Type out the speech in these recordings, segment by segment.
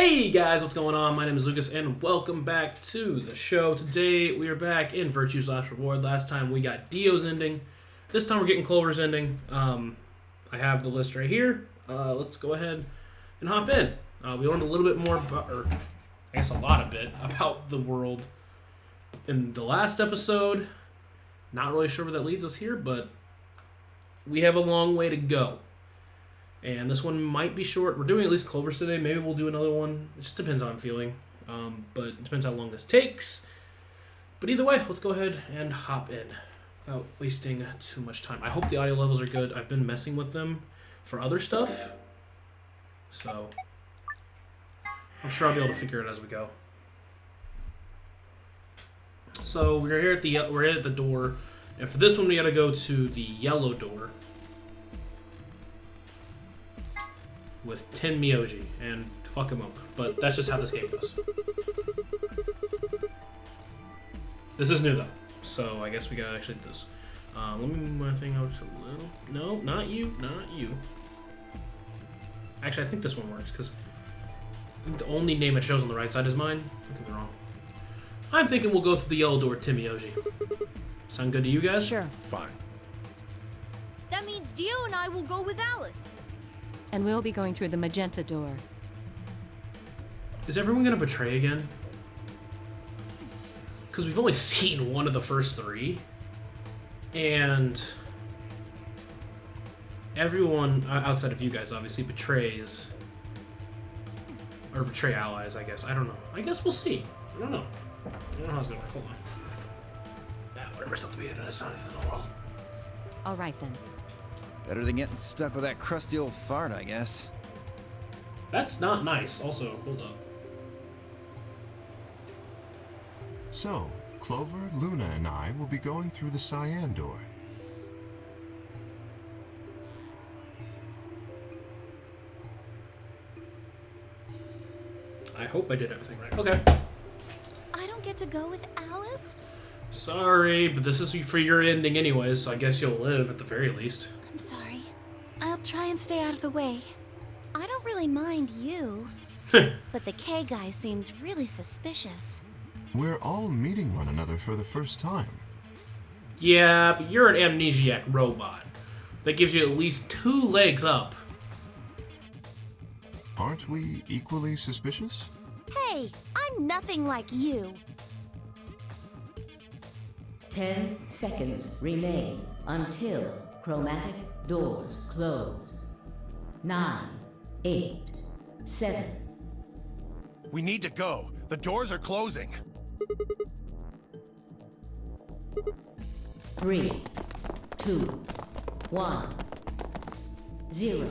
Hey guys, what's going on? My name is Lucas and welcome back to the show. Today we are back in Virtue's Last Reward. Last time we got Dio's ending. This time we're getting Clover's ending. I have the list right here. Let's go ahead and hop in. We learned a little bit more about, or I guess a lot of bit, about the world in the last episode. Not really sure where that leads us here, but we have a long way to go. And this one might be short. We're doing at least Clover's today. Maybe we'll do another one. It just depends how I'm feeling. But it depends how long this takes. But either way, let's go ahead and hop in without wasting too much time. I hope the audio levels are good. I've been messing with them for other stuff. So I'm sure I'll be able to figure it as we go. So we're here at the door. And for this one, we got to go to the yellow door with 10 Miyoji and fuck him up. But that's just how this game goes. This is new though, so I guess we gotta actually do this. Let me move my thing out just a little. No, not you, not you. Actually, I think this one works because the only name it shows on the right side is mine. I could be wrong. I'm thinking we'll go through the yellow door, Tim Miyoji. Sound good to you guys? Sure. Fine. That means Dio and I will go with Alice. And we'll be going through the magenta door. Is everyone gonna betray again? Because we've only seen one of the first three. And everyone, outside of you guys, obviously, betrays. Or betray allies, I guess. I don't know. I guess we'll see. I don't know. I don't know how it's gonna work. Hold on. Yeah, whatever's not to be, it's not anything in the world. All right, then. Better than getting stuck with that crusty old fart, I guess. That's not nice. Also, hold up. So, Clover, Luna, and I will be going through the cyan door. I hope I did everything right. Okay. I don't get to go with Alice? Sorry, but this is for your ending anyways, so I guess you'll live at the very least. I'm sorry. I'll try and stay out of the way. I don't really mind you, but the K guy seems really suspicious. We're all meeting one another for the first time. Yeah, but you're an amnesiac robot. That gives you at least 2 legs up. Aren't we equally suspicious? Hey, I'm nothing like you. 10 seconds remain until chromatic doors close. 9, 8, 7. We need to go. The doors are closing. 3, 2, 1, 0.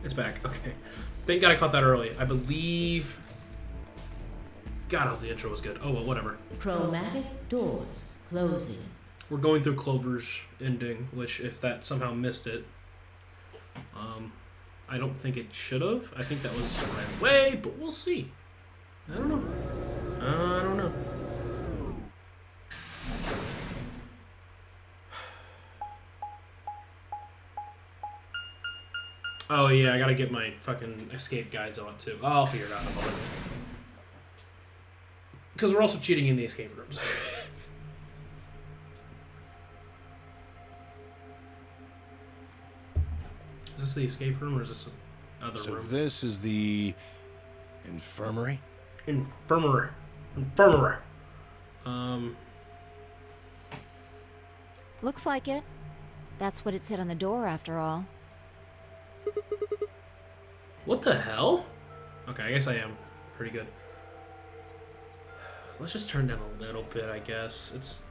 It's back. Okay. Thank God I caught that early. I believe... God, I hope the intro was good. Oh, well, whatever. Chromatic doors closing. We're going through Clover's ending, which, if that somehow missed it, I don't think it should have. I think that was the right way, but we'll see. I don't know. I don't know. Oh, yeah, I gotta get my fucking escape guides on, too. I'll figure it out in a moment. Because we're also cheating in the escape rooms. Is this the escape room or is this another room? So this is the infirmary? Infirmary. Looks like it. That's what it said on the door, after all. What the hell? Okay, I guess I am pretty good. Let's just turn down a little bit, I guess.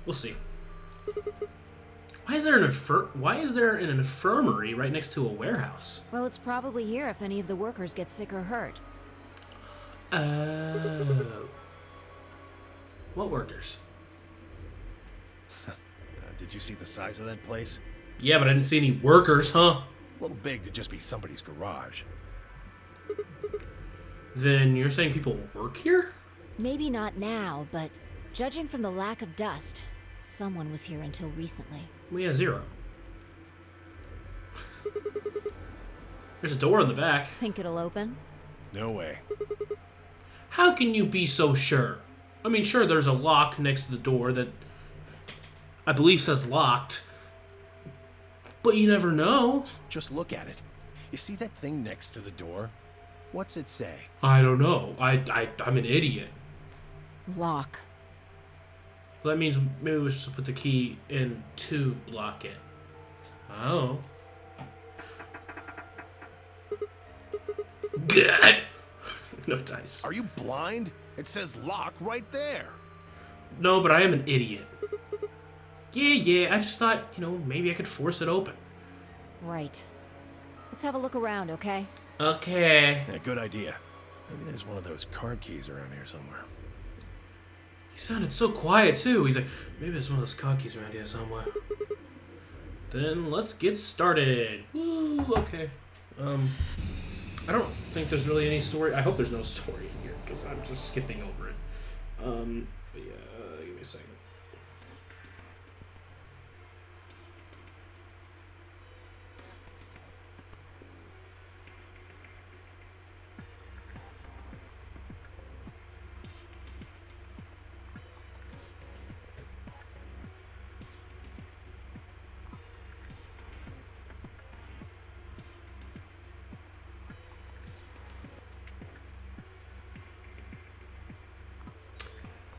We'll see. Why is there an infirmary right next to a warehouse? Well, it's probably here if any of the workers get sick or hurt. Oh. What workers? Did you see the size of that place? Yeah, but I didn't see any workers, huh? A little big to just be somebody's garage. Then you're saying people work here? Maybe not now, but judging from the lack of dust, Someone was here until recently. We have 0. There's a door in the back. Think it'll open? No way. How can you be so sure? I mean, sure, there's a lock next to the door that I believe says locked, but you never know. Just look at it. You see that thing next to the door? What's it say? I don't know. I'm an idiot. Lock. Well, that means maybe we should put the key in to lock it. Oh. God. No dice. Are you blind? It says lock right there. No, but I am an idiot. Yeah, I just thought, maybe I could force it open. Right. Let's have a look around, okay? Okay. Yeah, good idea. Maybe there's one of those card keys around here somewhere. He sounded so quiet, too. He's like, maybe there's one of those card keys around here somewhere. Then let's get started. Woo, okay. I don't think there's really any story. I hope there's no story in here, because I'm just skipping over it. But yeah, give me a second.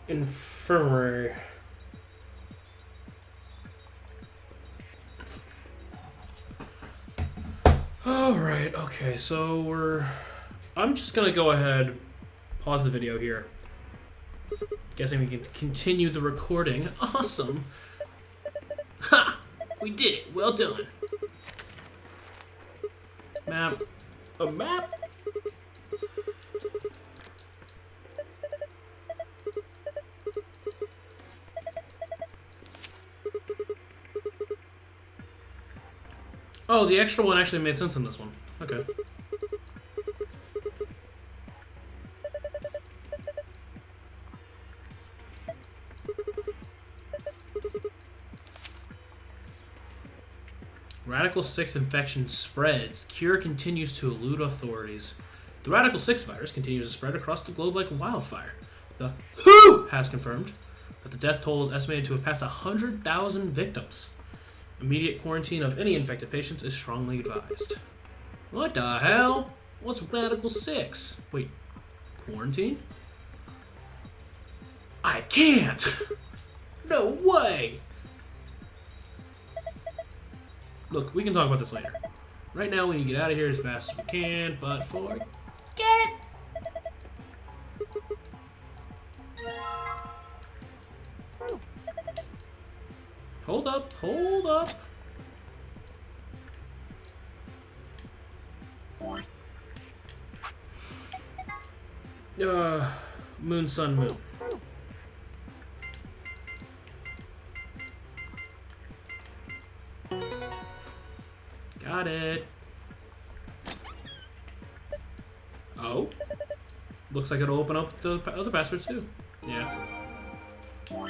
Infirmary. Alright, okay, so I'm just gonna go ahead, pause the video here. Guessing we can continue the recording. Awesome! Ha! We did it! Well done! Map. A map? Oh, the extra one actually made sense in this one. Okay. Radical 6 infection spreads. Cure continues to elude authorities. The Radical 6 virus continues to spread across the globe like wildfire. The WHO has confirmed that the death toll is estimated to have passed 100,000 victims. Immediate quarantine of any infected patients is strongly advised. What the hell? What's Radical 6? Wait, quarantine? I can't! No way! Look, we can talk about this later. Right now, we need to get out of here as fast as we can, but forget it! Hold up, hold up. Moon, sun, moon. Got it. Oh. Looks like it'll open up the other passwords too. Yeah. Here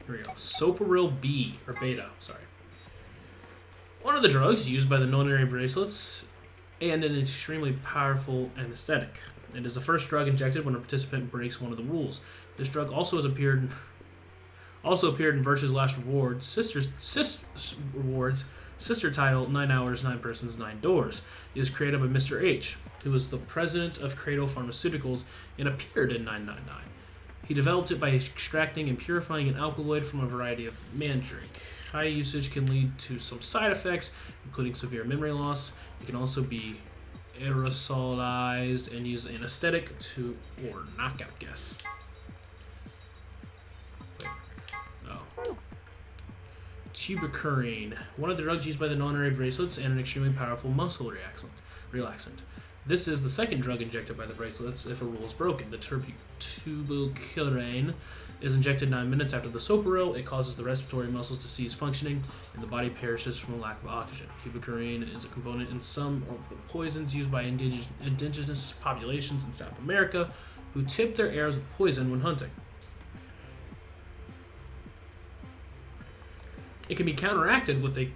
we go. Soparil B, or beta, sorry. One of the drugs used by the nonary bracelets and an extremely powerful anesthetic. It is the first drug injected when a participant breaks one of the rules. This drug also appeared in Virtue's Last Reward, sister title, 9 Hours, 9 Persons, 9 Doors. It was created by Mr. H, who was the president of Cradle Pharmaceuticals and appeared in 999. He developed it by extracting and purifying an alkaloid from a variety of mandrink. High usage can lead to some side effects, including severe memory loss. It can also be aerosolized and use anesthetic or knockout gas. Wait. Oh. Tuberculine, one of the drugs used by the nonary bracelets and an extremely powerful muscle relaxant. This is the second drug injected by the bracelets if a rule is broken. The tubuculane is injected 9 minutes after the soparil. It causes the respiratory muscles to cease functioning, and the body perishes from a lack of oxygen. Tubuculane is a component in some of the poisons used by indigenous populations in South America who tip their arrows with poison when hunting. It can be counteracted with a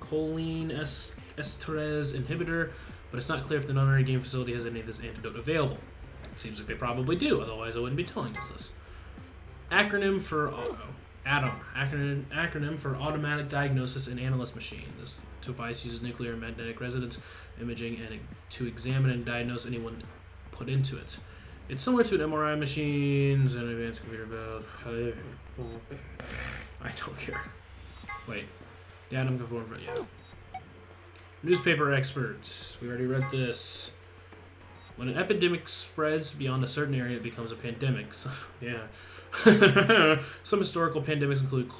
choline esterase inhibitor, but it's not clear if the non-Notre Dame facility has any of this antidote available. Seems like they probably do, otherwise I wouldn't be telling us this. Acronym for acronym for automatic diagnosis and analysis machine. This device uses nuclear and magnetic resonance imaging and to examine and diagnose anyone put into it. It's similar to an MRI machines and advanced computer build. I don't care. Wait. Yeah, I'm going for yeah. Newspaper experts. We already read this. When an epidemic spreads beyond a certain area, it becomes a pandemic. So, yeah. Some historical pandemics include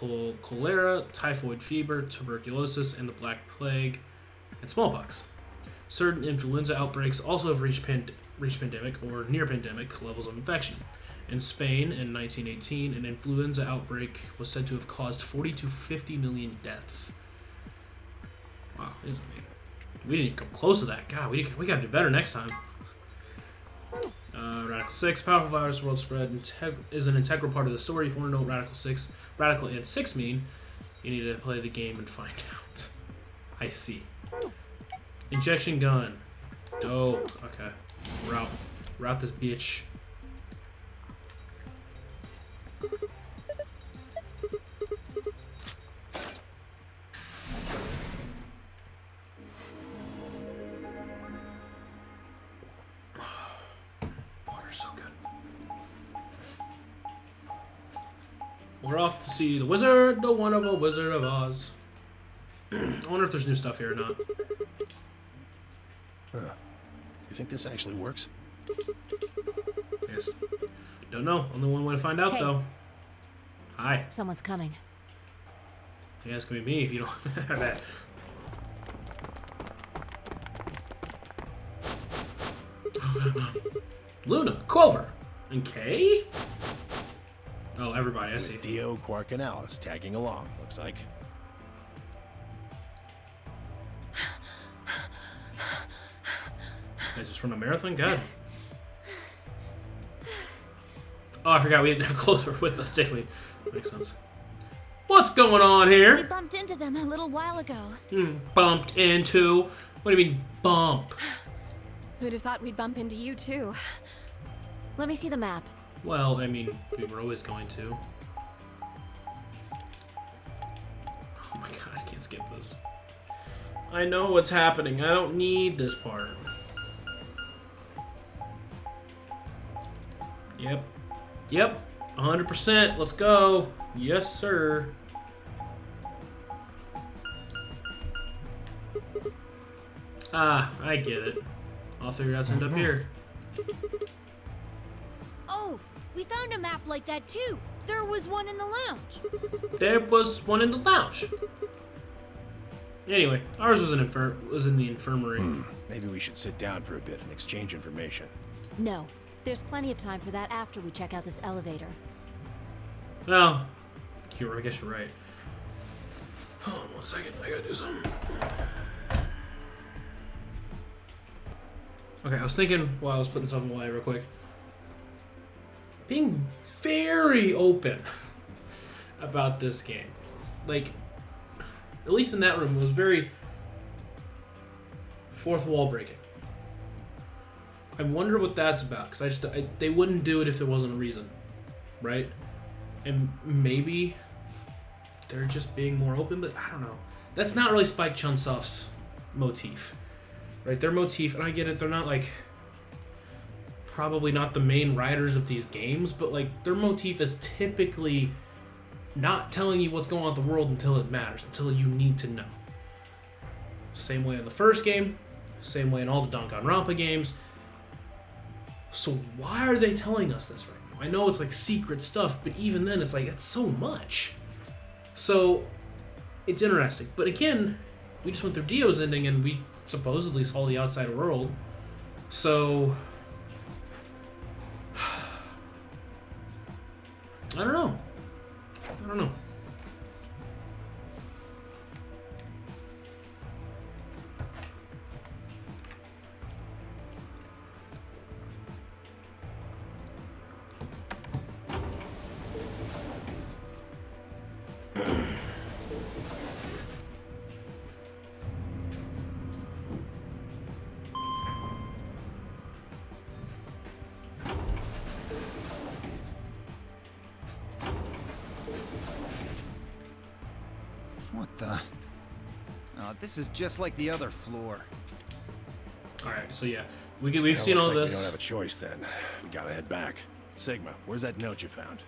cholera, typhoid fever, tuberculosis, and the Black Plague, and smallpox. Certain influenza outbreaks also have reached pandemic or near pandemic levels of infection. In Spain, in 1918, an influenza outbreak was said to have caused 40 to 50 million deaths. Wow, we didn't even come close to that. God, we gotta do better next time. Radical 6, powerful virus world spread is an integral part of the story. If you want to know what Radical and 6 mean, you need to play the game and find out. I see. Injection gun. Dope. Okay. Route this bitch. Water's so good. We're off to see the wizard, the wonderful Wizard of Oz. I wonder if there's new stuff here or not. You think this actually works? Yes. Don't know. Only one way to find out, Hey. though. Hi. Someone's coming. Yeah, it's gonna be me if you don't have that. Luna, Clover, and Kay? Oh, everybody, I see. With Dio, Quark, and Alice tagging along, looks like. I just run a marathon? God. Oh, I forgot we didn't have Clover with us, did we? Makes sense. What's going on We here? bumped into them a little while ago. Bumped into? What do you mean, bump? Who'd have thought we'd bump into you, too? Let me see the map. Well, I mean, we were always going to. Oh my god, I can't skip this. I know what's happening. I don't need this part. Yep. Yep. 100%. Let's go. Yes, sir. Ah, I get it. I'll figure out to end up here. Oh, we found a map like that too. There was one in the lounge. There was one in the lounge. Anyway, ours was in the infirmary. Maybe we should sit down for a bit and exchange information. No. There's plenty of time for that after we check out this elevator. Well, I guess you're right. Hold on 1 second. I gotta do something. Okay, I was thinking while I was putting something away real quick. Being very open about this game. Like, at least in that room, it was very fourth wall breaking. I wonder what that's about, because they wouldn't do it if there wasn't a reason, right? And maybe they're just being more open, but I don't know. That's not really Spike Chunsoft's motif, right? Their motif, and I get it, they're not like, probably not the main writers of these games, but like their motif is typically not telling you what's going on in the world until it matters, until you need to know. Same way in the first game, same way in all the Danganronpa games. So why are they telling us this right now? I know it's like secret stuff, but even then it's like, it's so much. So it's interesting. But again, we just went through Dio's ending and we supposedly saw the outside world. So I don't know. I don't know. What the? Oh, this is just like the other floor. All right, so yeah, we've Well, seen looks all like this. We don't have a choice then. We gotta head back. Sigma, where's that note you found?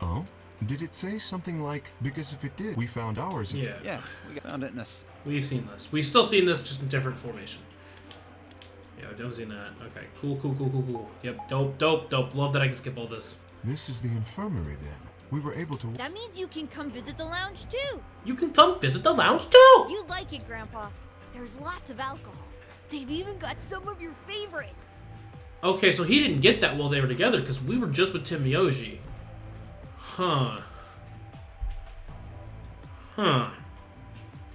Oh? Did it say something like, because if it did, we found ours? Yeah, Yeah, we found it in a... we've seen this. We've still seen this, just in different formation. Yeah, I've seen that. Okay, cool. Yep, dope. Love that I can skip all this. This is the infirmary then. We were able to... That means you can come visit the lounge too. You can come visit the lounge too! You like it, Grandpa. There's lots of alcohol. They've even got some of your favorite. Okay, so he didn't get that while they were together, because we were just with Tim Miyagi. Huh.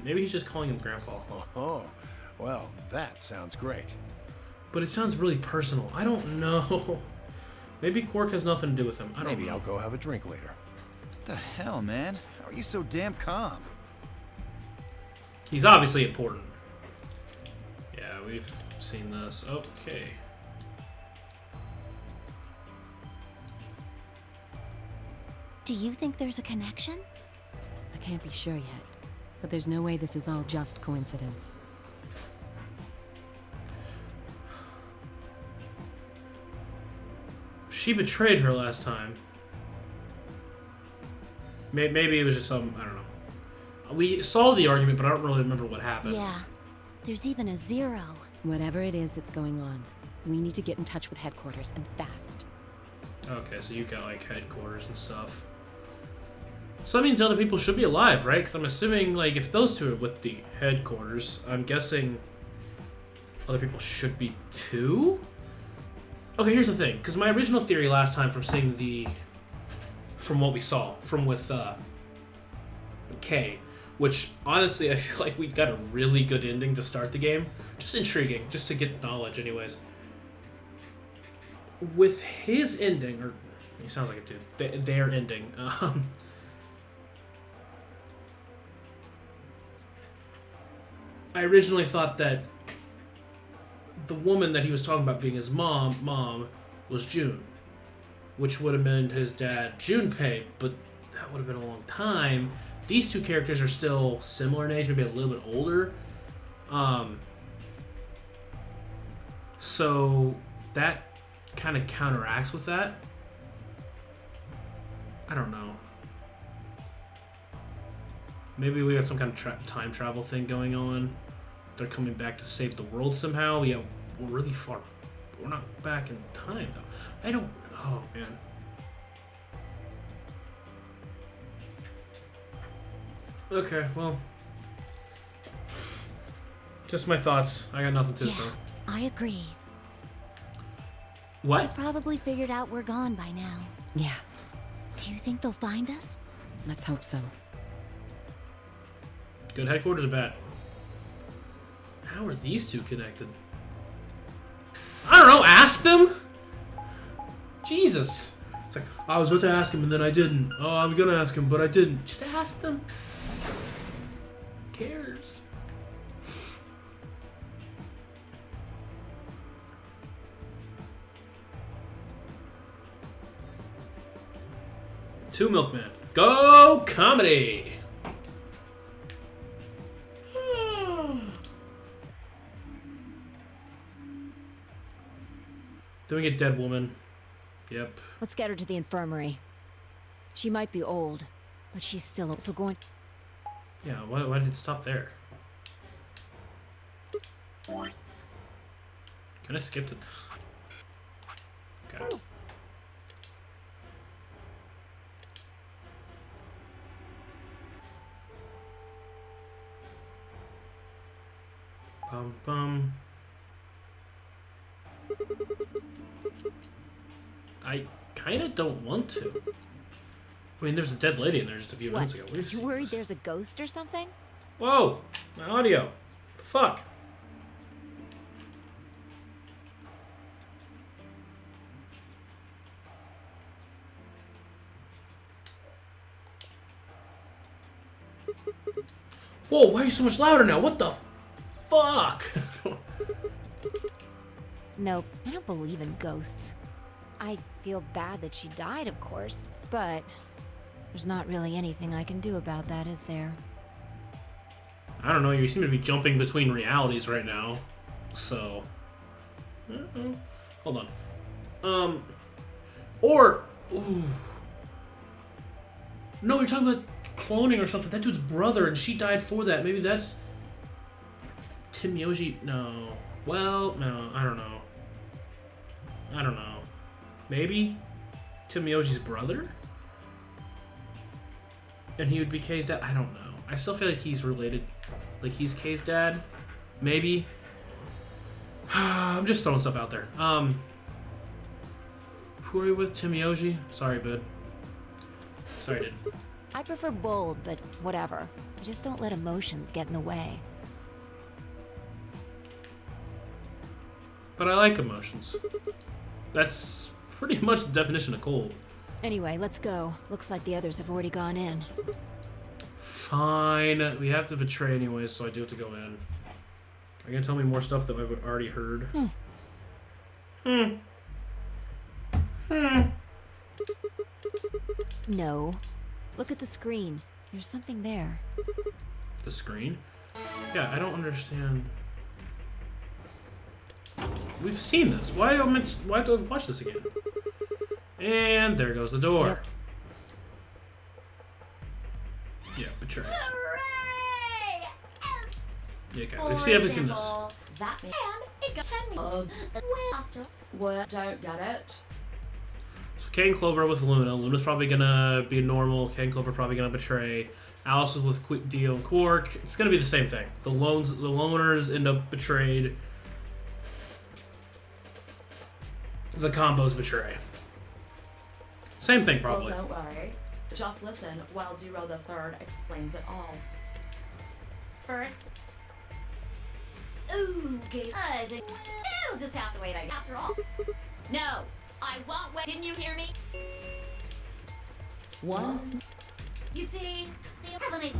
Maybe he's just calling him Grandpa. Oh, well, that sounds great. But it sounds really personal. I don't know. Maybe Quark has nothing to do with him. I don't Maybe know. I'll go have a drink later. What the hell, man? How are you so damn calm? He's obviously important. Yeah, we've seen this. Okay. Do you think there's a connection? I can't be sure yet, but there's no way this is all just coincidence. She betrayed her last time. Maybe it was just some, I don't know. We saw the argument, but I don't really remember what happened. Yeah. There's even a 0. Whatever it is that's going on, we need to get in touch with headquarters, and fast. Okay, so you got like headquarters and stuff. So that means other people should be alive, right? Because I'm assuming, like, if those two are with the headquarters, I'm guessing other people should be too? Okay, here's the thing. Because my original theory last time from what we saw, from with Kay, which honestly I feel like we got a really good ending to start the game. Just intriguing, just to get knowledge anyways. With his ending, or he sounds like a dude, their ending, I originally thought that the woman that he was talking about being his mom was June, which would have been his dad, Junpei, but that would have been a long time. These two characters are still similar in age, maybe a little bit older. So that kind of counteracts with that. I don't know. Maybe we got some kind of time travel thing going on. They're coming back to save the world somehow. Yeah, we're really far. We're not back in time, though. I don't... Oh, man. Okay, well... Just my thoughts. I got nothing to Yeah, say. I agree. What? They probably figured out we're gone by now. Yeah, Do you think they'll find us? let's hope so. Good headquarters or bad? How are these two connected? I don't know, ask them? Jesus. It's like, I was about to ask him and then I didn't. Oh, I'm gonna ask him, but I didn't. Just ask them. Who cares? Two Milkmen. Go comedy! Then we get Dead Woman. Yep. Let's get her to the infirmary. She might be old, but she's still up for going. Yeah, why did it stop there? Can I skip it? Okay. Bum bum. I kind of don't want to. I mean, there's a dead lady in there just a few minutes ago. You worried there's a ghost or something? Whoa! My audio. The fuck? Whoa, why are you so much louder now? What the fuck? Nope, I don't believe in ghosts. I feel bad that she died, of course, but there's not really anything I can do about that, is there? I don't know, you seem to be jumping between realities right now. So. Hold on. Or. Ooh. No, you're talking about cloning or something. That dude's brother, and she died for that. Maybe that's. Timyoji. No. Well, no, I don't know. I don't know. Maybe Timyoji's brother? And he would be Kei's dad? I don't know. I still feel like he's related. Like he's Kei's dad? Maybe? I'm just throwing stuff out there. Who are you with? Timyoji? Sorry, bud. Sorry, dude. I prefer bold, but whatever. Just don't let emotions get in the way. But I like emotions. That's pretty much the definition of cold. Anyway, let's go. Looks like the others have already gone in. Fine. We have to betray anyways, so I do have to go in. Are you gonna tell me more stuff that I've already heard? No. Look at the screen. There's something there. The screen? Yeah, I don't understand. We've seen this. Why do I have to watch this again? And there goes the door. Yep. Yeah, betray. Hooray! Yeah, okay. We've seen this. That man, it got 10 after. What? Don't get it. So Kay and Clover with Luna. Luna's probably gonna be normal. Kay and Clover probably gonna betray. Alice is with Dio and Quark. It's gonna be the same thing. The loners end up betrayed. The combos betray. Same thing, probably. Well, don't worry. Just listen while Zero the Third explains it all. First. Ooh, okay. I think it'll just have to wait, after all. No, I won't wait. Didn't you hear me? One. You see when I...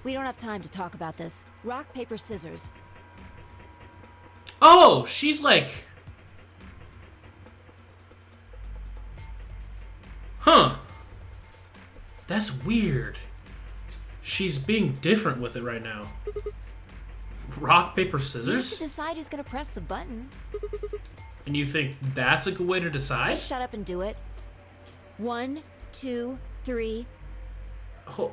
We don't have time to talk about this. Rock, paper, scissors. Oh, she's like... Huh. That's weird. She's being different with it right now. Rock, paper, You have scissors? to decide who's gonna press the button. And you think that's a good way to decide? Just shut up and do it. 1, 2, 3. Oh.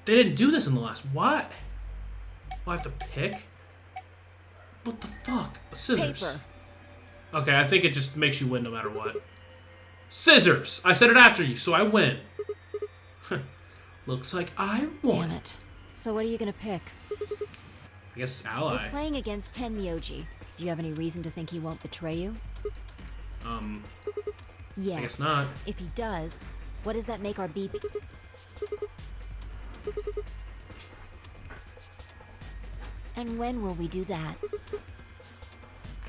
They didn't do this in the last... What? Oh, I have to pick? What the fuck? Scissors. Paper. Okay, I think it just makes you win no matter what. Scissors! I said it after you, so I win. Looks like I won. Damn it. So what are you gonna pick? I guess ally. We're playing against Tenmyoji. Do you have any reason to think he won't betray you? Yeah. I guess not. If he does, what does that make our BP? And when will we do that?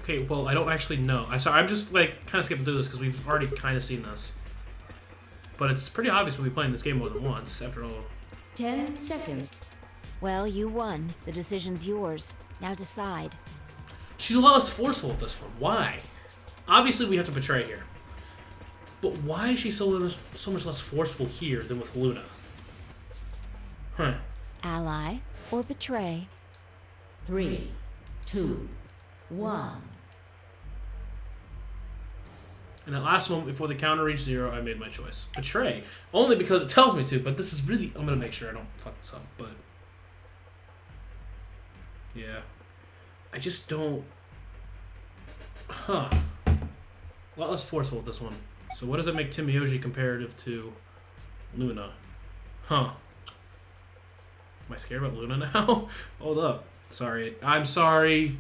Okay, well, I don't actually know. I'm just, like, kind of skipping through this because we've already kind of seen this. But it's pretty obvious we'll be playing this game more than once, after all. 10 seconds. Well, you won. The decision's yours. Now decide. She's a lot less forceful with this one. Why? Obviously, we have to betray here. But why is she so much less forceful here than with Luna? Huh. Ally or betray? 3, 2, 1. In that last moment before the counter reached 0, I made my choice. Betray. Only because it tells me to, but this is really... I'm going to make sure I don't fuck this up, but... Yeah. I just don't... Huh. A lot less forceful with this one. So what does it make Timyoji comparative to Luna? Huh. Am I scared about Luna now? Hold up. Sorry. I'm sorry.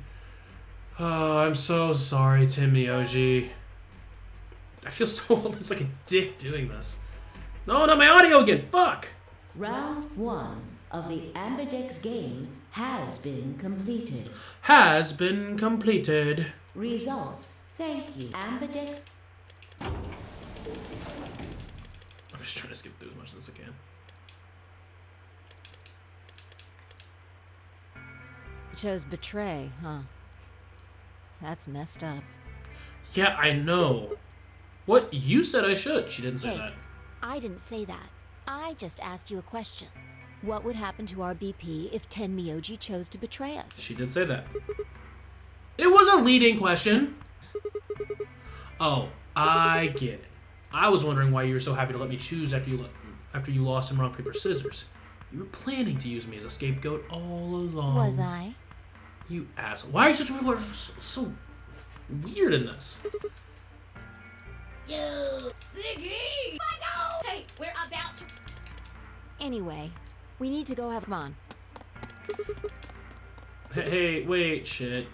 Oh, I'm so sorry, Tim Miyoji. I feel so almost like a dick doing this. No, not my audio again. Fuck. Round 1 of the Ambidex game has been completed. Has been completed. Results. Thank you. Ambidex. I'm just trying to skip through as much as I can. You chose betray, huh? That's messed up. Yeah, I know. What? You said I should. She didn't say Hey, that. I didn't say that. I just asked you a question. What would happen to our BP if Tenmyoji chose to betray us? She did say that. It was a leading question. Oh, I get it. I was wondering why you were so happy to let me choose after you lost in rock, paper, scissors. You were planning to use me as a scapegoat all along. Was I? You asshole. Why are you so weird in this? You Siggy! I know! Hey, we're about to... Anyway, we need to go have... Come on. Hey, wait, shit.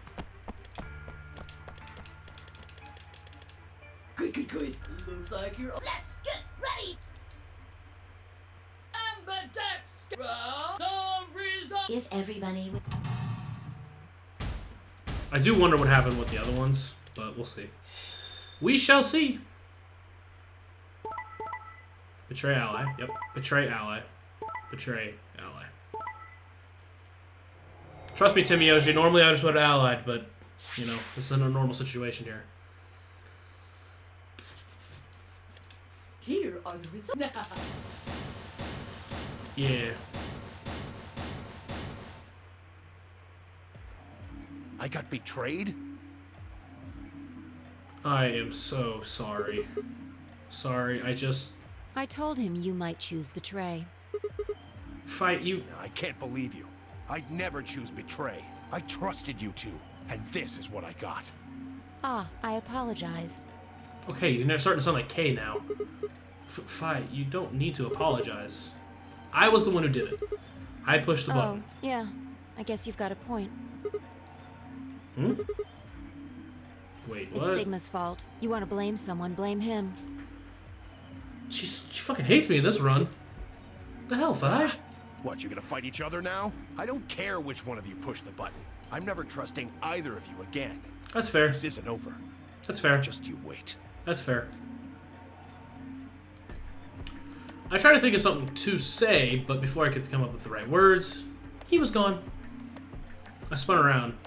Good. Looks like you're... Let's get ready! Ambidex! Round the result! If everybody... I do wonder what happened with the other ones, but we'll see. We shall see. Betray ally. Yep. Betray ally. Betray ally. Trust me, Timiyoshi. Normally I just would have allied, but, you know, this isn't a normal situation here. Here are the results. Yeah. I got betrayed? I am so sorry. Sorry, I told him you might choose betray. Fight you. I can't believe you. I'd never choose betray. I trusted you two, and this is what I got. Ah, I apologize. Okay, you're starting to sound like K now. Fight, you don't need to apologize. I was the one who did it. I pushed the button. Oh, yeah. I guess you've got a point. Hmm? Wait, what? It's Sigma's fault. You want to blame someone, blame him. She fucking hates me in this run. The hell, Fi? What, you gonna fight each other now? I don't care which one of you pushed the button. I'm never trusting either of you again. That's fair. This isn't over. That's fair. Just you wait. That's fair. I tried to think of something to say, but before I could come up with the right words, he was gone. I spun around.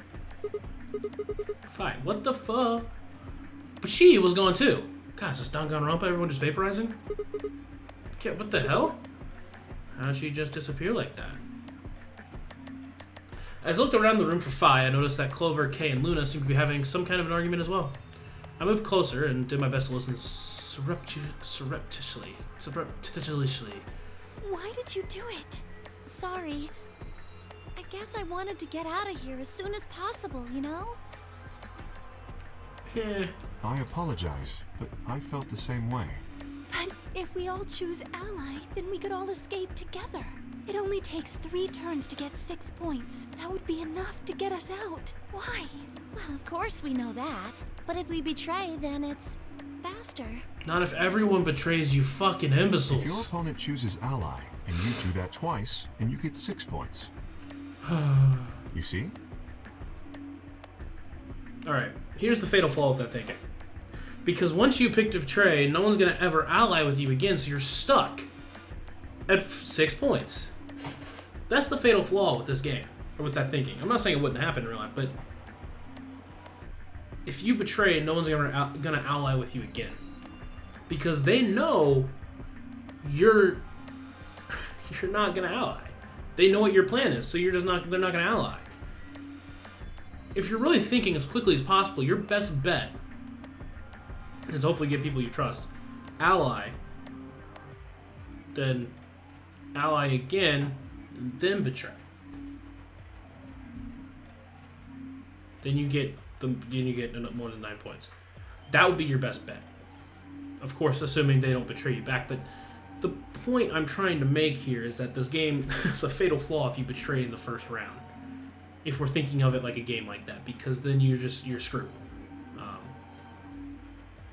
Fine. What the fuck? But she was gone too. God, is this Danganronpa everyone just vaporizing? Okay, what the hell? How did she just disappear like that? As I looked around the room for Fi, I noticed that Clover, Kay, and Luna seemed to be having some kind of an argument as well. I moved closer and did my best to listen surreptitiously. Why did you do it? Sorry. I guess I wanted to get out of here as soon as possible, you know? I apologize, but I felt the same way. But if we all choose ally, then we could all escape together. It only takes 3 turns to get 6 points. That would be enough to get us out. Why? Well, of course we know that. But if we betray, then it's faster. Not if everyone betrays you fucking imbeciles. If your opponent chooses ally, and you do that twice, and you get 6 points. You see? Alright, here's the fatal flaw of that thinking. Because once you pick to betray, no one's going to ever ally with you again, so you're stuck at 6 points. That's the fatal flaw with this game, or with that thinking. I'm not saying it wouldn't happen in real life, but if you betray, no one's going to ally with you again. Because they know you're not going to ally. They know what your plan is, so they're not going to ally. If you're really thinking as quickly as possible, your best bet is hopefully get people you trust. Ally. Then ally again, then betray. Then you get more than 9 points. That would be your best bet. Of course, assuming they don't betray you back, but the point I'm trying to make here is that this game is a fatal flaw if you betray in the first round. If we're thinking of it like a game like that, because then you're screwed.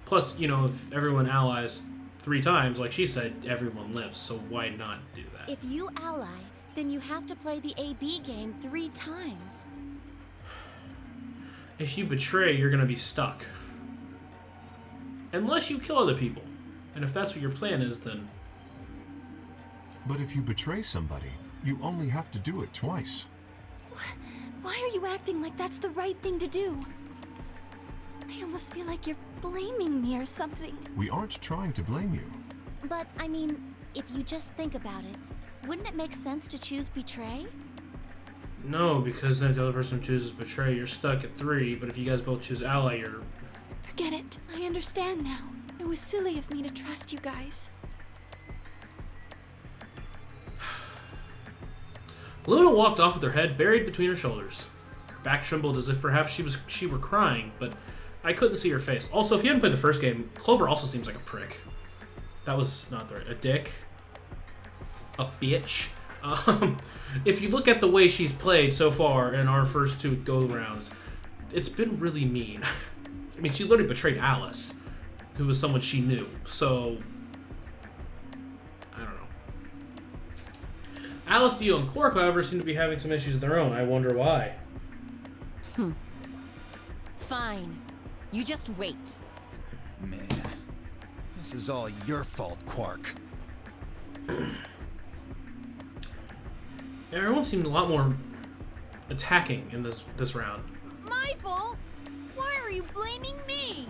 Plus, you know, if everyone allies 3 times, like she said, everyone lives. So why not do that? If you ally, then you have to play the AB game 3 times. If you betray, you're gonna be stuck. Unless you kill other people. And if that's what your plan is, then... But if you betray somebody, you only have to do it twice. Why are you acting like that's the right thing to do? I almost feel like you're blaming me or something. We aren't trying to blame you. But, I mean, if you just think about it, wouldn't it make sense to choose betray? No, because then if the other person chooses betray, you're stuck at 3. But if you guys both choose ally, you're... Forget it. I understand now. It was silly of me to trust you guys. Luna walked off with her head buried between her shoulders. Her back trembled as if perhaps she were crying, but I couldn't see her face. Also, if you hadn't played the first game, Clover also seems like a prick. That was not the right... A dick. A bitch. If you look at the way she's played so far in our first 2 go-rounds, it's been really mean. I mean, she literally betrayed Alice, who was someone she knew, so... I don't know. Alice, Dio, and Quark, however, seem to be having some issues of their own. I wonder why. Fine. You just wait. Man, this is all your fault, Quark. Everyone seemed a lot more attacking in this round. My fault? Why are you blaming me?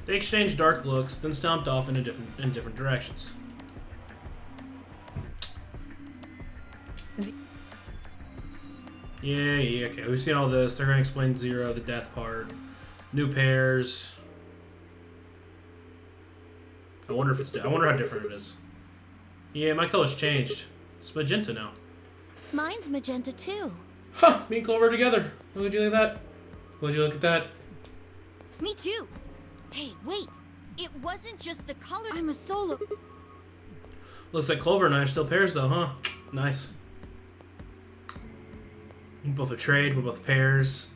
They exchanged dark looks, then stomped off in different directions. Yeah, okay. We've seen all this. They're gonna explain Zero, the death part, new pairs. I wonder if it's. I wonder how different it is. Yeah, my color's changed. It's magenta now. Mine's magenta too. Huh, me and Clover together. Would you look at that? Would you look at that? Me too. Hey, wait. It wasn't just the color. I'm a solo. Looks like Clover and I are still pairs though, huh? Nice. We both are trade, we're both pairs.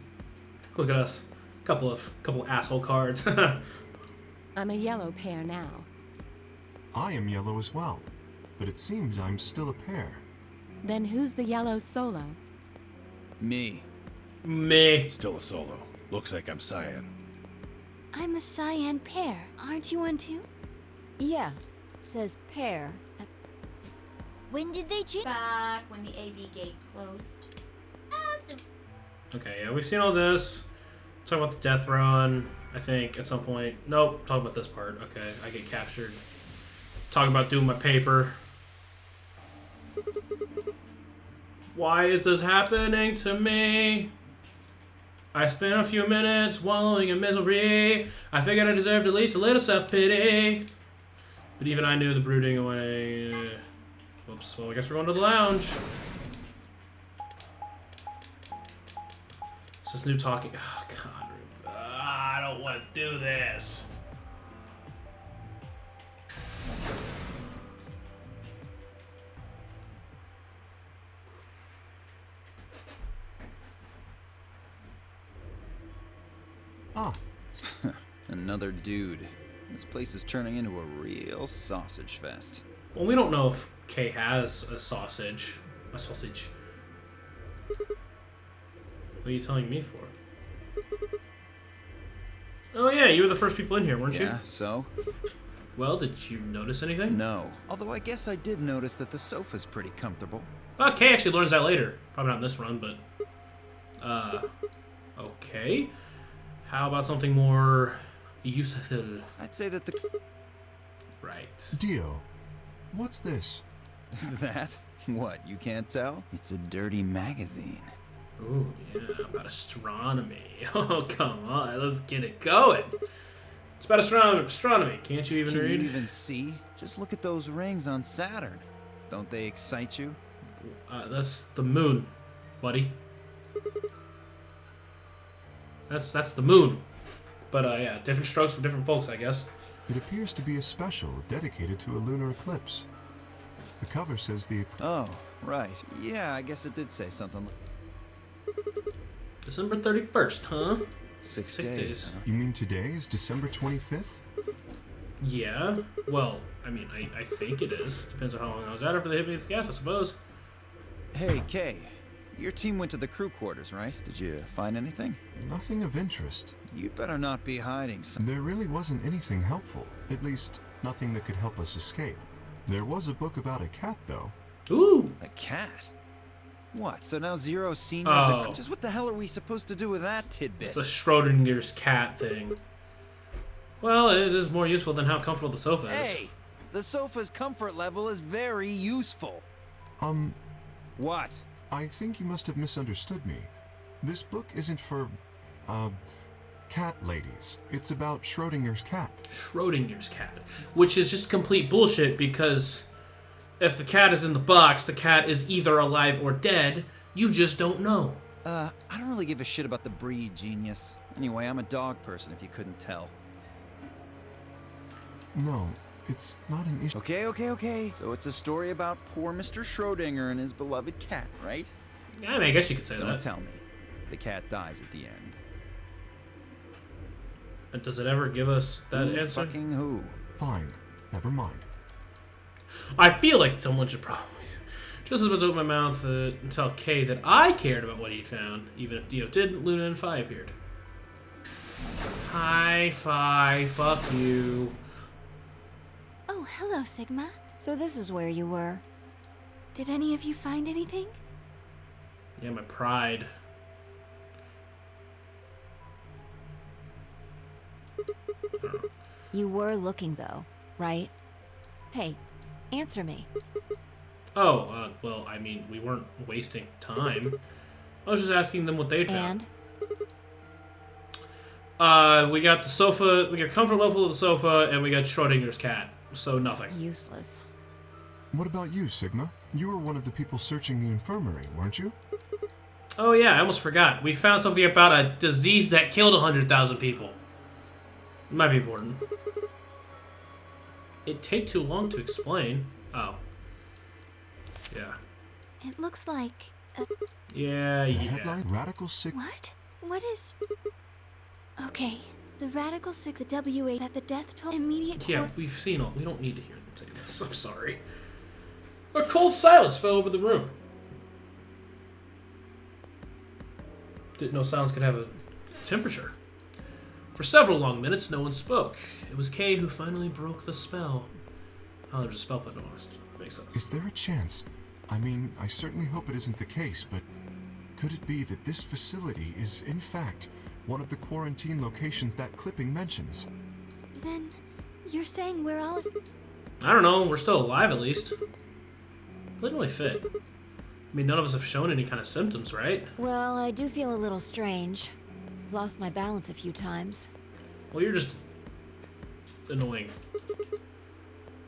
Look at us. Couple asshole cards. I'm a yellow pair now. I am yellow as well, but it seems I'm still a pair. Then who's the yellow solo? Me. Me. Still a solo. Looks like I'm cyan. I'm a cyan pair. Aren't you one too? Yeah. Says pair. When did they change? Back when the AB gates closed. Awesome. Okay, yeah, we've seen all this. Talk about the death run, I think, at some point. Nope, talk about this part. Okay, I get captured. Talk about doing my paper. Why is this happening to me? I spent a few minutes wallowing in misery. I figured I deserved at least a little self-pity. But even I knew the brooding away. Whoops, well, I guess we're going to the lounge. It's this new talking. Oh, God. I don't want to do this. Ah. Another dude. This place is turning into a real sausage fest. Well, we don't know if Kay has a sausage. A sausage. What are you telling me for? Oh yeah, you were the first people in here, weren't you? Yeah, so? Well, did you notice anything? No. Although I guess I did notice that the sofa's pretty comfortable. Well, Kay actually learns that later. Probably not in this run, but... Okay. How about something more useful? I'd say that the... Right. Dio, what's this? That? What, you can't tell? It's a dirty magazine. Ooh, yeah, about astronomy. Oh, come on, let's get it going. It's about astronomy. Can't you even Can read? you even see? Just look at those rings on Saturn. Don't they excite you? That's the moon, buddy. That's the moon. But yeah, different strokes for different folks, I guess. It appears to be a special dedicated to a lunar eclipse. The cover says the Oh, right. Yeah, I guess it did say something. December 31st, huh? 6 6 days. days. Huh? You mean today is December 25th? Yeah. Well, I mean, I think it is. Depends on how long I was at after they hit me with gas, I suppose. Hey, Kay. Your team went to the crew quarters, right? Did you find anything? Nothing of interest. You'd better not be hiding some. There really wasn't anything helpful. At least, nothing that could help us escape. There was a book about a cat, though. Ooh! A cat? What, so now Zero Senior's Oh. Just what the hell are we supposed to do with that tidbit? The Schrodinger's cat thing. Well, it is more useful than how comfortable the sofa is. Hey! The sofa's comfort level is very useful. What? I think you must have misunderstood me. This book isn't for, cat ladies. It's about Schrodinger's cat. Schrodinger's cat. Which is just complete bullshit because if the cat is in the box, the cat is either alive or dead. You just don't know. I don't really give a shit about the breed, genius. Anyway, I'm a dog person if you couldn't tell. No, it's not an issue. Okay. So it's a story about poor Mr. Schrodinger and his beloved cat, right? Yeah, I mean, I guess you could say Don't that. tell me. The cat dies at the end. But does it ever give us that Who answer? fucking who? Fine, never mind. I feel like someone should probably just about to open my mouth and tell Kay that I cared about what he'd found, even if Dio didn't. Luna and Phi appeared. Hi, Phi. Fuck you. Oh, hello, Sigma. So this is where you were. Did any of you find anything? Yeah, my pride. You were looking, though, right? Hey, answer me. Oh, well, I mean, we weren't wasting time. I was just asking them what they'd found. We got the sofa, we got comfort level of the sofa, and we got Schrodinger's cat. So nothing. Useless. What about you, Sigma? You were one of the people searching the infirmary, weren't you? Oh yeah, I almost forgot. We found something about a disease that killed 100,000 people. Might be important. It'd take too long to explain. Oh. Yeah. It looks like... Yeah, The yeah. headline, Radical Sig... What? What is... Okay. The Radical Six, the W8, that the death toll, immediate... Yeah, we've seen all. We don't need to hear them say this. I'm sorry. A cold silence fell over the room. Didn't know silence could have a temperature. For several long minutes, no one spoke. It was Kay who finally broke the spell. Oh, there's a spell put almost. Makes sense. Is there a chance? I mean, I certainly hope it isn't the case, but could it be that this facility is, in fact, one of the quarantine locations that clipping mentions? Then, you're saying we're all... I don't know. We're still alive, at least. It didn't really fit. I mean, none of us have shown any kind of symptoms, right? Well, I do feel a little strange. I've lost my balance a few times. Well, you're just annoying.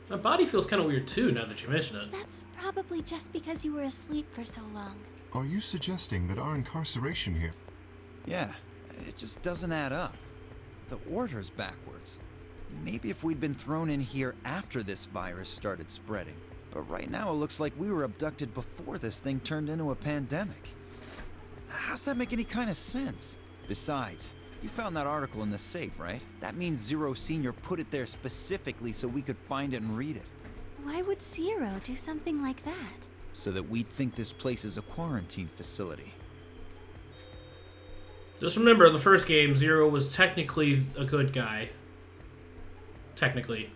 My body feels kind of weird, too, now that you mention it. That's probably just because you were asleep for so long. Are you suggesting that our incarceration here... Yeah, it just doesn't add up. The order's backwards. Maybe if we'd been thrown in here after this virus started spreading. But right now it looks like we were abducted before this thing turned into a pandemic. How's that make any kind of sense? Besides, you found that article in the safe, right? That means Zero Senior put it there specifically so we could find it and read it. Why would Zero do something like that? So that we'd think this place is a quarantine facility. Just remember, in the first game, Zero was technically a good guy. Technically.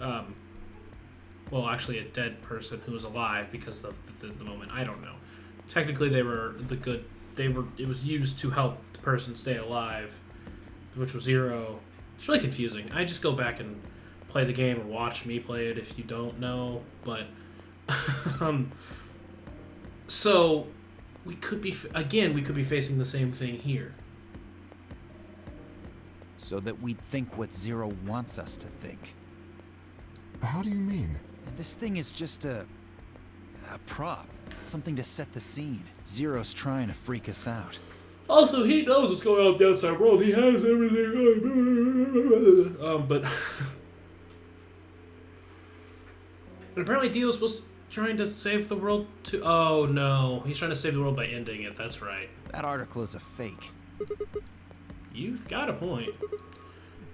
Well, actually a dead person who was alive because of the moment. I don't know. Technically, they were the good... It was used to help the person stay alive, which was Zero. It's really confusing. I just go back and play the game or watch me play it if you don't know. But, so, we could be... Again, we could be facing the same thing here. So that we'd think what Zero wants us to think. How do you mean? This thing is just a prop. Something to set the scene. Zero's trying to freak us out. Also, he knows what's going on with the outside world. He has everything. But and apparently Dio's trying to save the world too. Oh no, he's trying to save the world by ending it. That's right. That article is a fake. You've got a point.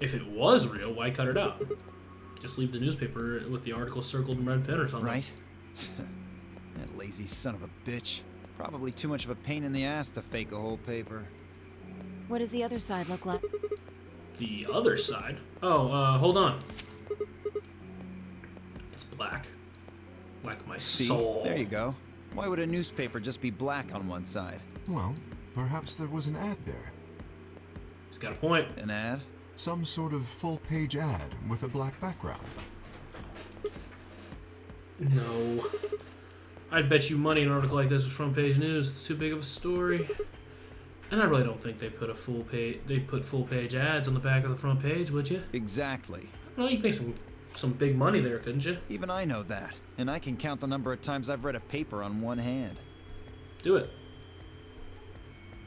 If it was real, why cut it out? Just leave the newspaper with the article circled in red pen or something. Right? That lazy son of a bitch. Probably too much of a pain in the ass to fake a whole paper. What does the other side look like? The other side? Oh, hold on. It's black. Like my soul. There you go. Why would a newspaper just be black on one side? Well, perhaps there was an ad there. He's got a point. An ad? Some sort of full-page ad with a black background. No. I'd bet you money an article like this was front page news. It's too big of a story. And I really don't think they put full page ads on the back of the front page, would you? Exactly. Well, you could make some big money there, couldn't you? Even I know that. And I can count the number of times I've read a paper on one hand. Do it.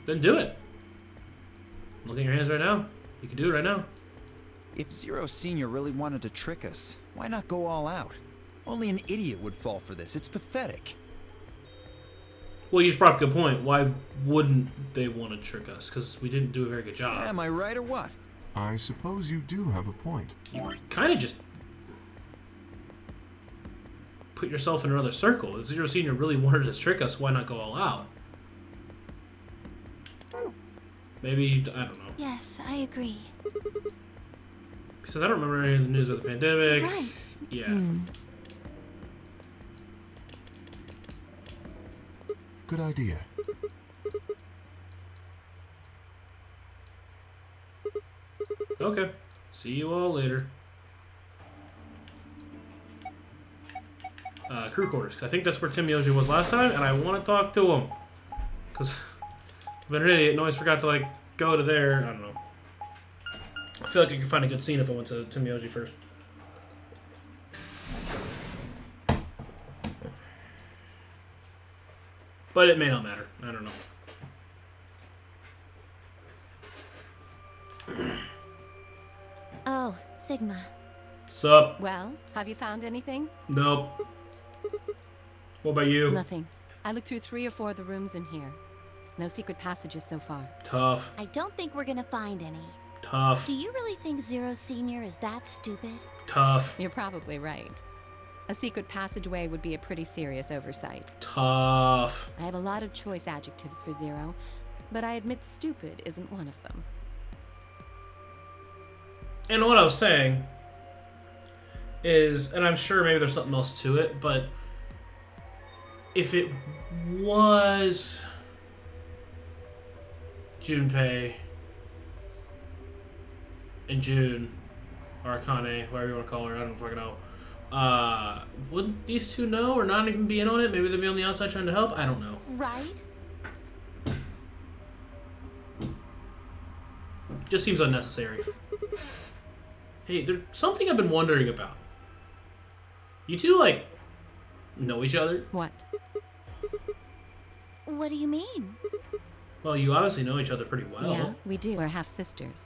Then do it. Look at your hands right now. You can do it right now. If Zero Senior really wanted to trick us, why not go all out? Only an idiot would fall for this. It's pathetic. Well, you just brought up a good point. Why wouldn't they want to trick us? Because we didn't do a very good job. Am I right or what? I suppose you do have a point. You kind of just put yourself in another circle. If Zero Senior really wanted to trick us, why not go all out? Maybe, I don't know. Yes, I agree. Because I don't remember any of the news about the pandemic. Right. Yeah. Good idea. Okay. See you all later. Crew quarters, because I think that's where Tim Yoshi was last time, and I want to talk to him. Because I've been an idiot and always forgot to, like, go to there. I don't know. I feel like I could find a good scene if I went to Tim Yoshi first. But it may not matter. I don't know. Oh, Sigma. Sup? Well, have you found anything? Nope. What about you? Nothing. I looked through 3 or 4 of the rooms in here. No secret passages so far. Tough. I don't think we're gonna find any. Tough. Do you really think Zero Senior is that stupid? Tough. You're probably right. A secret passageway would be a pretty serious oversight. Tough. I have a lot of choice adjectives for Zero, but I admit stupid isn't one of them. And what I was saying is, and I'm sure maybe there's something else to it, but if it was Junpei and June, or Akane, whatever you want to call her, I don't fucking know. Wouldn't these two know or not even be in on it? Maybe they'd be on the outside trying to help? I don't know. Right? Just seems unnecessary. Hey, there's something I've been wondering about. You two, like, know each other? What? What do you mean? Well, you obviously know each other pretty well. Yeah, we do. We're half-sisters.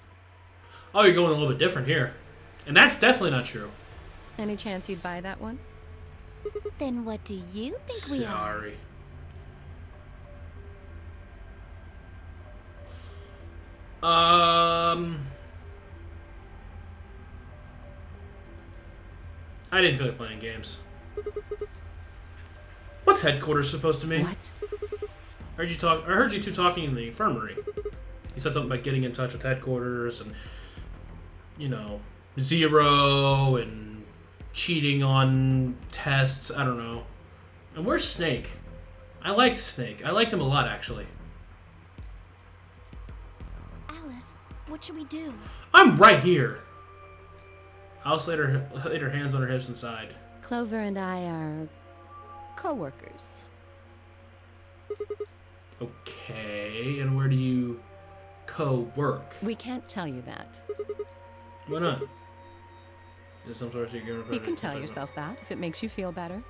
Oh, you're going a little bit different here. And that's definitely not true. Any chance you'd buy that one? Then what do you think we are? Sorry. I didn't feel like playing games. What's headquarters supposed to mean? What? I heard you two talking in the infirmary. You said something about getting in touch with headquarters and, you know, Zero and cheating on tests. I don't know. And where's Snake? I liked Snake. I liked him a lot, actually. Alice, what should we do? I'm right here. Alice laid her hands on her hips and sighed. Clover and I are co-workers. Okay, and where do you co-work? We can't tell you that. Why not? Is some sort of secret? You can tell yourself that if it makes you feel better.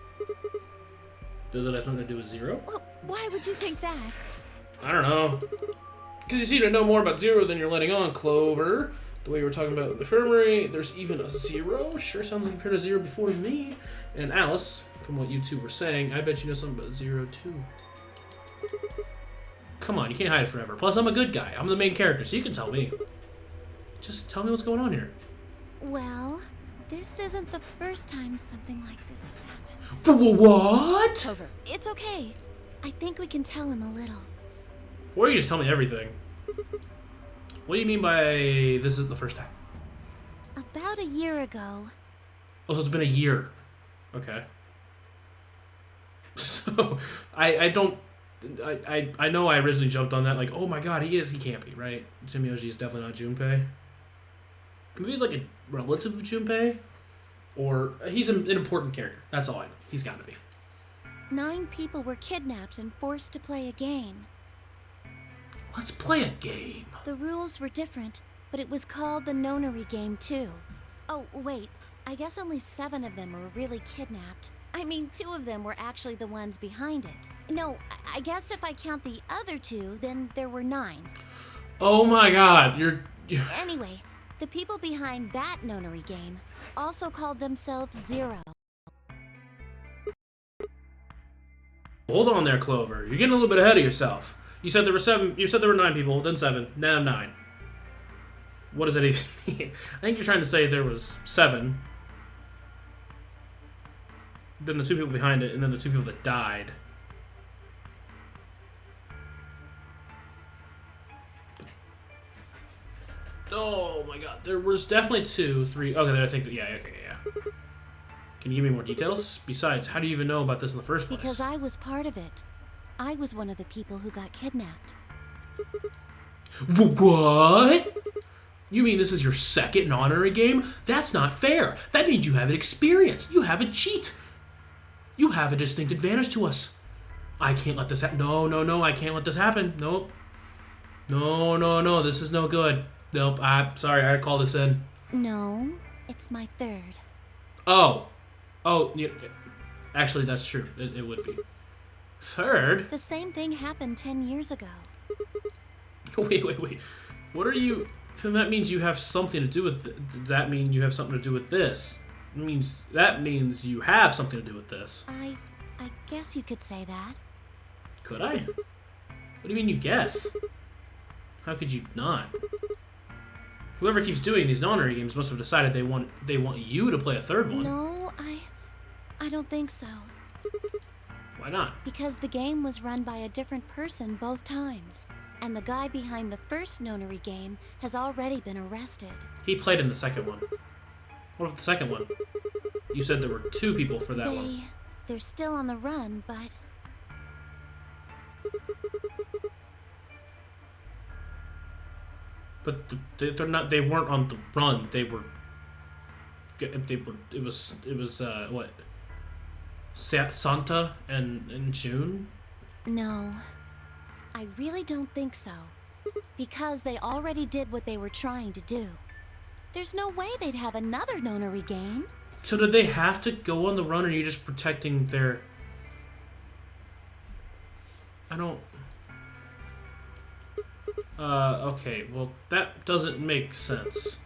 Does it have something to do with Zero? Well, why would you think that? I don't know. Because you seem to know more about Zero than you're letting on, Clover. The way we were talking about the infirmary, there's even a Zero. Sure sounds like you've heard of Zero before me. And Alice, from what you two were saying, I bet you know something about Zero too. Come on, you can't hide it forever. Plus, I'm a good guy. I'm the main character, so you can tell me. Just tell me what's going on here. Well, this isn't the first time something like this has happened. What? Clover, it's okay. I think we can tell him a little. Or you just tell me everything. What do you mean by this isn't the first time? About a year ago. Oh, so it's been a year. Okay. So, I know I originally jumped on that, like, oh my god, he can't be, right? Timioji is definitely not Junpei. Maybe he's like a relative of Junpei? Or, he's an important character. That's all I know. He's gotta be. 9 people were kidnapped and forced to play a game. Let's play a game. The rules were different, but it was called the nonary game too. Oh, wait. I guess only 7 of them were really kidnapped. I mean, 2 of them were actually the ones behind it. No, I guess if I count the other 2, then there were 9. Oh my god, you're... Anyway, the people behind that nonary game also called themselves Zero. Hold on there, Clover. You're getting a little bit ahead of yourself. You said there were 7. You said there were 9 people, then 7. Now 9. What does that even mean? I think you're trying to say there was 7. Then the 2 people behind it, and then the 2 people that died. Oh my god, there was definitely 2, 3. Okay, I think that, yeah. Can you give me more details? Besides, how do you even know about this in the first place? Because I was part of it. I was one of the people who got kidnapped. What? You mean this is your second non-honorary game? That's not fair. That means you have an experience. You have a cheat. You have a distinct advantage to us. I can't let this happen. No, I can't let this happen. Nope. No, this is no good. Nope, I'm sorry, I had to call this in. No, it's my 3rd. Oh, yeah. Actually, that's true. It would be. 3rd? The same thing happened 10 years ago. Wait. What are you... Then that means you have something to do with... Does that mean you have something to do with this? That means you have something to do with this. I guess you could say that. Could I? What do you mean you guess? How could you not? Whoever keeps doing these non-honorary games must have decided they want you to play a 3rd one. No, I don't think so. Why not? Because the game was run by a different person both times. And the guy behind the first nonary game has already been arrested. He played in the second one. What about the second one? You said there were 2 people for that one. They're still on the run, but... But they're not. They weren't on the run. It was what? Santa and June? No. I really don't think so. Because they already did what they were trying to do. There's no way they'd have another nonary game. So did they have to go on the run, or are you just protecting their... I don't... okay, well, that doesn't make sense.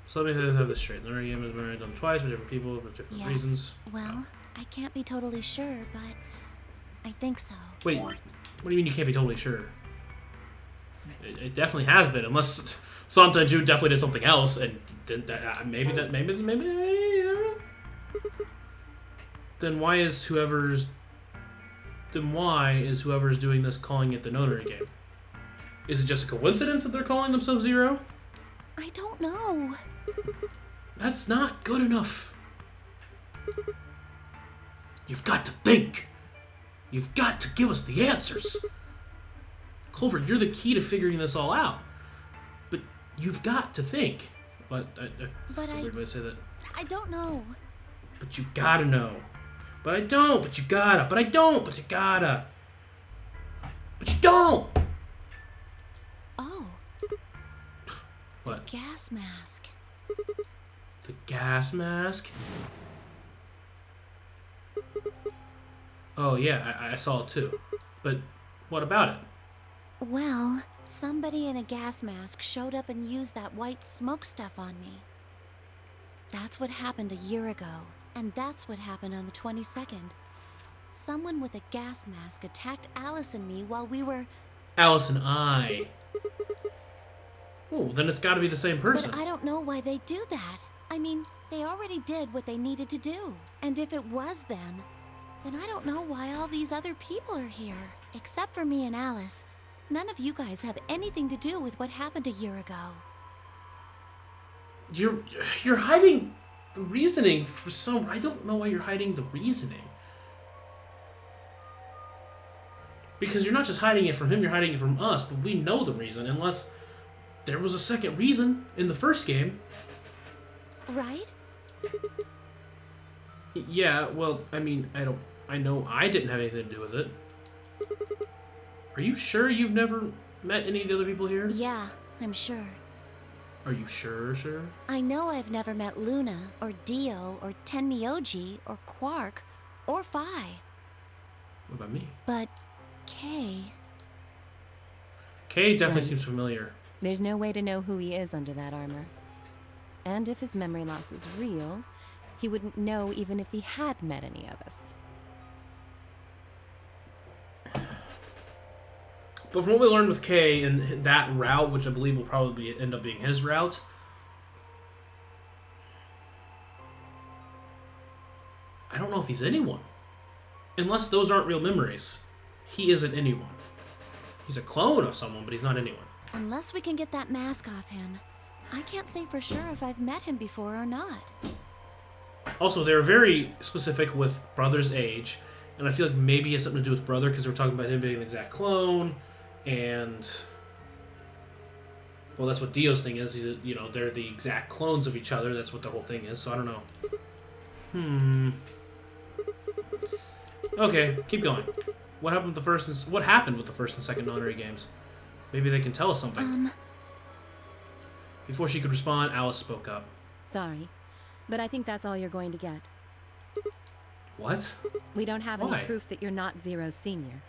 So let me have this straight. The nonary game is married done twice with different people for different reasons. Well, I can't be totally sure, but I think so. Wait, what do you mean you can't be totally sure? It definitely has been, unless Santa and June definitely did something else, and maybe. Then why is whoever's doing this calling it the notary game? Is it just a coincidence that they're calling themselves Zero? I don't know. That's not good enough. You've got to think. You've got to give us the answers. Clover, you're the key to figuring this all out. But you've got to think. What? That's a weird way to say that. I don't know. But you gotta know. But I don't. But you gotta. But I don't. But you gotta. But you don't. Oh. What? The gas mask. The gas mask? Oh yeah, I saw it too. But what about it? Well, somebody in a gas mask showed up and used that white smoke stuff on me. That's what happened a year ago, and that's what happened on the 22nd. Someone with a gas mask attacked Alice and me while we were... Alice and I. Oh, then it's got to be the same person. But I don't know why they do that. I mean, they already did what they needed to do. And if it was them, then I don't know why all these other people are here. Except for me and Alice. None of you guys have anything to do with what happened a year ago. You're hiding the reasoning for some... I don't know why you're hiding the reasoning. Because you're not just hiding it from him, you're hiding it from us, but we know the reason, unless there was a second reason in the first game. Right? Yeah, well, I mean, I know I didn't have anything to do with it. Are you sure you've never met any of the other people here? Yeah, I'm sure. Are you sure? I know I've never met Luna, or Dio, or Tenmyoji, or Quark, or Phi. What about me? But Kay... Kay definitely seems familiar. There's no way to know who he is under that armor. And if his memory loss is real, he wouldn't know even if he had met any of us. But from what we learned with Kay and that route, which I believe will probably end up being his route, I don't know if he's anyone. Unless those aren't real memories. He isn't anyone. He's a clone of someone, but he's not anyone. Unless we can get that mask off him, I can't say for sure if I've met him before or not. Also, they were very specific with Brother's age, and I feel like maybe it has something to do with Brother, because they were talking about him being an exact clone, and... well, that's what Dio's thing is. He's they're the exact clones of each other. That's what the whole thing is, so I don't know. Okay, keep going. What happened with the first and second honorary games? Maybe they can tell us something. Before she could respond, Alice spoke up. Sorry, but I think that's all you're going to get. What? We don't have Why? any proof that you're not Zero Senior.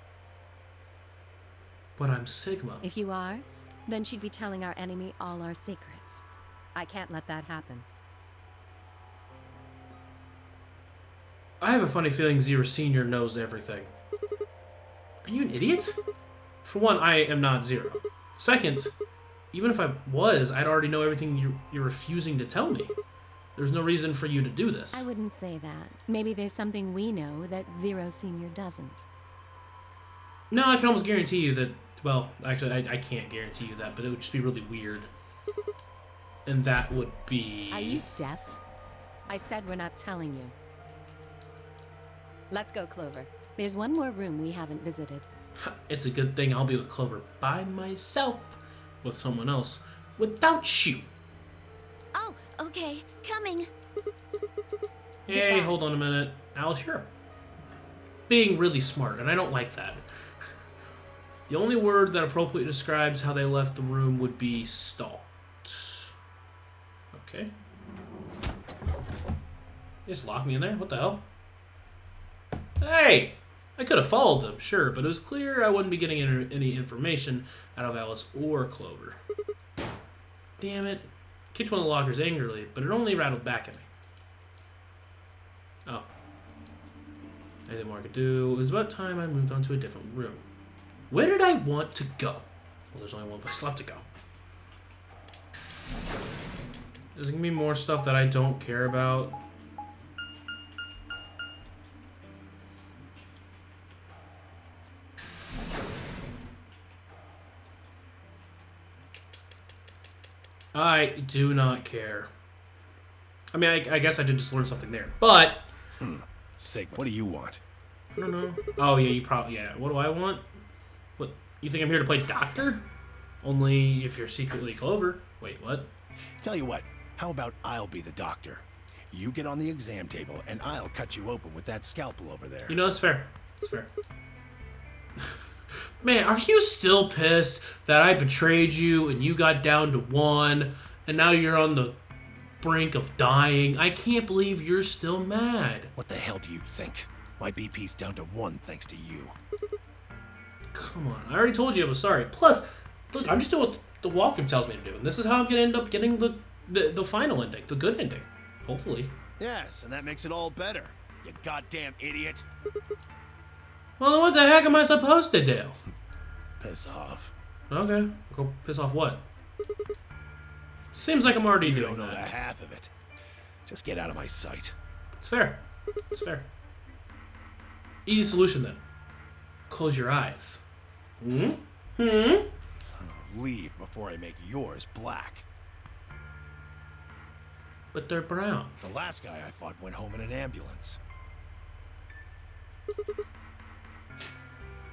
But I'm Sigma. If you are, then she'd be telling our enemy all our secrets. I can't let that happen. I have a funny feeling Zero Senior knows everything. Are you an idiot? For one, I am not Zero. Second, even if I was, I'd already know everything you're refusing to tell me. There's no reason for you to do this. I wouldn't say that. Maybe there's something we know that Zero Senior doesn't. No, I can almost guarantee you that... well, actually, I can't guarantee you that, but it would just be really weird. And that would be... Are you deaf? I said we're not telling you. Let's go, Clover. There's one more room we haven't visited. It's a good thing I'll be with Clover by myself. With someone else. Without you. Oh, okay, coming. Hey, hold on a minute. Alice, you're being really smart, and I don't like that. The only word that appropriately describes how they left the room would be stalked. Okay. You just locked me in there? What the hell? Hey! I could have followed them, sure, but it was clear I wouldn't be getting any information out of Alice or Clover. Damn it. Kicked one of the lockers angrily, but it only rattled back at me. Oh. Anything more I could do? It was about time I moved on to a different room. Where did I want to go? Well, there's only one place left to go. There's gonna be more stuff that I don't care about. I do not care. I mean, I guess I did just learn something there, but... Sigma, what do you want? I don't know. Oh, yeah, you probably... yeah, what do I want? What? You think I'm here to play doctor? Only if you're secretly Clover. Wait, what? Tell you what, how about I'll be the doctor? You get on the exam table, and I'll cut you open with that scalpel over there. You know, it's fair. It's fair. Man, are you still pissed that I betrayed you and you got down to 1 and now you're on the brink of dying? I can't believe you're still mad. What the hell do you think? My BP's down to 1 thanks to you. come on. I already told you I was sorry. Plus, look, I'm just doing what the walkthrough tells me to do. And this is how I'm going to end up getting the final ending. The good ending. Hopefully. Yes, and that makes it all better. You goddamn idiot. Well, then what the heck am I supposed to do? Piss off. Okay. Go piss off what? Seems like I'm already You doing don't know that. the half of it. Just get out of my sight. It's fair. It's fair. Easy solution then. Close your eyes. Leave before I make yours black. But they're brown. The last guy I fought went home in an ambulance.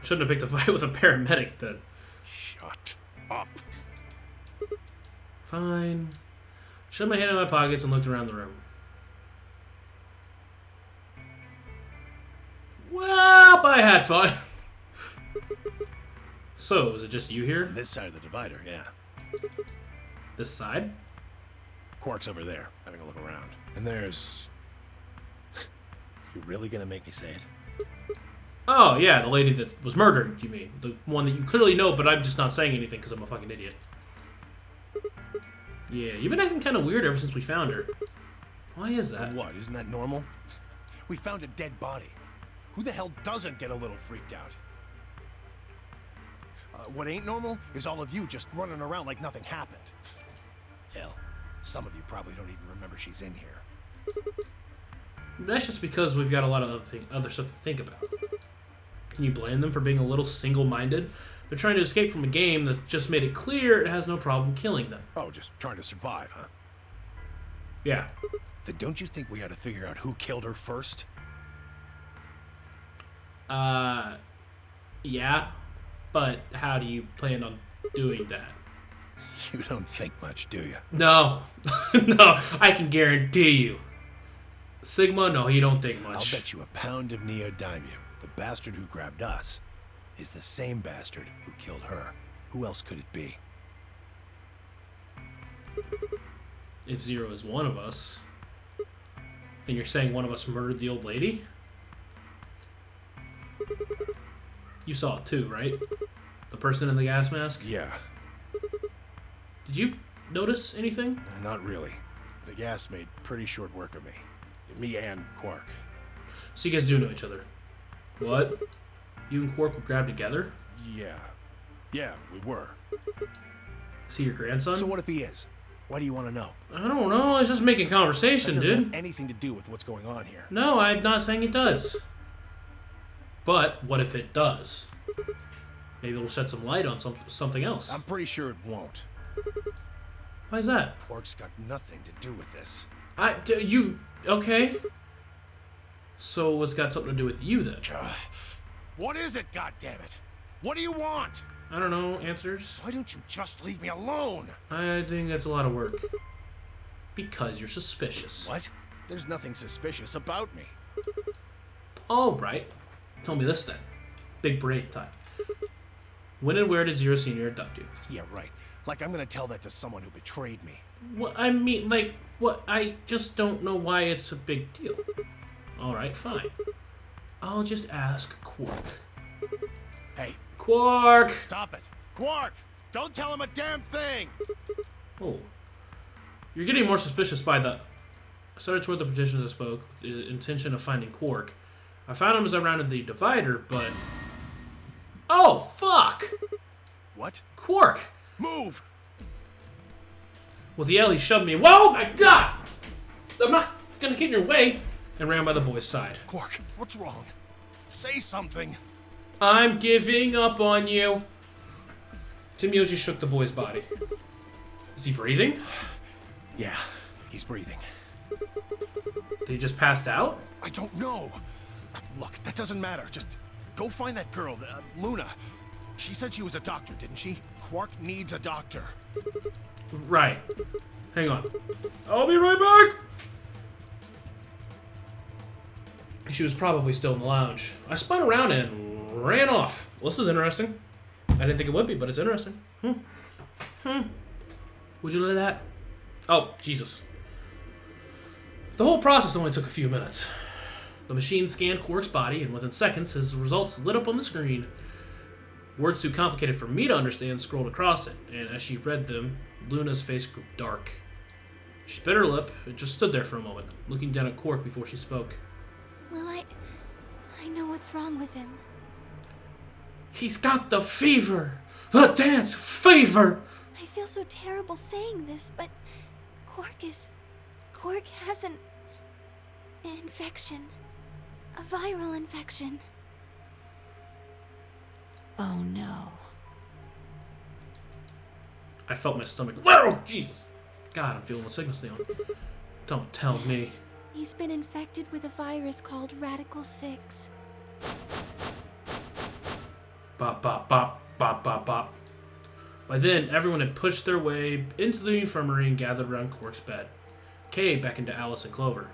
Shouldn't have picked a fight with a paramedic then. Shut up. Fine. Shoved my hand in my pockets and looked around the room. Well, I had fun. So, is it just you here? On this side of the divider, yeah. This side? Quark's over there, having a look around. And there's... You really gonna make me say it? Oh, yeah, the lady that was murdered, you mean. The one that you clearly know, but I'm just not saying anything because I'm a fucking idiot. Yeah, you've been acting kind of weird ever since we found her. Why is that? What, isn't that normal? We found a dead body. Who the hell doesn't get a little freaked out? What ain't normal is all of you just running around like nothing happened. Hell, some of you probably don't even remember she's in here. That's just because we've got a lot of other stuff to think about. Can you blame them for being a little single-minded? They're trying to escape from a game that just made it clear it has no problem killing them. Oh, just trying to survive, huh? Yeah. Then don't you think we ought to figure out who killed her first? Yeah. But how do you plan on doing that? You don't think much, do you? No. No, I can guarantee you. Sigma, no, he don't think much. I'll bet you a pound of neodymium. The bastard who grabbed us is the same bastard who killed her. Who else could it be? If Zero is one of us, and you're saying one of us murdered the old lady? You saw it too, right? The person in the gas mask? Yeah. Did you notice anything? Not really. The gas made pretty short work of me. Me and Quark. So you guys do know each other? What? You and Quark were grabbed together? Yeah. Yeah, we were. Is he your grandson? So what if he is? Why do you want to know? I don't know. I was just making conversation, That doesn't dude. have anything to do with what's going on here. No, I'm not saying it does. But what if it does? Maybe it'll shed some light on something else. I'm pretty sure it won't. Why is that? Quark's got nothing to do with this. Okay. So it's got something to do with you then? What is it, goddammit? What do you want? I don't know. Answers? Why don't you just leave me alone? I think that's a lot of work. Because you're suspicious. What? There's nothing suspicious about me. All right. Tell me this then. Big brain time. When and where did Zero Senior abduct you? Yeah, right. Like I'm gonna tell that to someone who betrayed me. What I mean, like, what? I just don't know why it's a big deal. All right, fine. I'll just ask Quark. Hey, Quark! stop it. Quark! Don't tell him a damn thing! Oh. You're getting more suspicious by the... I started toward the petitions I spoke with the intention of finding Quark. I found him as I rounded the divider, but... Oh, fuck! What? Quark! Move! With the L, he shoved me. Whoa, my God! I'm not gonna get in your way. And ran by the boy's side. Quark, what's wrong? Say something. I'm giving up on you. Tim Yoshi shook the boy's body. Is he breathing? Yeah, he's breathing. Did he just passed out? I don't know. Look, that doesn't matter. Just go find that girl, Luna. She said she was a doctor, didn't she? Quark needs a doctor. Right. Hang on. I'll be right back! She was probably still in the lounge. I spun around and ran off. Well, this is interesting. I didn't think it would be, but it's interesting. Would you look at that? Oh, Jesus. The whole process only took a few minutes. The machine scanned Quark's body, and within seconds, his results lit up on the screen. Words too complicated for me to understand scrolled across it, and as she read them, Luna's face grew dark. She bit her lip and just stood there for a moment, looking down at Quark before she spoke. Well, I know what's wrong with him. He's got the fever! The dance fever! I feel so terrible saying this, but Quark has an infection. A viral infection. Oh no. I felt my stomach. Whoa! Jesus! God, I'm feeling the sickness now. Don't tell me. He's been infected with a virus called Radical 6. Bop, bop, bop, bop, bop, bop. By then, everyone had pushed their way into the infirmary and gathered around Quark's bed. Kay beckoned to Alice and Clover.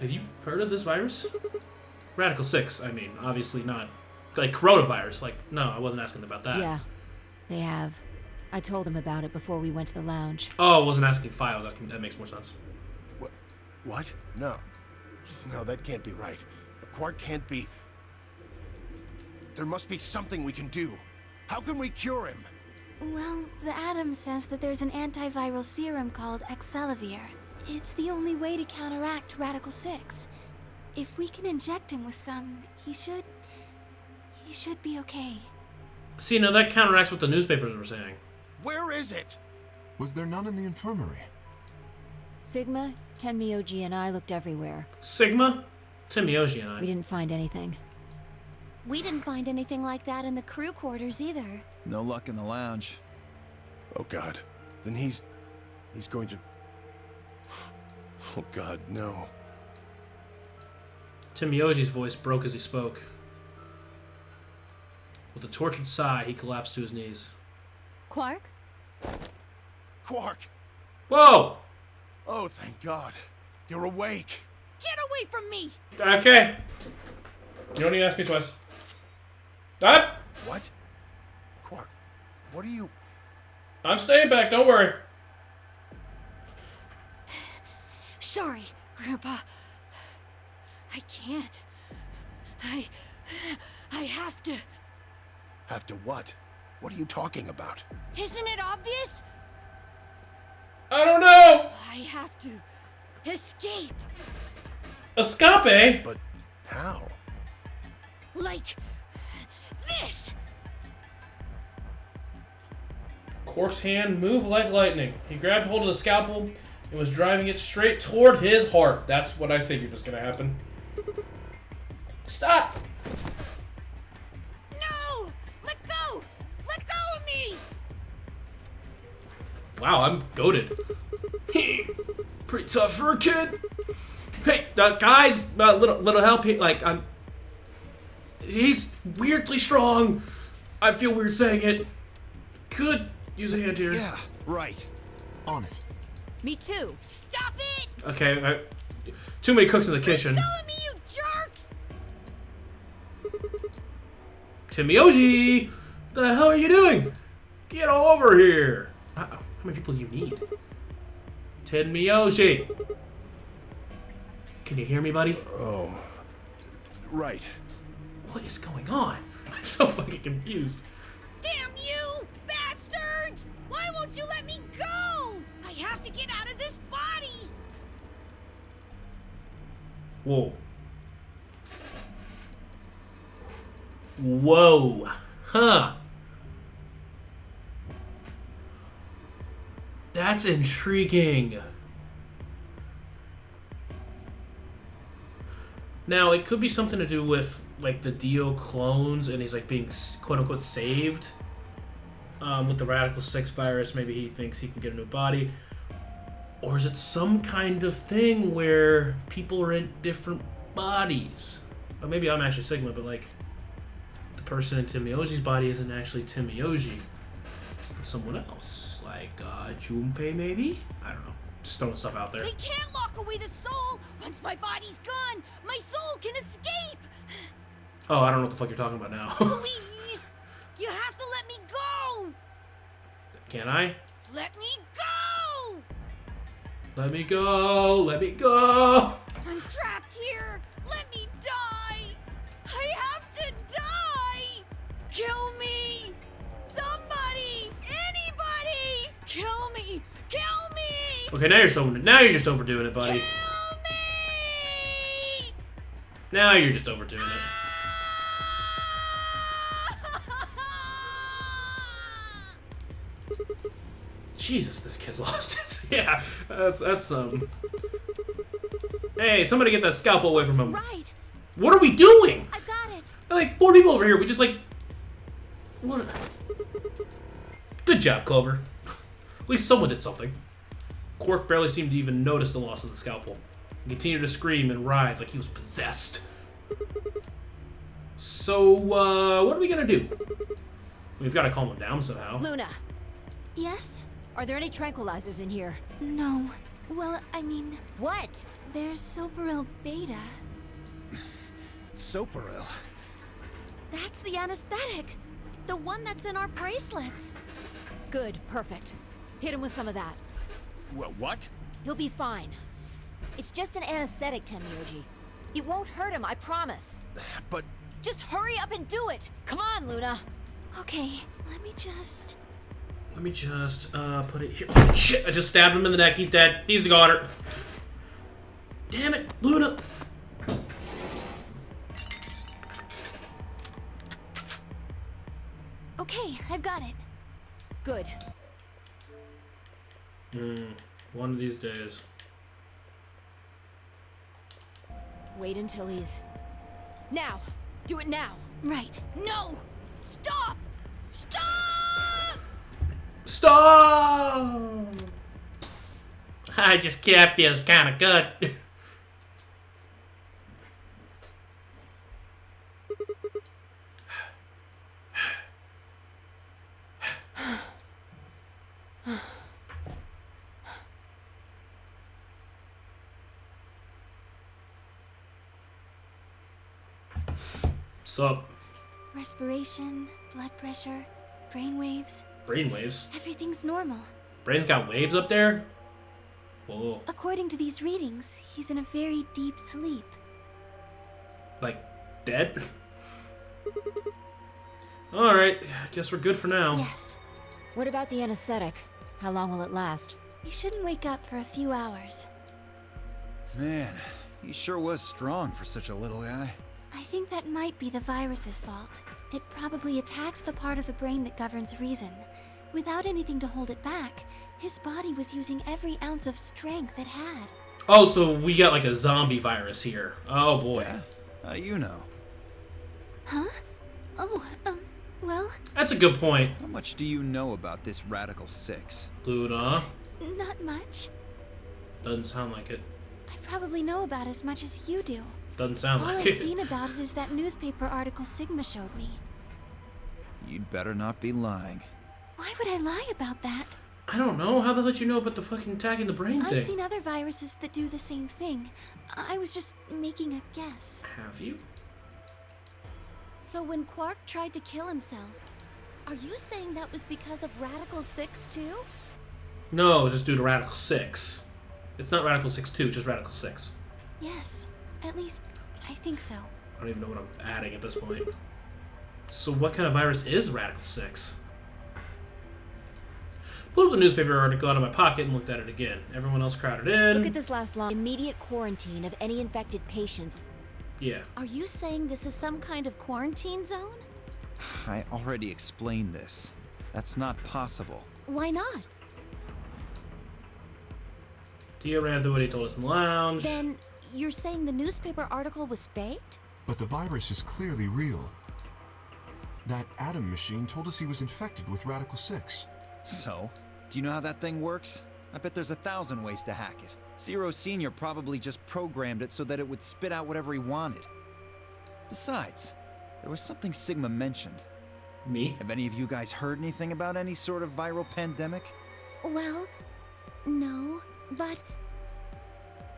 Have you heard of this virus? Radical 6, I mean, obviously not. Like coronavirus, like, no, I wasn't asking about that. Yeah, they have. I told them about it before we went to the lounge. Oh, I wasn't asking if I was asking. That makes more sense. What? No. No, that can't be right. Quark can't be... There must be something we can do. How can we cure him? Well, the Atom says that there's an antiviral serum called Excelavir. It's the only way to counteract Radical 6. If we can inject him with some, he should be okay. See, now that counteracts what the newspapers were saying. Where is it? Was there none in the infirmary? Sigma, Tenmyoji, and I looked everywhere. Sigma? Tenmyoji and I. We didn't find anything. We didn't find anything like that in the crew quarters either. No luck in the lounge. Oh, God. Then he's going to... Oh, God, no. Tenmyoji's voice broke as he spoke. With a tortured sigh, he collapsed to his knees. Quark? Quark! Whoa! Oh, thank God. You're awake. Get away from me! Okay. You don't need to ask me twice. Dad? What? Quark, what are you... I'm staying back, don't worry. Sorry, Grandpa. I can't. I have to. Have to what? What are you talking about? Isn't it obvious? I don't know! I have to escape. Escape? But how? Like this. Quark's hand moved like lightning. He grabbed hold of the scalpel and was driving it straight toward his heart. That's what I figured was going to happen. Stop! No! Let go! Let go of me! Wow, I'm goated. Pretty tough for a kid. Hey, guys, little help here. Like, he's weirdly strong. I feel weird saying it. Could use a hand here. Yeah, right. On it. Me too. Stop it! Okay, too many cooks in the kitchen. Let go of me, you jerks! Tenmyoji, the hell are you doing? Get over here. How many people do you need? Tenmyoji. Can you hear me, buddy? Oh, right. What is going on? I'm so fucking confused. Damn you, bastards! Why won't you let me go? I have to get out of this body! Whoa. Whoa. Huh. That's intriguing. Now, it could be something to do with, like, the Dio clones, and he's, like, being, quote-unquote, saved. With the Radical 6 virus, maybe he thinks he can get a new body. Or is it some kind of thing where people are in different bodies? Or maybe I'm actually Sigma, but, like, the person in Tenmyoji's body isn't actually Tenmyoji. It's someone else. Like, Junpei, maybe? I don't know. Just throwing stuff out there. They can't lock away the soul! Once my body's gone, my soul can escape! Oh, I don't know what the fuck you're talking about now. Please! You have to let me go! Can I? Let me go! Let me go! Let me go! I'm trapped here! Let me die! I have to die! Okay, now you're just overdoing it, buddy. Kill me! Now you're just overdoing it. Jesus, this kid's lost it. Yeah, that's Hey, somebody get that scalpel away from him. Right. What are we doing? I've got it. Like 4 people over here. We just like. What? Good job, Clover. At least someone did something. Quark barely seemed to even notice the loss of the scalpel. He continued to scream and writhe like he was possessed. So, what are we gonna do? We've got to calm him down somehow. Luna, Yes? are there any tranquilizers in here? No. Well, I mean, What? there's Soparil Beta. Soparil. That's the anesthetic. The one that's in our bracelets. Good, perfect. Hit him with some of that. What? He'll be fine. It's just an anesthetic, Tenmyoji. It won't hurt him, I promise. But Just hurry up and do it! Come on, Luna! Okay, let me just... Let me just put it here. Oh shit! I just stabbed him in the neck. He's dead. He's the goner. Damn it, Luna! Okay, I've got it. Good. One of these days. Wait until he's... Now! Do it now! Right. No! Stop! Stop! Stop! I just kept feels kind of good. What's up? Respiration, blood pressure, brain waves. Brainwaves? Everything's normal. Brain's got waves up there? Whoa. According to these readings, he's in a very deep sleep. Like, dead? Alright, guess we're good for now. Yes. What about the anesthetic? How long will it last? He shouldn't wake up for a few hours. Man, he sure was strong for such a little guy. I think that might be the virus's fault. It probably attacks the part of the brain that governs reason. Without anything to hold it back, his body was using every ounce of strength it had. Oh, so we got like a zombie virus here. Oh boy. Yeah? How do you know? Huh? Oh, well, That's a good point, How much do you know about this Radical 6? Luna. not much. Doesn't sound like it. I probably know about as much as you do. Doesn't sound All like I've it. seen about it is that newspaper article Sigma showed me. You'd better not be lying. Why would I lie about that? I don't know. How they let you know about the fucking attacking the brain thing? I've seen other viruses that do the same thing. I was just making a guess. Have you? So when Quark tried to kill himself, are you saying that was because of Radical 6 too? No, it's just due to Radical 6. It's not Radical 6-2, just Radical 6. Yes, at least I think so. I don't even know what I'm adding at this point. So what kind of virus is Radical 6? Pulled up the newspaper article out of my pocket and looked at it again. Everyone else crowded in. Look at this last line. Immediate quarantine of any infected patients. Yeah. Are you saying this is some kind of quarantine zone? I already explained this. That's not possible. Why not? Dia ran through what he told us in the lounge. Then you're saying the newspaper article was faked? But the virus is clearly real. That Atom machine told us he was infected with Radical 6. So, do you know how that thing works? I bet there's 1,000 ways to hack it. Zero Senior probably just programmed it so that it would spit out whatever he wanted. Besides, there was something Sigma mentioned. Me? Have any of you guys heard anything about any sort of viral pandemic? Well, no, but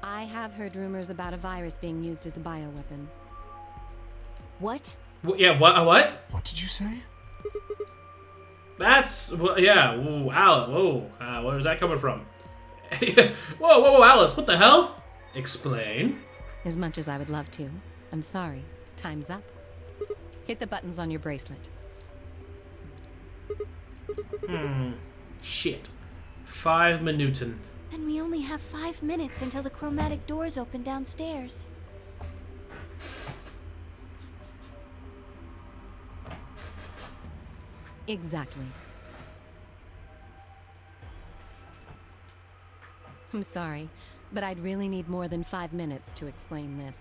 I have heard rumors about a virus being used as a bioweapon. What? Yeah, what? What? What did you say? That's... Well, yeah, whoa, Alice. Whoa, where's that coming from? whoa, Alice, what the hell? Explain. As much as I would love to. I'm sorry. Time's up. Hit the buttons on your bracelet. Shit. 5 minuten. Then we only have 5 minutes until the chromatic doors open downstairs. Exactly. I'm sorry, but I'd really need more than 5 minutes to explain this.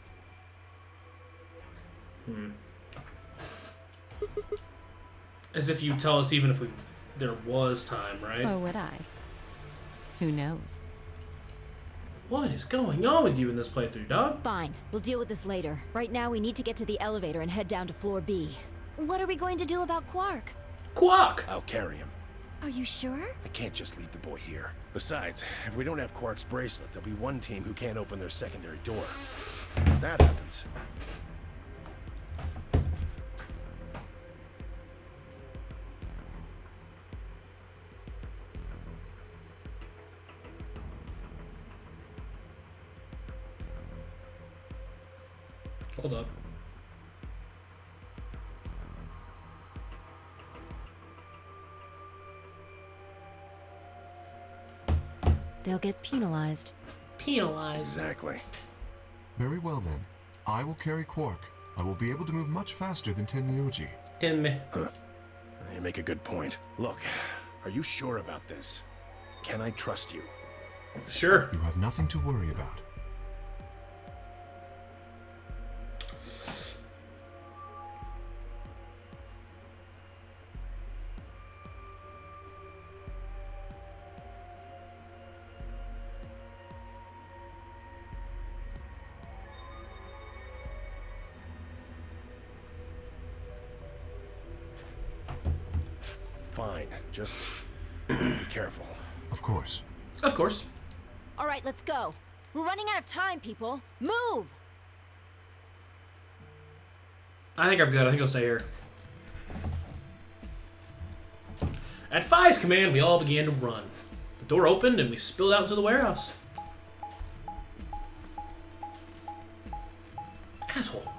As if you tell us even if there was time, right? Or would I? Who knows? What is going on with you in this playthrough, dog? Fine, we'll deal with this later. Right now, we need to get to the elevator and head down to floor B. What are we going to do about Quark? Quark! I'll carry him. Are you sure? I can't just leave the boy here. Besides, if we don't have Quark's bracelet, there'll be one team who can't open their secondary door. If that happens. Hold up. They'll get penalized. Penalized. Exactly. Very well then. I will carry Quark. I will be able to move much faster than Tenmyoji. You make a good point. Look, are you sure about this? Can I trust you? Sure. You have nothing to worry about. Fine, just be careful. Of course. Of course. All right, let's go. We're running out of time, people. Move! I think I'm good. I think I'll stay here. At Fi's command, we all began to run. The door opened and we spilled out into the warehouse. Asshole.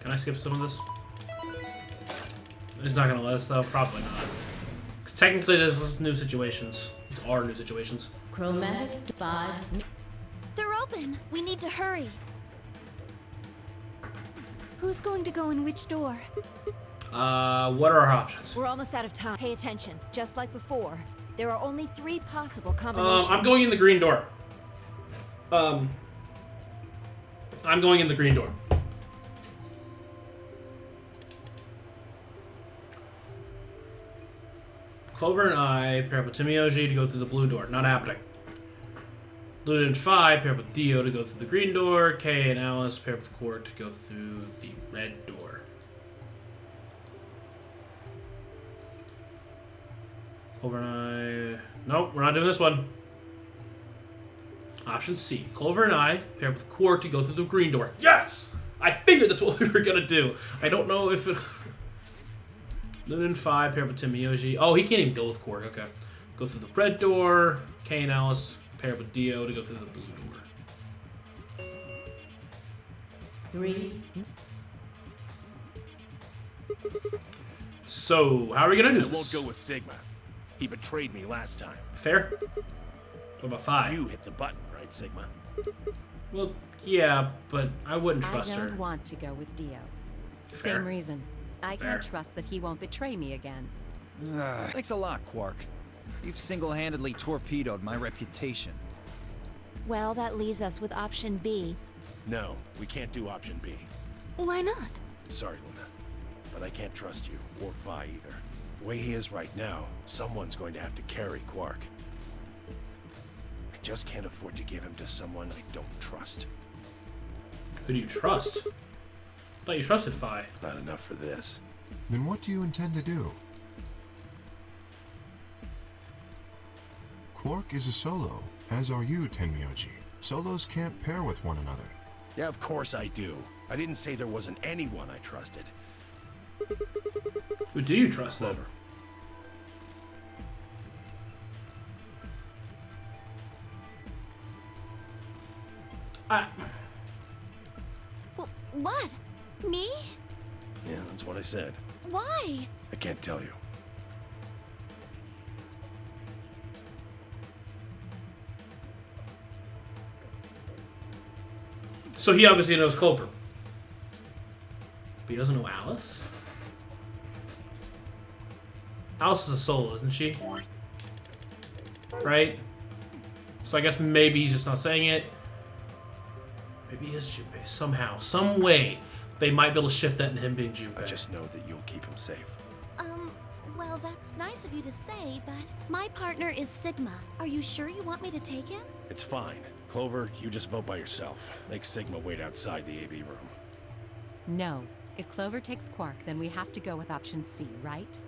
Can I skip some of this? He's not gonna let us though? Probably not. Because technically this is new situations. These are new situations. Chromatic 5. They're open. We need to hurry. Who's going to go in which door? What are our options? We're almost out of time. Pay attention. Just like before, there are only 3 possible combinations. I'm going in the green door. I'm going in the green door. Clover and I pair up with Tenmyoji to go through the blue door. Not happening. Luna and Phi pair up with Dio to go through the green door. Kay and Alice pair up with Quark to go through the red door. Clover and I... Nope, we're not doing this one. Option C. Clover and I pair up with Quark to go through the green door. Yes! I figured that's what we were gonna do. I don't know if it... Luna and Phi pair up with Tenmyoji. Oh, he can't even go with Quark. Okay. Go through the red door. Kay and Alice pair up with Dio to go through the blue door. 3. So, how are we gonna do I this? won't go with Sigma. He betrayed me last time. Fair? What about Phi? You hit the button, right, Sigma? Well, yeah, but I wouldn't trust I her. don't want to go with Dio. Fair. Same reason. I Fair. can't trust that he won't betray me again. Thanks a lot, Quark. You've single-handedly torpedoed my reputation. Well, that leaves us with option B. No, we can't do option B. Why not? Sorry, Luna. But I can't trust you, or Phi either. The way he is right now, someone's going to have to carry Quark. I just can't afford to give him to someone I don't trust. Who do you trust? I thought you trusted Phi. Not enough for this. Then what do you intend to do? Quark is a solo, as are you, Tenmyoji. Solos can't pair with one another. Yeah, of course I do. I didn't say there wasn't anyone I trusted. Who do you trust, then? Clover. What? Me? Yeah, that's what I said. Why? I can't tell you. So he obviously knows Clover. But he doesn't know Alice? Alice is a solo, isn't she? Right? So I guess maybe he's just not saying it. Maybe he is Junpei. Somehow, some way, they might be able to shift that into him being Junpei. I just know that you'll keep him safe. Well, that's nice of you to say, but my partner is Sigma. Are you sure you want me to take him? It's fine. Clover, you just vote by yourself. Make Sigma wait outside the AB room. No. If Clover takes Quark, then we have to go with option C, right?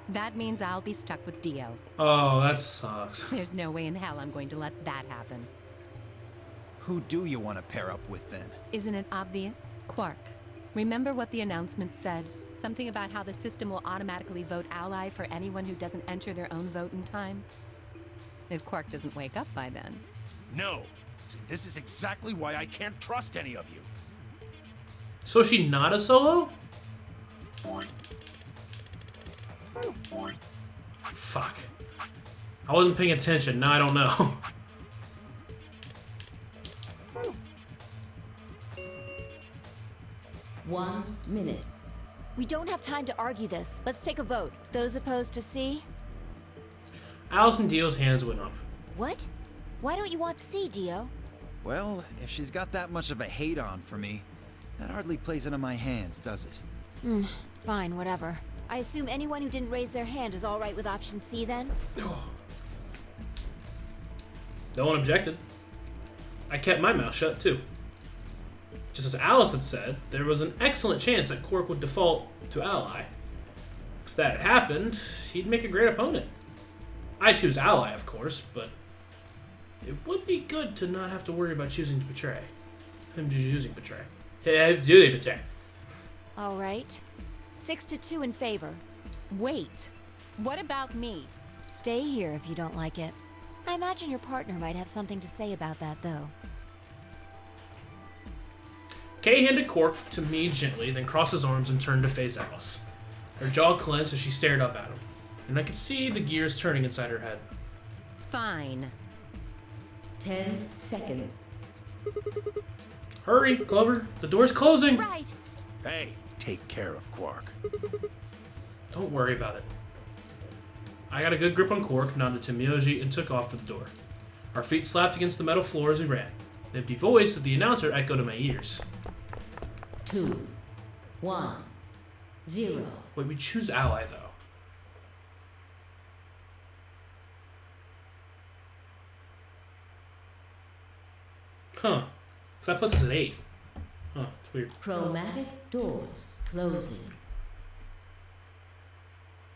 That means I'll be stuck with Dio. Oh, that sucks. There's no way in hell I'm going to let that happen. Who do you want to pair up with then? Isn't it obvious? Quark. Remember what the announcement said? Something about how the system will automatically vote ally for anyone who doesn't enter their own vote in time? If Quark doesn't wake up by then. No! This is exactly why I can't trust any of you. So is she not a solo? Fuck. I wasn't paying attention. Now I don't know. One minute. We don't have time to argue this. Let's take a vote. Those opposed to C? Alice and Dio's hands went up. What? Why don't you want C, Dio? Well, if she's got that much of a hate on for me, that hardly plays into my hands, does it? Fine, whatever. I assume anyone who didn't raise their hand is all right with option C then? No one objected. I kept my mouth shut too. Just as Alice had said, there was an excellent chance that Quark would default to ally. If that had happened, he'd make a great opponent. I choose ally, of course, but it would be good to not have to worry about choosing to betray. Him choosing betray. Do they betray? All right. 6-2 in favor. Wait. What about me? Stay here if you don't like it. I imagine your partner might have something to say about that, though. Kay handed Quark to me gently, then crossed his arms and turned to face Alice. Her jaw clenched as she stared up at him, and I could see the gears turning inside her head. Fine. 10 seconds. Hurry, Clover. The door's closing. Right. Hey, take care of Quark. Don't worry about it. I got a good grip on Quark, nodded to Miyoji, and took off for the door. Our feet slapped against the metal floor as we ran. The empty voice of the announcer echoed in my ears. 2, 1, 0. Wait, we choose ally, though. Huh. So that puts us at 8. Huh, it's weird. Chromatic doors closing.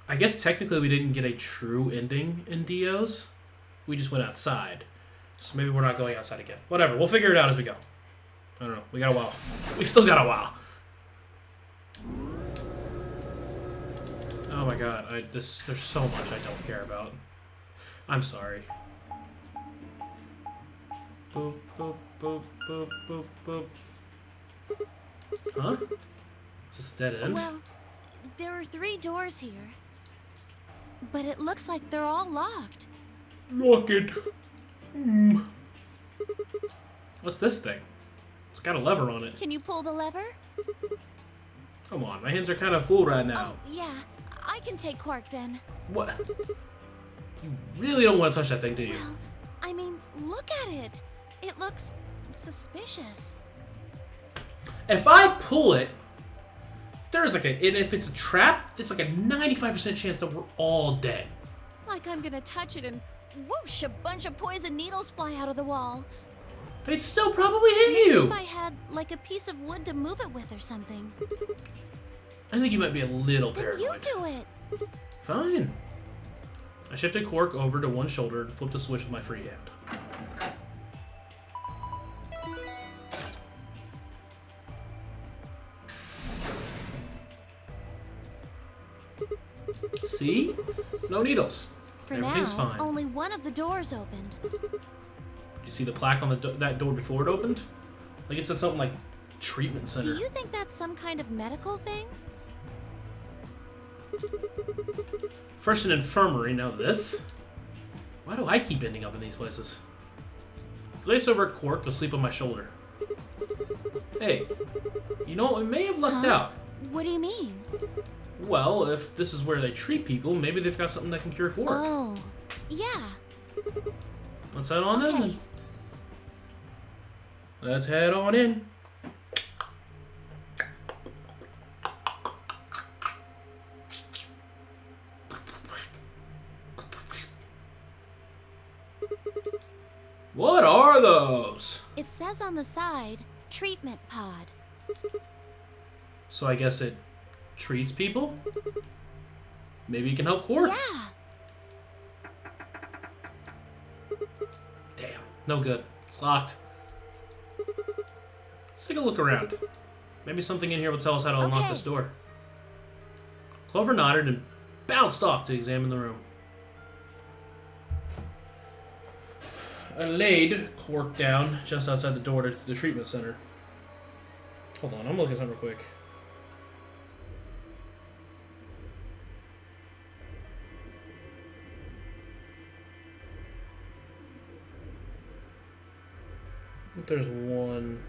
I guess technically we didn't get a true ending in Dio's. We just went outside. So maybe we're not going outside again. Whatever, we'll figure it out as we go. I don't know, we got a while. We still got a while. Oh my god, there's so much I don't care about. I'm sorry. Boop, boop, boop, boop, boop, boop. Huh? Is this a dead end? Well, there are 3 doors here. But it looks like they're all locked. Lock it. What's this thing? It's got a lever on it. Can you pull the lever? Come on, my hands are kind of full right now. Oh, yeah. I can take Quark then. What? You really don't want to touch that thing, do you? Well, I mean, look at it. It looks suspicious. If I pull it, there's like and if it's a trap, it's like a 95% chance that we're all dead. Like I'm gonna touch it and whoosh, a bunch of poison needles fly out of the wall. It'd still probably hit you. If I had like a piece of wood to move it with or something. I think you might be a little Then paranoid. you do it. Fine. I shifted Quark over to one shoulder and flipped the switch with my free hand. See? No needles. For Everything's now, fine. only one of the doors opened. Did you see the plaque on that door before it opened? Like it said something like treatment center. Do you think that's some kind of medical thing? First an infirmary, now this. Why do I keep ending up in these places? Glaze over at Quark, you'll sleep on my shoulder. Hey, you know, we may have lucked out. What do you mean? Well, if this is where they treat people, maybe they've got something that can cure Quark. Oh, yeah. Let's head on in Okay. then. Let's head on in. What are those? It says on the side, treatment pod. So I guess it treats people? Maybe it can help Quark? Yeah. Damn, no good. It's locked. Let's take a look around. Maybe something in here will tell us how to unlock Okay. this door. Clover nodded and bounced off to examine the room. I laid Quark down just outside the door to the treatment center. Hold on, I'm looking at something real quick. I think there's one.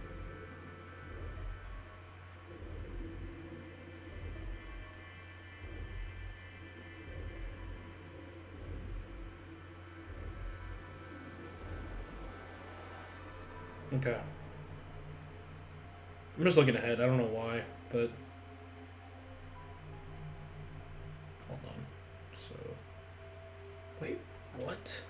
Okay. I'm just looking ahead. I don't know why, but hold on. So, wait, what?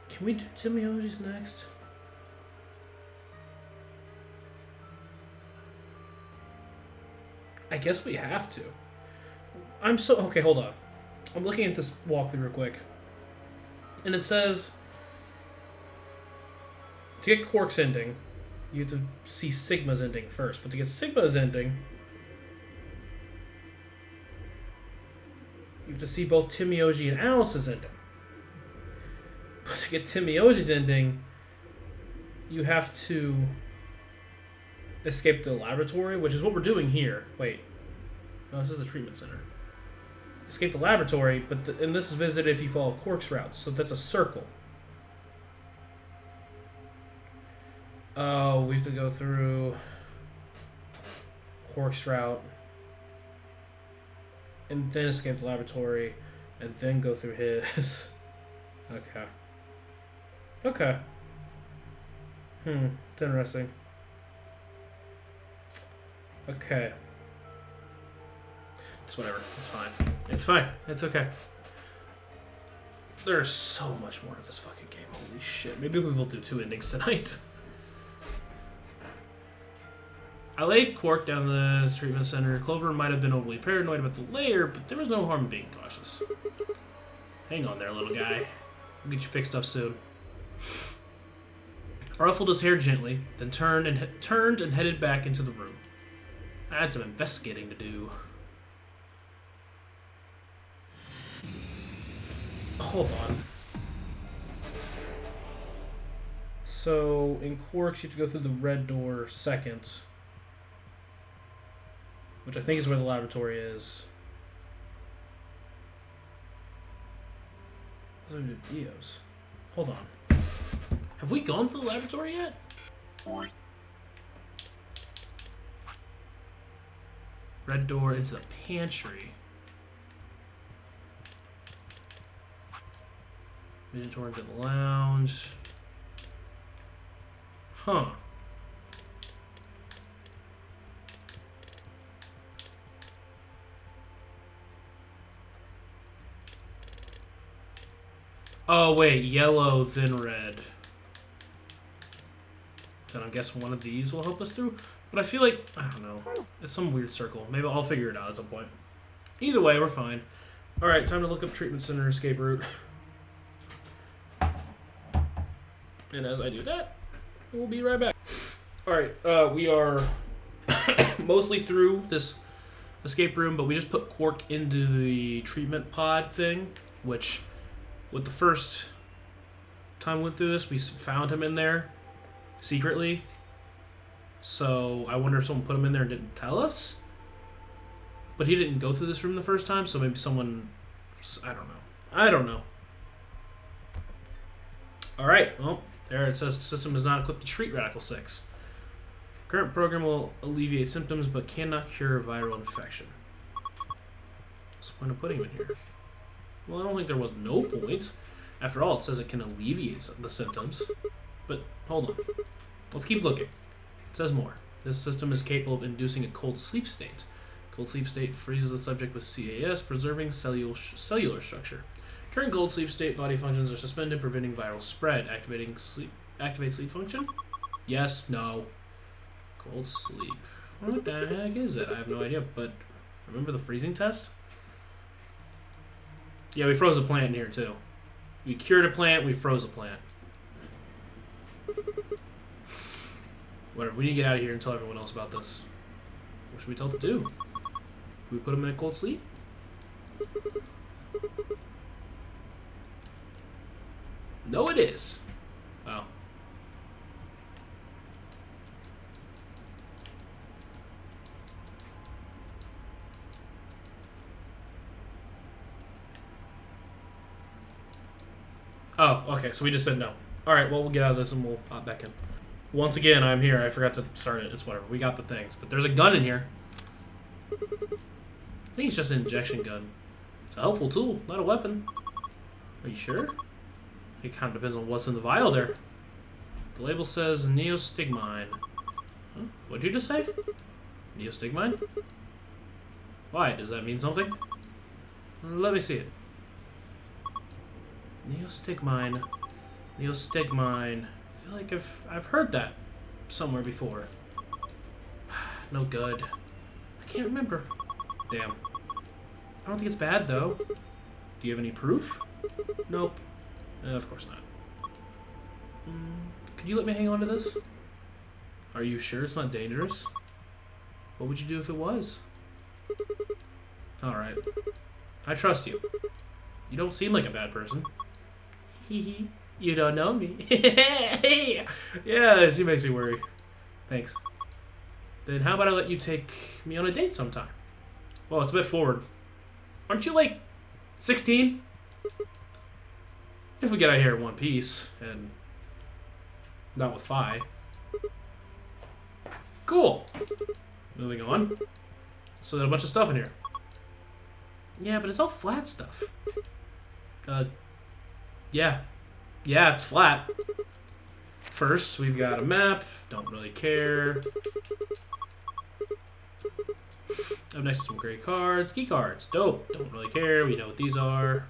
Can we do Timioji's next? I guess we have to. Okay, hold on. I'm looking at this walkthrough real quick. And it says to get Quark's ending, you have to see Sigma's ending first. But to get Sigma's ending, you have to see both Timioji and Alice's ending. But to get Timioji's ending, you have to escape the laboratory, which is what we're doing here. Wait. No, this is the treatment center. Escape the laboratory, and this is visited if you follow Quark's route, so that's a circle. Oh, we have to go through Quark's route, and then escape the laboratory, and then go through his. Okay. Okay. It's interesting. Okay. It's whatever. It's fine. It's fine. It's okay. There's so much more to this fucking game. Holy shit. Maybe we will do 2 endings tonight. I laid Quark down the treatment center. Clover might have been overly paranoid about the layer, but there was no harm in being cautious. Hang on there, little guy. We'll get you fixed up soon. I ruffled his hair gently, then turned and headed back into the room. I had some investigating to do. Hold on. So, in Quark's, you have to go through the red door second. Which I think is where the laboratory is. Those are new Dios. Hold on. Have we gone to the laboratory yet? Red door into the pantry. Vision door into the lounge. Huh. Oh wait, yellow then red. Then I guess one of these will help us through. But I feel like, I don't know, it's some weird circle. Maybe I'll figure it out at some point. Either way, we're fine. Alright, time to look up treatment center escape route. And as I do that, we'll be right back. Alright, we are mostly through this escape room, but we just put Quark into the treatment pod thing, which, with the first time we went through this, we found him in there secretly. So I wonder if someone put him in there and didn't tell us. But he didn't go through this room the first time, so maybe someone... I don't know. Alright, well, there it says system is not equipped to treat Radical 6. Current program will alleviate symptoms, but cannot cure viral infection. What's the point of putting him in here? Well, I don't think there was no point. After all, it says it can alleviate the symptoms. But, hold on. Let's keep looking. It says more. This system is capable of inducing a cold sleep state. Cold sleep state freezes the subject with CAS, preserving cellular structure. During cold sleep state, body functions are suspended, preventing viral spread. Activate sleep function? Yes, no. Cold sleep. What the heck is it? I have no idea, but remember the freezing test? Yeah, we froze a plant in here, too. We cured a plant, we froze a plant. Whatever, we need to get out of here and tell everyone else about this. What should we tell them to do? Should we put them in a cold sleep? No, it is. Oh. Oh, okay, so we just said no. Alright, well, we'll get out of this and we'll hop back in. Once again, I'm here. I forgot to start it. It's whatever. We got the things. But there's a gun in here. I think it's just an injection gun. It's a helpful tool, not a weapon. Are you sure? It kind of depends on what's in the vial there. The label says neostigmine. Huh? What'd you just say? Neostigmine? Why? Does that mean something? Let me see it. Neostigmine. Neostigmine. I feel like I've heard that somewhere before. No good. I can't remember. Damn. I don't think it's bad, though. Do you have any proof? Nope. Of course not. Could you let me hang on to this? Are you sure it's not dangerous? What would you do if it was? Alright. I trust you. You don't seem like a bad person. Hee. You don't know me. Yeah, she makes me worry. Thanks. Then how about I let you take me on a date sometime? Well, it's a bit forward. Aren't you like 16? If we get out of here in one piece, and not with Phi. Cool. Moving on. So there's a bunch of stuff in here. Yeah, but it's all flat stuff. Yeah. Yeah, it's flat. First, we've got a map. Don't really care. Up next to some gray cards. Key cards. Dope. Don't really care. We know what these are.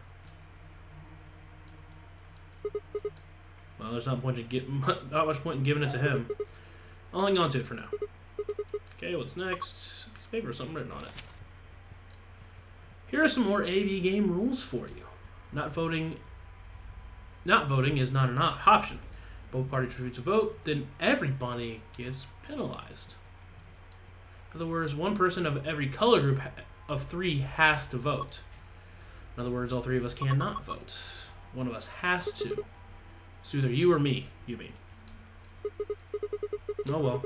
Well, there's not much point in giving it to him. I'll hang on to it for now. Okay, what's next? Piece of paper with something written on it. Here are some more AB game rules for you. Not voting is not an option. Both parties refuse to vote, then everybody gets penalized. In other words, one person of every color group of 3 has to vote. In other words, all 3 of us cannot vote. One of us has to. It's either you or me, you mean. Oh well.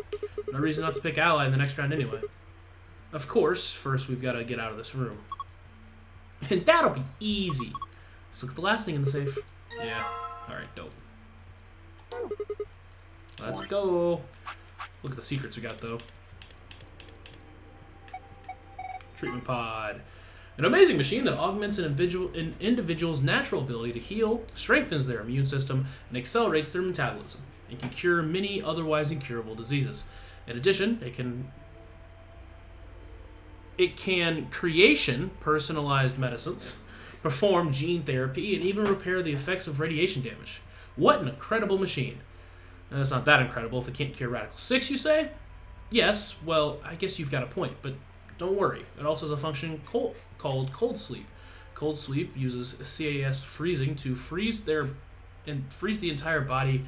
No reason not to pick ally in the next round anyway. Of course, first we've got to get out of this room. And that'll be easy. Let's look at the last thing in the safe. Yeah. Alright, dope. Let's go. Look at the secrets we got, though. Treatment pod. An amazing machine that augments an individual's natural ability to heal, strengthens their immune system, and accelerates their metabolism, and can cure many otherwise incurable diseases. In addition, it can creation personalized medicines, perform gene therapy, and even repair the effects of radiation damage. What an incredible machine. And it's not that incredible if it can't cure Radical 6, you say? Yes, well, I guess you've got a point, but Don't worry, it also has a function called cold sleep. Cold sleep uses CAS freezing to freeze the entire body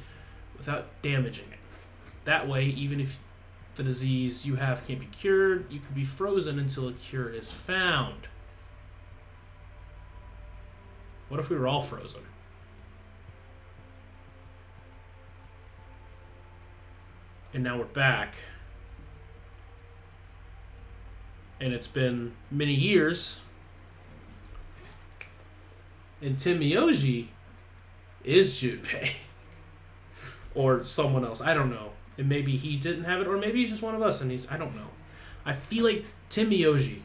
without damaging it. That way, even if the disease you have can't be cured, you can be frozen until a cure is found. What if we were all frozen? And now we're back. And it's been many years. And Tim Miyoshi is Junpei. Or someone else. I don't know. And maybe he didn't have it, or maybe he's just one of us and I don't know. I feel like Tim Miyoshi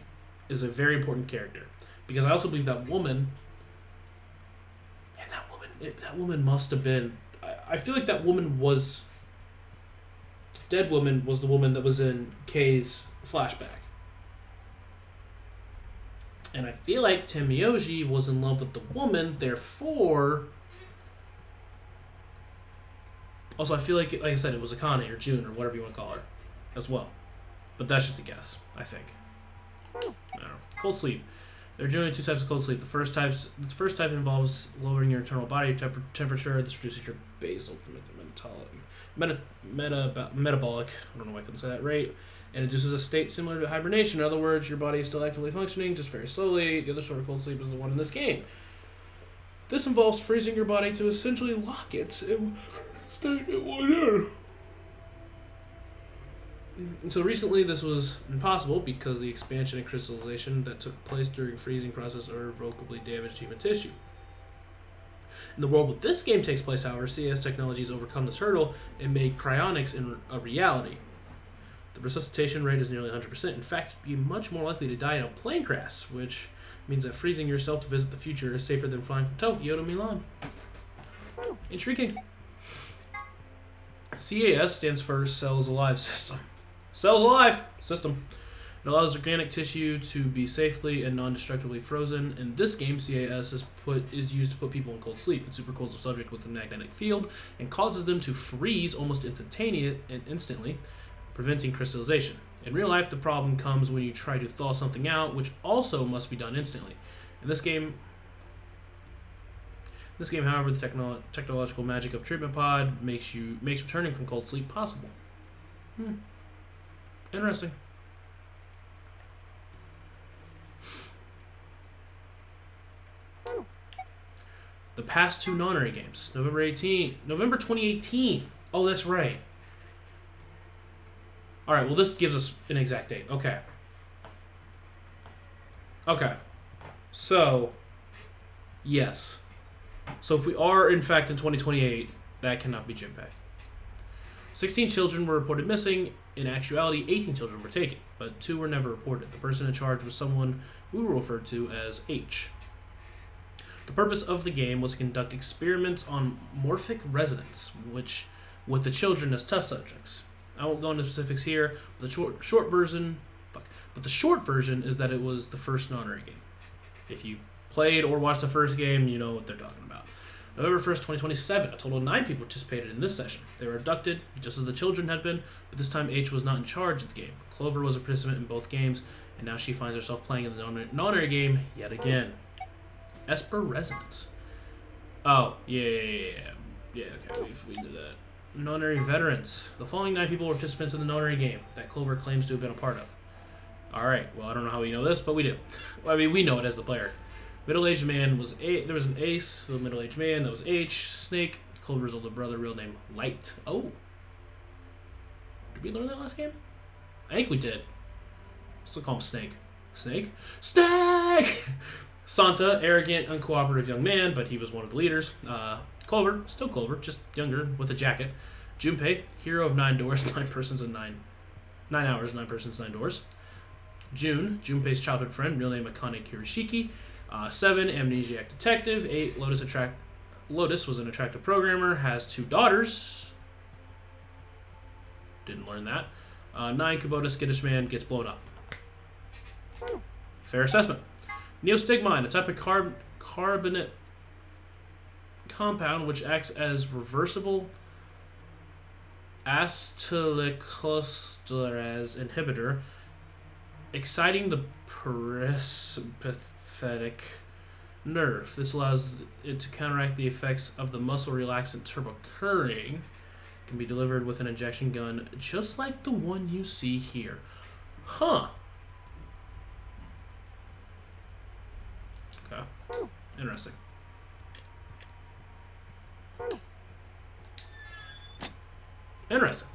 is a very important character. Because I also believe that woman... Man, that woman must have been... I feel like that woman was... The dead woman was the woman that was in Kei's flashback. And I feel like Tim Miyoshi was in love with the woman, therefore... Also, I feel like I said, it was Akane or June or whatever you want to call her as well. But that's just a guess, I think. I don't know. Cold sleep. There are generally two types of cold sleep. The first type involves lowering your internal body temperature. This reduces your basal metabolic, I don't know why I couldn't say that, rate, and induces a state similar to hibernation. In other words, your body is still actively functioning, just very slowly. The other sort of cold sleep is the one in this game. This involves freezing your body to essentially lock it in state it would in. Until recently, this was impossible because the expansion and crystallization that took place during freezing process irrevocably damaged human tissue. In the world where this game takes place, however, CS technology has overcome this hurdle and made cryonics a reality. The resuscitation rate is nearly 100%. In fact, you'd be much more likely to die in a plane crash, which means that freezing yourself to visit the future is safer than flying from Tokyo to Milan. Intriguing. CAS stands for Cells Alive System. Cells Alive System. It allows organic tissue to be safely and non-destructively frozen. In this game, CAS is used to put people in cold sleep. It supercools the subject with a magnetic field and causes them to freeze almost instantly, preventing crystallization. In real life, the problem comes when you try to thaw something out, which also must be done instantly. In this game, however, the technological magic of treatment pod makes returning from cold sleep possible. Interesting. The past two non-Nonary games, November 2018. Oh, that's right. All right. Well, this gives us an exact date. Okay. So, yes. So if we are, in fact, in 2028, that cannot be Junpei. 16 children were reported missing. In actuality, 18 children were taken, but 2 were never reported. The person in charge was someone we were referred to as H. The purpose of the game was to conduct experiments on morphic resonance, with the children as test subjects. I won't go into specifics here. But the short version is that it was the first non-Nonary game. If you played or watched the first game, you know what they're talking about. November 1st, 2027, a total of 9 people participated in this session. They were abducted, just as the children had been, but this time H was not in charge of the game. Clover was a participant in both games, and now she finds herself playing in the non-Nonary game yet again. Esper Resonance. Oh, yeah, okay, we did that. Non-Nonary Veterans. The following 9 people were participants in the non-Nonary game that Clover claims to have been a part of. Alright, well, I don't know how we know this, but we do. Well, I mean, we know it as the player. Middle-aged man was there was an ace, a middle-aged man, that was H. Snake, Clover's older brother, real name Light. Oh. Did we learn that last game? I think we did. Still call him Snake. Snake? Snake! Santa, arrogant, uncooperative young man, but he was one of the leaders. Clover, still Clover, just younger, with a jacket. Junpei, hero of 9 doors, 9 persons and 9 hours, 9 persons, 9 doors. June, Junpei's childhood friend, real name Akane Kirishiki. 7, amnesiac detective. 8, Lotus was an attractive programmer, has 2 daughters. Didn't learn that. 9, Kubota, skittish man, gets blown up. Fair assessment. Neostigmine, a type of carbonate compound which acts as reversible acetylcholesterase inhibitor. exciting the parasympathetic nerve. This allows it to counteract the effects of the muscle relaxant turbocuring. It can be delivered with an injection gun, just like the one you see here. Huh. Okay. Interesting. Interesting.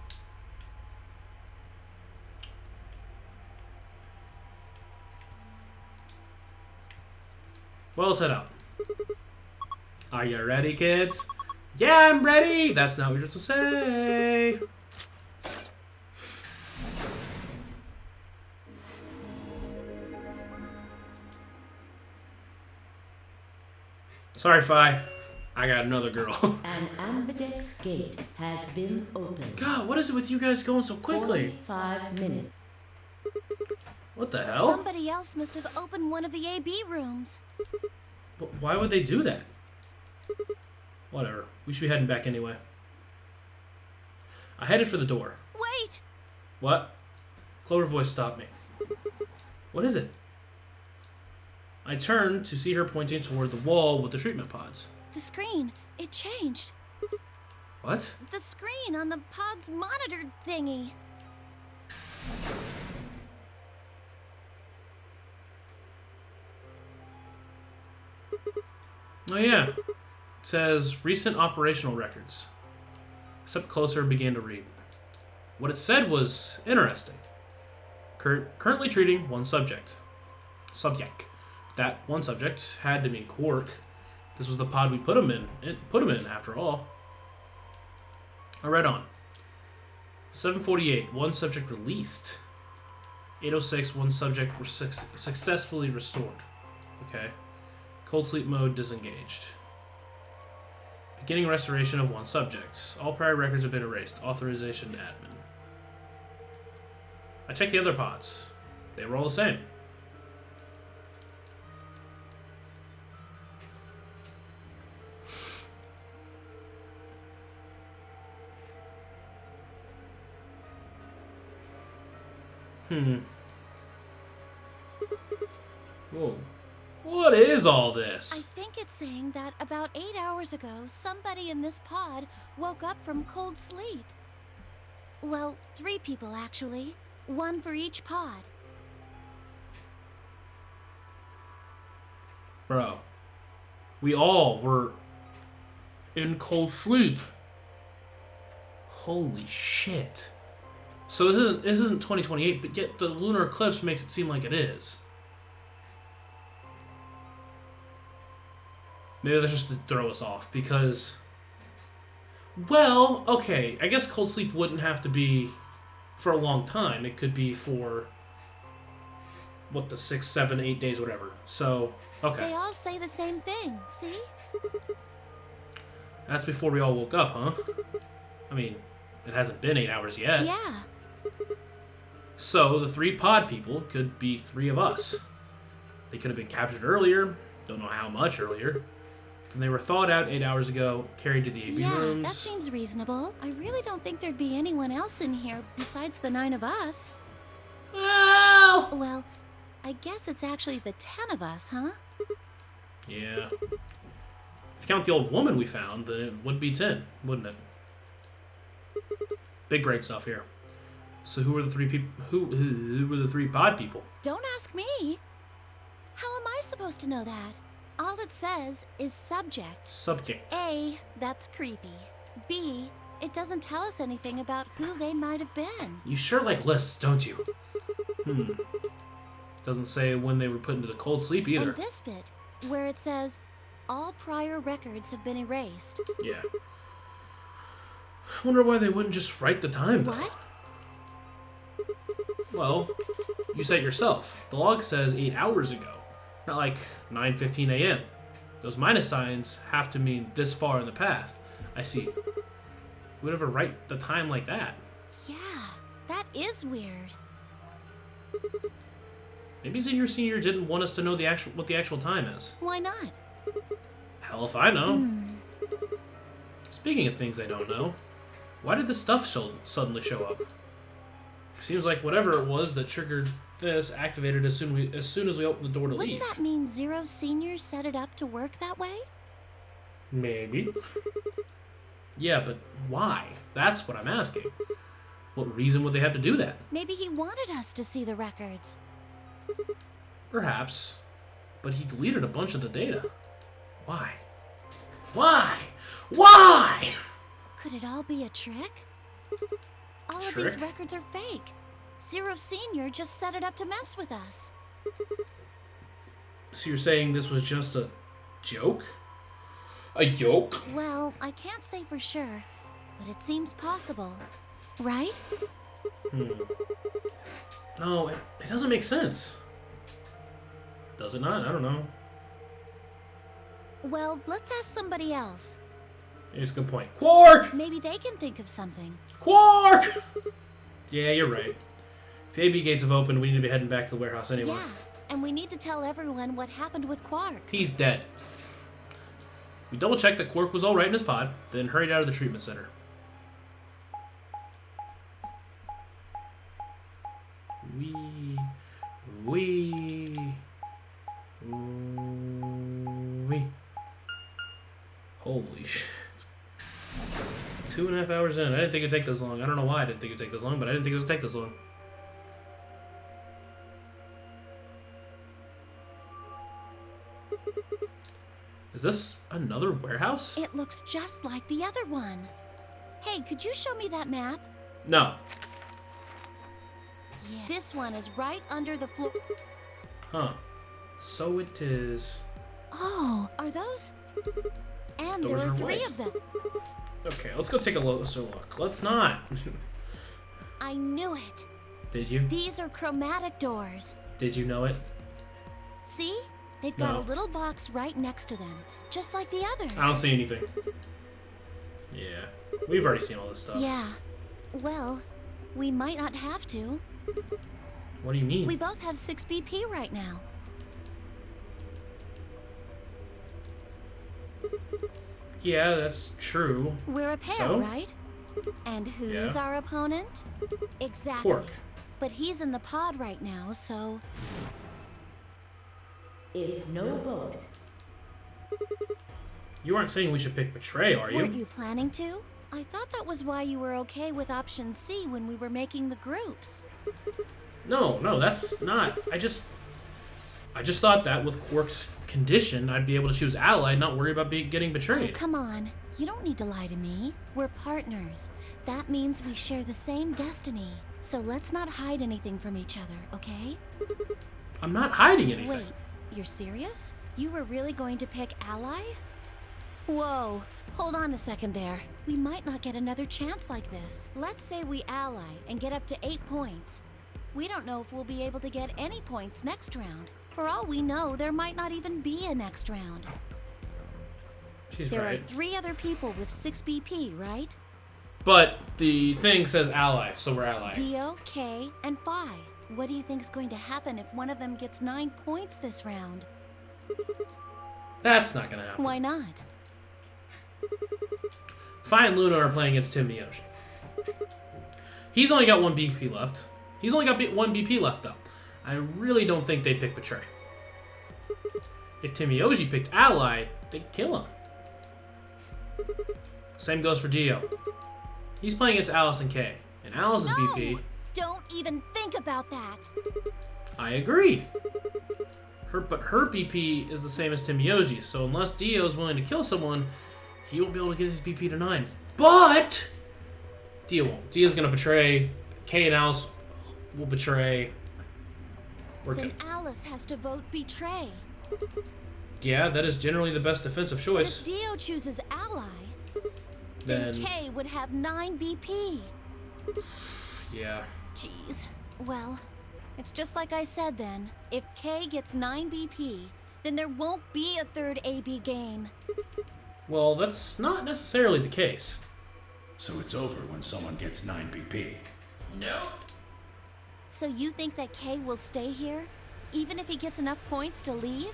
Well, let's head out. Are you ready, kids? Yeah, I'm ready! That's not what you're supposed to say. Sorry, Fi. I got another girl. An ambidex gate has been opened. God, what is it with you guys going so quickly? 5 minutes. What the hell? Somebody else must have opened one of the AB rooms. But why would they do that? Whatever. We should be heading back anyway. I headed for the door. Wait! What? Clover voice stopped me. What is it? I turned to see her pointing toward the wall with the treatment pods. The screen, it changed. What? The screen on the pod's monitor thingy. Oh yeah. It says recent operational records. I stepped closer and began to read. What it said was interesting. Currently treating one subject. That one subject had to be Quark. This was the pod we put him in after all. I read on. 748, one subject released. 806, one subject successfully restored. Okay. Cold sleep mode disengaged. Beginning restoration of one subject. All prior records have been erased. Authorization to admin. I checked the other pods. They were all the same. Whoa. What is all this? I think it's saying that about 8 hours ago, somebody in this pod woke up from cold sleep. Well, 3 people actually. 1 for each pod. Bro. We all were in cold sleep. Holy shit. So this isn't 2028, but yet the lunar eclipse makes it seem like it is. Maybe that's just to throw us off, because... Well, okay, I guess cold sleep wouldn't have to be for a long time. It could be for... What, the 6, 7, 8 days, whatever. So, okay. They all say the same thing, see? That's before we all woke up, huh? I mean, it hasn't been 8 hours yet. Yeah. So, the 3 pod people could be 3 of us. They could have been captured earlier. Don't know how much earlier. And they were thawed out 8 hours ago, carried to the AB rooms. Yeah, that seems reasonable. I really don't think there'd be anyone else in here besides the 9 of us. Well, I guess it's actually the 10 of us, huh? Yeah. If you count the old woman we found, then it would be 10, wouldn't it? Big brain stuff here. So who were the 3 people? Who were the 3 pod people? Don't ask me. How am I supposed to know that? All it says is subject. Subject. A, that's creepy. B, it doesn't tell us anything about who they might have been. You sure like lists, don't you? Doesn't say when they were put into the cold sleep either. And this bit, where it says, all prior records have been erased. Yeah. I wonder why they wouldn't just write the time, though. What? Well, you said it yourself. The log says 8 hours ago, not like 9:15 a.m. Those minus signs have to mean this far in the past. I see. Who would ever write the time like that? Yeah, that is weird. Maybe senior didn't want us to know what the actual time is. Why not? Hell if I know. Speaking of things I don't know, why did the stuff suddenly show up? Seems like whatever it was that triggered this activated as soon as we opened the door to Wouldn't leave. that mean Zero Senior set it up to work that way? Maybe. Yeah, but why? That's what I'm asking. What reason would they have to do that? Maybe he wanted us to see the records. Perhaps. But he deleted a bunch of the data. Why? Why? Why? Could it all be a trick? All of Trick? these records are fake. Zero Senior just set it up to mess with us. So you're saying this was just a joke? A joke? Well, I can't say for sure, but it seems possible. Right? No, it doesn't make sense. Does it not? I don't know. Well, let's ask somebody else. It's a good point. Quark! Maybe they can think of something. Quark! Yeah, you're right. If the AB gates have opened, we need to be heading back to the warehouse anyway. Yeah, and we need to tell everyone what happened with Quark. He's dead. We double-checked that Quark was all right in his pod, then hurried out of the treatment center. Holy shit. It's 2.5 hours in. I didn't think it'd take this long. I don't know why I didn't think it'd take this long, but I didn't think it would take this long. Is this another warehouse? It looks just like the other one. Hey, could you show me that map? No. Yeah. This one is right under the floor. Huh. So it is. Oh, are those? And Those there are are 3 white. of them. Okay, let's go take a closer look. Let's not. I knew it. Did you? These are chromatic doors. Did you know it? See? They've got No. a little box right next to them, just like the others. I don't see anything. Yeah. We've already seen all this stuff. Yeah. Well, we might not have to. What do you mean? We both have 6 BP right now. Yeah, that's true. We're a pair, So? right? And who's Yeah. our opponent? Exactly. Quark. But he's in the pod right now, so... If no vote, You aren't saying we should pick Betray, are you? Weren't you planning to? I thought that was why you were okay with option C when we were making the groups. No, that's not. I just thought that with Quark's condition, I'd be able to choose Ally and not worry about getting Oh, betrayed. come on. You don't need to lie to me. We're partners. That means we share the same destiny. So let's not hide anything from each other, okay? I'm not hiding anything. Wait, you're serious? You were really going to pick Ally? Whoa, hold on a second there. We might not get another chance like this. Let's say we ally and get up to 8 points. We don't know if we'll be able to get any points next round. For all we know, there might not even be a next round. She's There right. are 3 other people with 6 BP, right? But the thing says Ally, so we're Ally. Dio, K, and Phi. What do you think's going to happen if one of them gets 9 points this round? That's not gonna happen. Why not? Phi and Luna are playing against Tim Miyoshi. He's only got 1 BP left. He's only got 1 BP left, though. I really don't think they'd pick Betray. If Tim Miyoshi picked Ally, they'd kill him. Same goes for Dio. He's playing against Alice and Kay. And Alice's No! BP... Don't even think about that. I agree. But her BP is the same as Tim Miyoshi, so unless Dio's willing to kill someone, he won't be able to get his BP to 9. But Dio won't. Dio's gonna betray. Kay and Alice will betray. We're Then good. Alice has to vote betray. Yeah, that is generally the best defensive But choice. if Dio chooses ally, Then then Kay would have 9 BP. yeah. Jeez. Well, it's just like I said then. If Kay gets 9 BP, then there won't be a third AB game. Well, that's not necessarily the case. So it's over when someone gets 9 BP. No. So you think that Kay will stay here, even if he gets enough points to leave?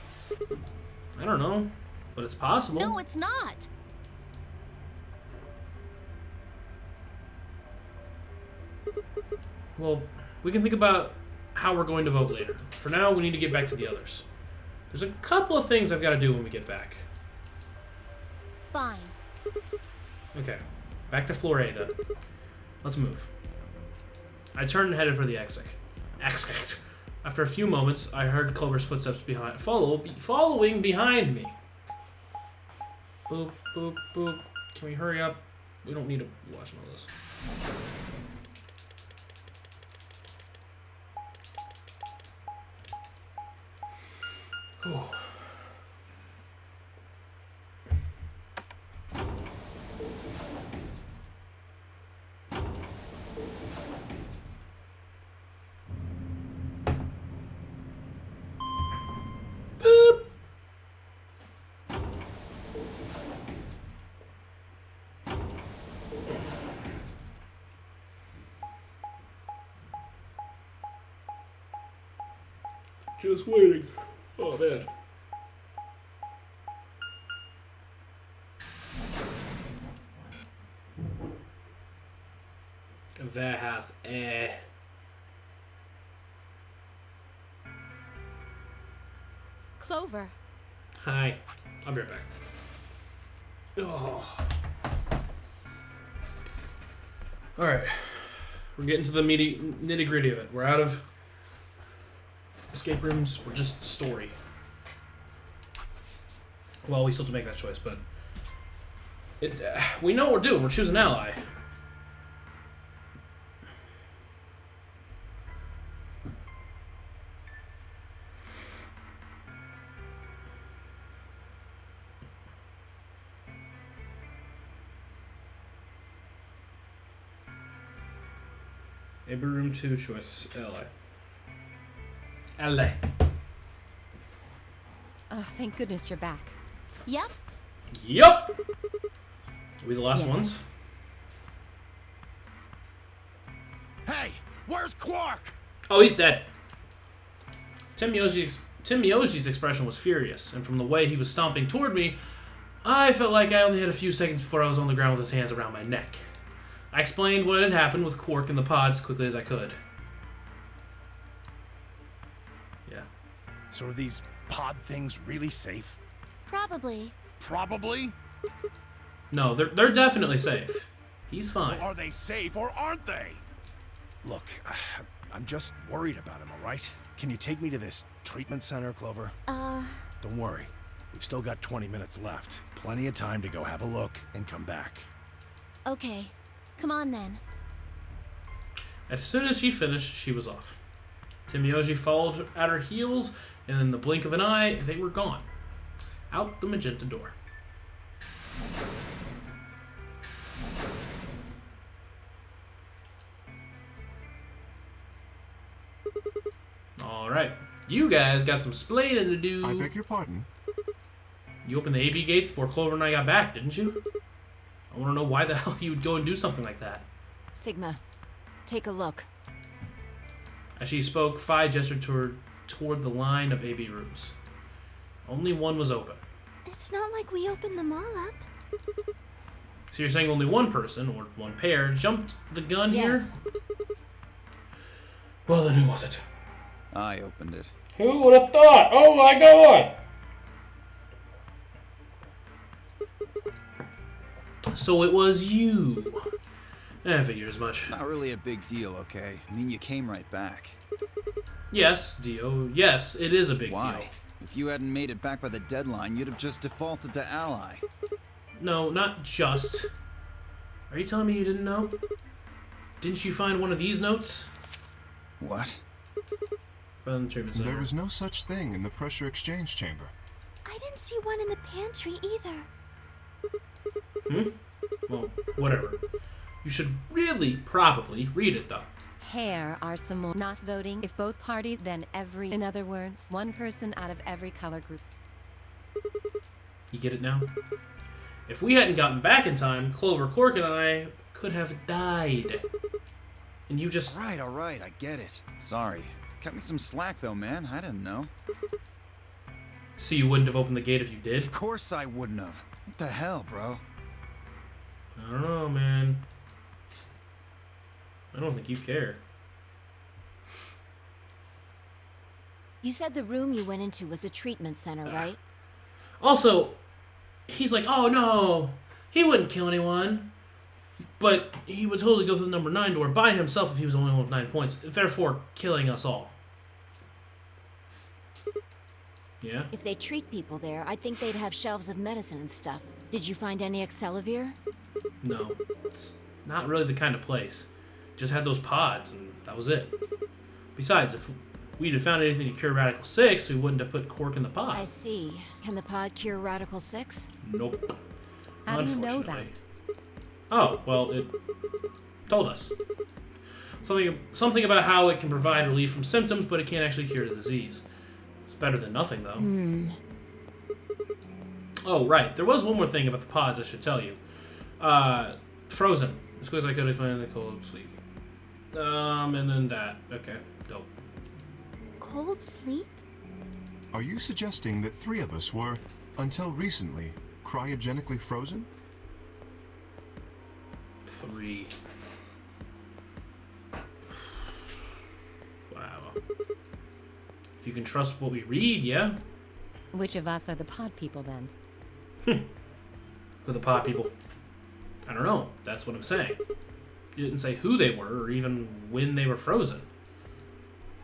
I don't know, but it's possible. No, it's not. Well, we can think about how we're going to vote later. For now, we need to get back to the others. There's a couple of things I've got to do when we get back. Fine. Okay, back to floor A then. Let's move. I turned and headed for the exit. After a few moments, I heard Clover's footsteps following behind me. Boop, boop, boop. Can we hurry up? We don't need to watch all this. Whew. Boop. Just waiting. Oh, man. That house, Clover. Hi. I'll be right back. Oh. Alright. We're getting to the nitty gritty of it. We're out of escape rooms. We're just story. Well, we still have to make that choice, but we know what we're doing. We're choosing ally. Maybe room 2 choice ally. Ally. Oh, thank goodness you're back. Yep. Yup. Are we the last ones? Hey, where's Quark? Oh, he's dead. Tim Miyoji's expression was furious, and from the way he was stomping toward me, I felt like I only had a few seconds before I was on the ground with his hands around my neck. I explained what had happened with Quark and the pods as quickly as I could. Yeah. So are these pod things really safe? Probably. Probably? No, they're definitely safe. He's fine. Well, are they safe or aren't they? Look, I'm just worried about him, all right? Can you take me to this treatment center, Clover? Don't worry. We've still got 20 minutes left. Plenty of time to go have a look and come back. Okay. Come on then. As soon as she finished, she was off. Tim Miyoji followed at her heels, and in the blink of an eye, they were gone. Out the magenta door. Alright. You guys got some splaining to do. I beg your pardon? You opened the AB gates before Clover and I got back, didn't you? I want to know why the hell you would go and do something like that. Sigma, take a look. As she spoke, Phi gestured toward the line of AB rooms. Only one was open. It's not like we opened them all up. So you're saying only one person, or one pair, jumped the gun Yes. here? Well, then who was it? I opened it. Who would have thought? Oh my god! So it was you. I figured as much. Not really a big deal, okay? I mean, you came right back. Yes, Dio. Yes, it is a big Why? deal. If you hadn't made it back by the deadline, you'd have just defaulted to ally. No, not just. Are you telling me you didn't know? Didn't you find one of these notes? What? From the treatment center. There was no such thing in the pressure exchange chamber. I didn't see one in the pantry either. Well, whatever. You should really probably read it, though. Here are some more not voting. If both parties, then every. In other words, one person out of every color group. You get it now? If we hadn't gotten back in time, Clover, Quark, and I could have died. And you just... All right, I get it. Sorry. Cut me some slack, though, man. I didn't know. So you wouldn't have opened the gate if you did? Of course I wouldn't have. What the hell, bro? I don't know, man. I don't think you care. You said the room you went into was a treatment center, right? Also, he's like, oh no, he wouldn't kill anyone. But he would totally go through the number 9 door by himself if he was the only one with 9 points, therefore killing us all. Yeah? If they treat people there, I'd think they'd have shelves of medicine and stuff. Did you find any Accelavir? No. It's not really the kind of place. Just had those pods, and that was it. Besides, if we'd have found anything to cure Radical 6, we wouldn't have put Quark in the pod. I see. Can the pod cure Radical 6? Nope. How do you know that? Oh, well, it told us. Something about how it can provide relief from symptoms, but it can't actually cure the disease. It's better than nothing, though. Oh, right. There was one more thing about the pods I should tell you. Frozen. As quick as I could explain the cold sleep. And then that. Okay, dope. Cold sleep? Are you suggesting that 3 of us were, until recently, cryogenically frozen? 3. Wow. If you can trust what we read, yeah? Which of us are the pod people then? Who are the pod people? I don't know. That's what I'm saying. You didn't say who they were or even when they were frozen.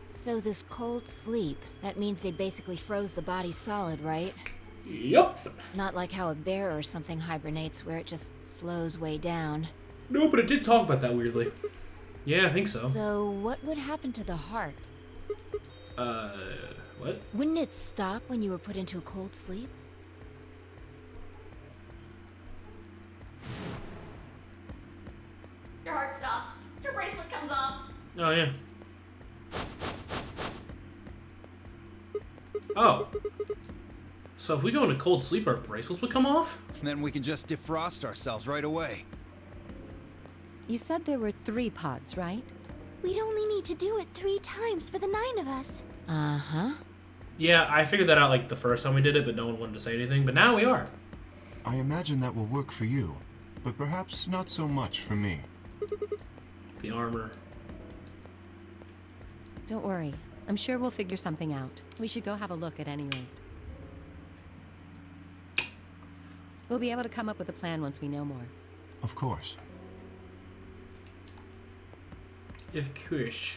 So this cold sleep, that means they basically froze the body solid, right? Yup. Not like how a bear or something hibernates where it just slows way down. No, but it did talk about that weirdly. Yeah, I think so. So what would happen to the heart? What? Wouldn't it stop when you were put into a cold sleep? Your heart stops. Your bracelet comes off. Oh, yeah. Oh. So if we go into cold sleep, our bracelets would come off? Then we can just defrost ourselves right away. You said there were 3 pods, right? We'd only need to do it 3 times for the 9 of us. Uh-huh. Yeah, I figured that out like the first time we did it, but no one wanted to say anything. But now we are. I imagine that will work for you, but perhaps not so much for me. The armor. Don't worry. I'm sure we'll figure something out. We should go have a look at any rate. We'll be able to come up with a plan once we know more. Of course. Of course.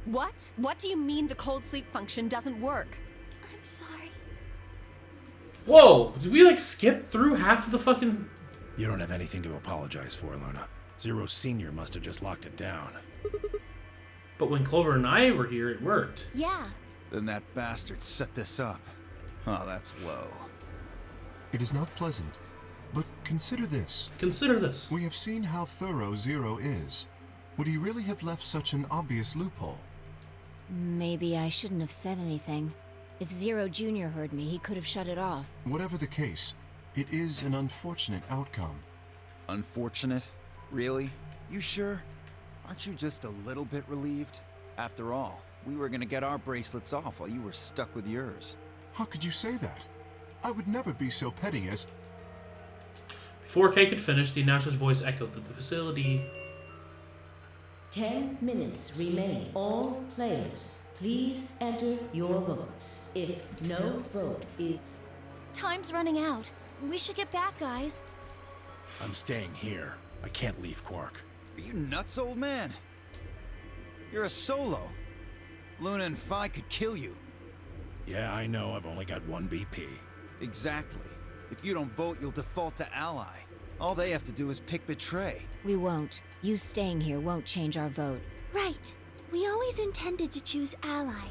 What? What do you mean the cold sleep function doesn't work? I'm sorry. Whoa! Did we like skip through half of the fucking... You don't have anything to apologize for, Luna. Zero Senior must have just locked it down. But when Clover and I were here, it worked. Yeah. Then that bastard set this up. Oh, that's low. It is not pleasant, but consider this. Consider this. We have seen how thorough Zero is. Would he really have left such an obvious loophole? Maybe I shouldn't have said anything. If Zero Jr. heard me, he could have shut it off. Whatever the case, it is an unfortunate outcome. Unfortunate? Really? You sure? Aren't you just a little bit relieved? After all, we were gonna get our bracelets off while you were stuck with yours. How could you say that? I would never be so petty as... Before Kay could finish, the announcer's voice echoed through the facility. 10 minutes remain. All players, please enter your votes. If no vote is... Time's running out. We should get back, guys. I'm staying here. I can't leave Quark. Are you nuts, old man? You're a solo. Luna and Phi could kill you. Yeah, I know. I've only got 1 BP. Exactly. If you don't vote, you'll default to ally. All they have to do is pick betray. We won't. You staying here won't change our vote. Right. We always intended to choose ally.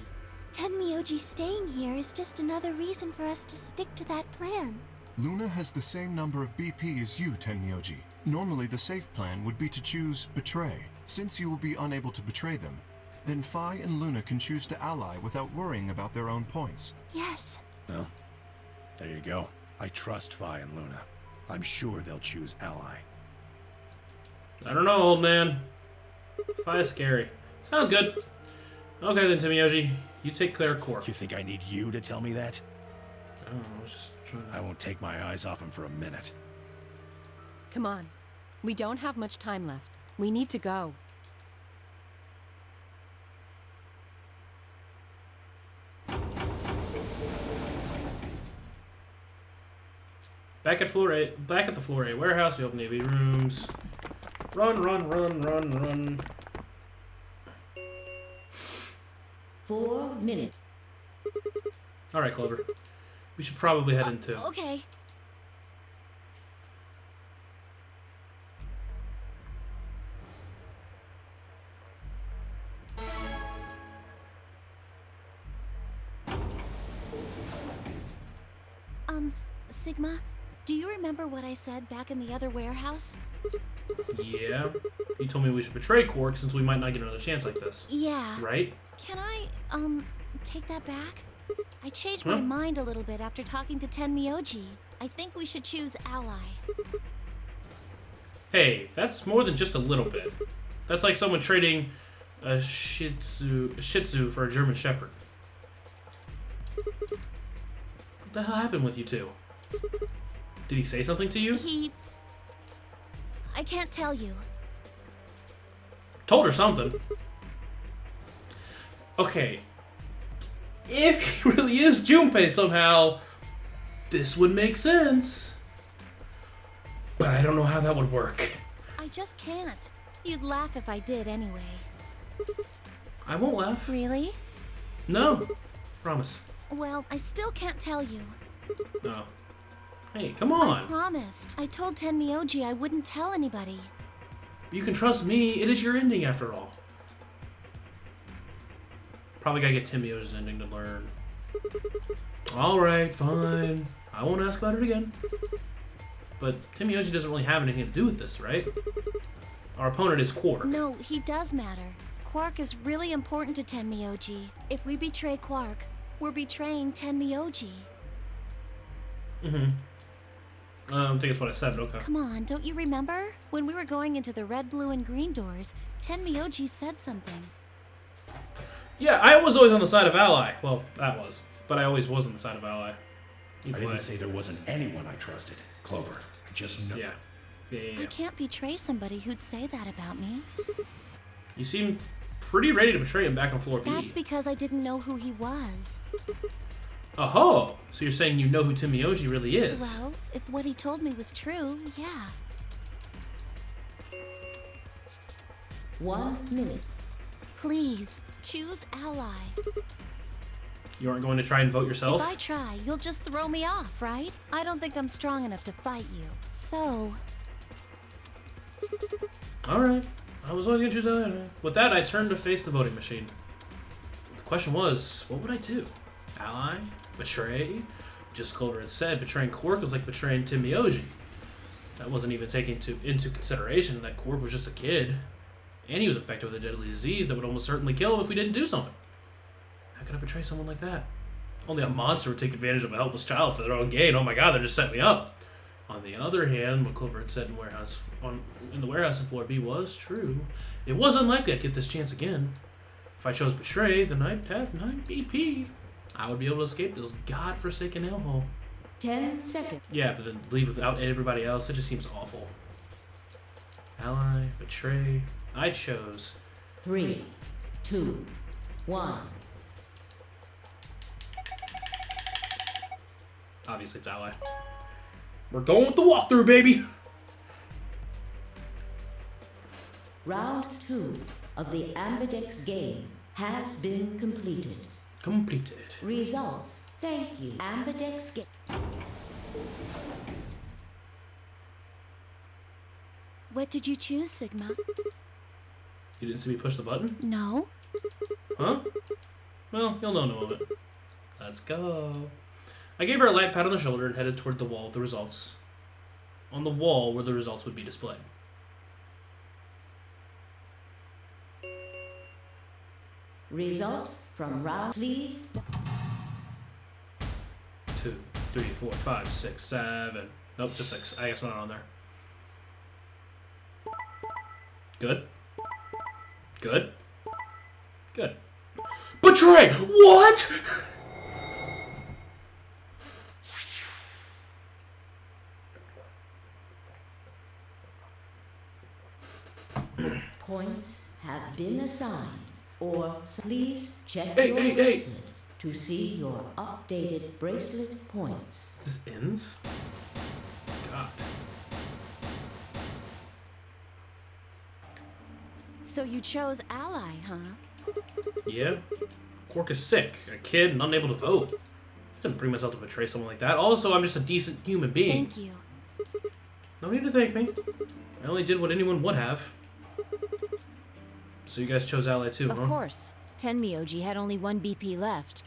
Tenmyoji staying here is just another reason for us to stick to that plan. Luna has the same number of BP as you, Tenmyoji. Normally, the safe plan would be to choose Betray. Since you will be unable to betray them, then Phi and Luna can choose to ally without worrying about their own points. Yes. Well, there you go. I trust Phi and Luna. I'm sure they'll choose ally. I don't know, old man. Phi is scary. Sounds good. Okay then, Timioji. You take Claire Quark. You think I need you to tell me that? I don't know, I was just trying to... I won't take my eyes off him for a minute. Come on. We don't have much time left. We need to go. Back at the floor A warehouse, we open the AV rooms. Run, run, run, run, run. 4 minutes. All right, Clover. We should probably head into. Okay. Sigma, do you remember what I said back in the other warehouse? Yeah. You told me we should betray Quark since we might not get another chance like this. Yeah. Right? Can I, take that back? I changed my mind a little bit after talking to Tenmyoji. I think we should choose Ally. Hey, that's more than just a little bit. That's like someone trading a Shih Tzu for a German Shepherd. What the hell happened with you two? Did he say something to you? I can't tell you. Told her something. Okay. If he really is Junpei somehow, this would make sense. But I don't know how that would work. I just can't. You'd laugh if I did anyway. I won't laugh. Really? No. Promise. Well, I still can't tell you. No. Hey, come on. I promised. I told Tenmyoji I wouldn't tell anybody. You can trust me. It is your ending after all. Probably gotta get Tenmyoji's ending to learn. Alright, fine. I won't ask about it again. But Tenmyoji doesn't really have anything to do with this, right? Our opponent is Quark. No, he does matter. Quark is really important to Tenmyoji. If we betray Quark, we're betraying Tenmyoji. I don't think that's what I said, but okay. Come on, don't you remember? When we were going into the red, blue, and green doors, Tenmyoji said something. Yeah, I was always on the side of Ally. Well, that was. But I always was on the side of Ally. I didn't say there wasn't anyone I trusted, Clover. I just know. Yeah. I can't betray somebody who'd say that about me. You seem pretty ready to betray him back on floor B. That's because I didn't know who he was. Oh, so you're saying you know who Tenmyoji really is? Well, if what he told me was true, yeah. 1 minute. Please, choose Ally. You aren't going to try and vote yourself? If I try, you'll just throw me off, right? I don't think I'm strong enough to fight you. So... Alright. I was always going to choose Ally. With that, I turned to face the voting machine. The question was, what would I do? Ally? Betray? Just Clover had said, betraying Quark was like betraying Tenmyoji. That wasn't even taking into consideration that Quark was just a kid. And he was infected with a deadly disease that would almost certainly kill him if we didn't do something. How could I betray someone like that? Only a monster would take advantage of a helpless child for their own gain. Oh my god, they're just setting me up. On the other hand, what Clover had said in the warehouse in floor B was true. It was unlikely I'd get this chance again. If I chose betray, then I'd have 9 BP. I would be able to escape this godforsaken hellhole. 10 seconds. Yeah, but then leave without everybody else, it just seems awful. Ally, betray. I chose 3, 2, 1. Obviously, it's Ally. We're going with the walkthrough, baby! Round 2 of the Ambidex game has been completed. Completed. Results. Thank you, Ambidex game. What did you choose, Sigma? You didn't see me push the button? No. Huh? Well, you'll know in a moment. Let's go. I gave her a light pat on the shoulder and headed toward the wall with the results. On the wall where the results would be displayed. Results from round, please. 2, 3, 4, 5, 6, 7. Nope, just 6. I guess we're not on there. Good. Good. Good. Betray! What?! Points have been assigned, or please check Hey, your hey, hey. bracelet to see your updated bracelet points. This ends? God. So you chose Ally, huh? Yeah. Quark is sick, a kid, and unable to vote. I couldn't bring myself to betray someone like that. Also, I'm just a decent human being. Thank you. No need to thank me. I only did what anyone would have. So you guys chose Ally too, huh? Of course. Tenmyoji had only one BP left,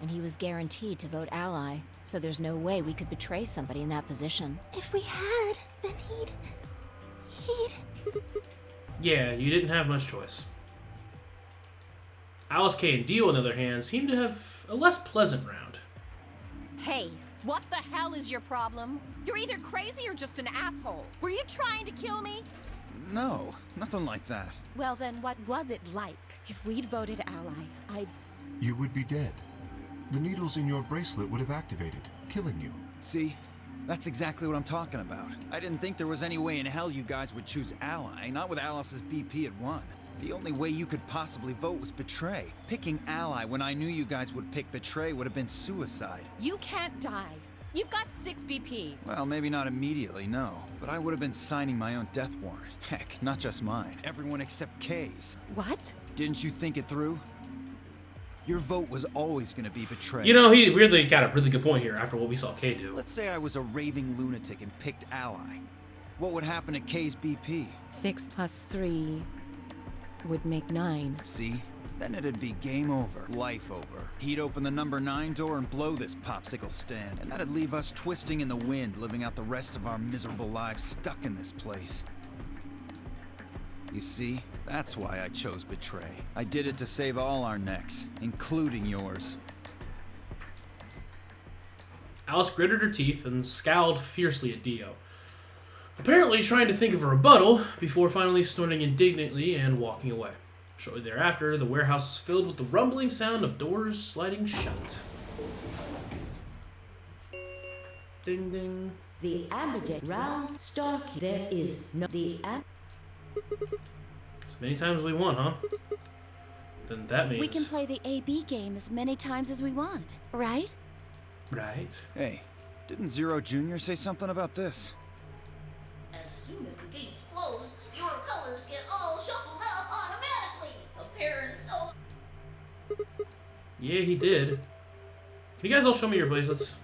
and he was guaranteed to vote Ally, so there's no way we could betray somebody in that position. If we had, then he'd... Yeah, you didn't have much choice. Alice, Kay, and Dio, on the other hand, seemed to have a less pleasant round. Hey, what the hell is your problem? You're either crazy or just an asshole. Were you trying to kill me? No, nothing like that. Well then, what was it like? If we'd voted Ally, You would be dead. The needles in your bracelet would have activated, killing you. See? That's exactly what I'm talking about. I didn't think there was any way in hell you guys would choose Ally, not with Alice's BP at 1. The only way you could possibly vote was Betray. Picking Ally when I knew you guys would pick Betray would have been suicide. You can't die. You've got 6 BP. Well, maybe not immediately, no. But I would have been signing my own death warrant. Heck, not just mine. Everyone except Kay's. What? Didn't you think it through? Your vote was always gonna be Betray. You know, he weirdly got a really good point here after what we saw Kay do. Let's say I was a raving lunatic and picked Ally. What would happen to Kay's BP? 6 plus 3 would make 9. See? Then it'd be game over, life over. He'd open the number 9 door and blow this popsicle stand, and that'd leave us twisting in the wind, living out the rest of our miserable lives stuck in this place. You see? That's why I chose Betray. I did it to save all our necks, including yours. Alice gritted her teeth and scowled fiercely at Dio, apparently trying to think of a rebuttal before finally snorting indignantly and walking away. Shortly thereafter, the warehouse was filled with the rumbling sound of doors sliding shut. Ding ding. The ambidextrous round star key. There is no As many times as we want, huh? Then that means... We can play the AB game as many times as we want, right? Right. Hey, didn't Zero Jr. say something about this? As soon as the gates close, your colors get all shuffled up automatically. Prepare and so. Yeah, he did. Can you guys all show me your bracelets?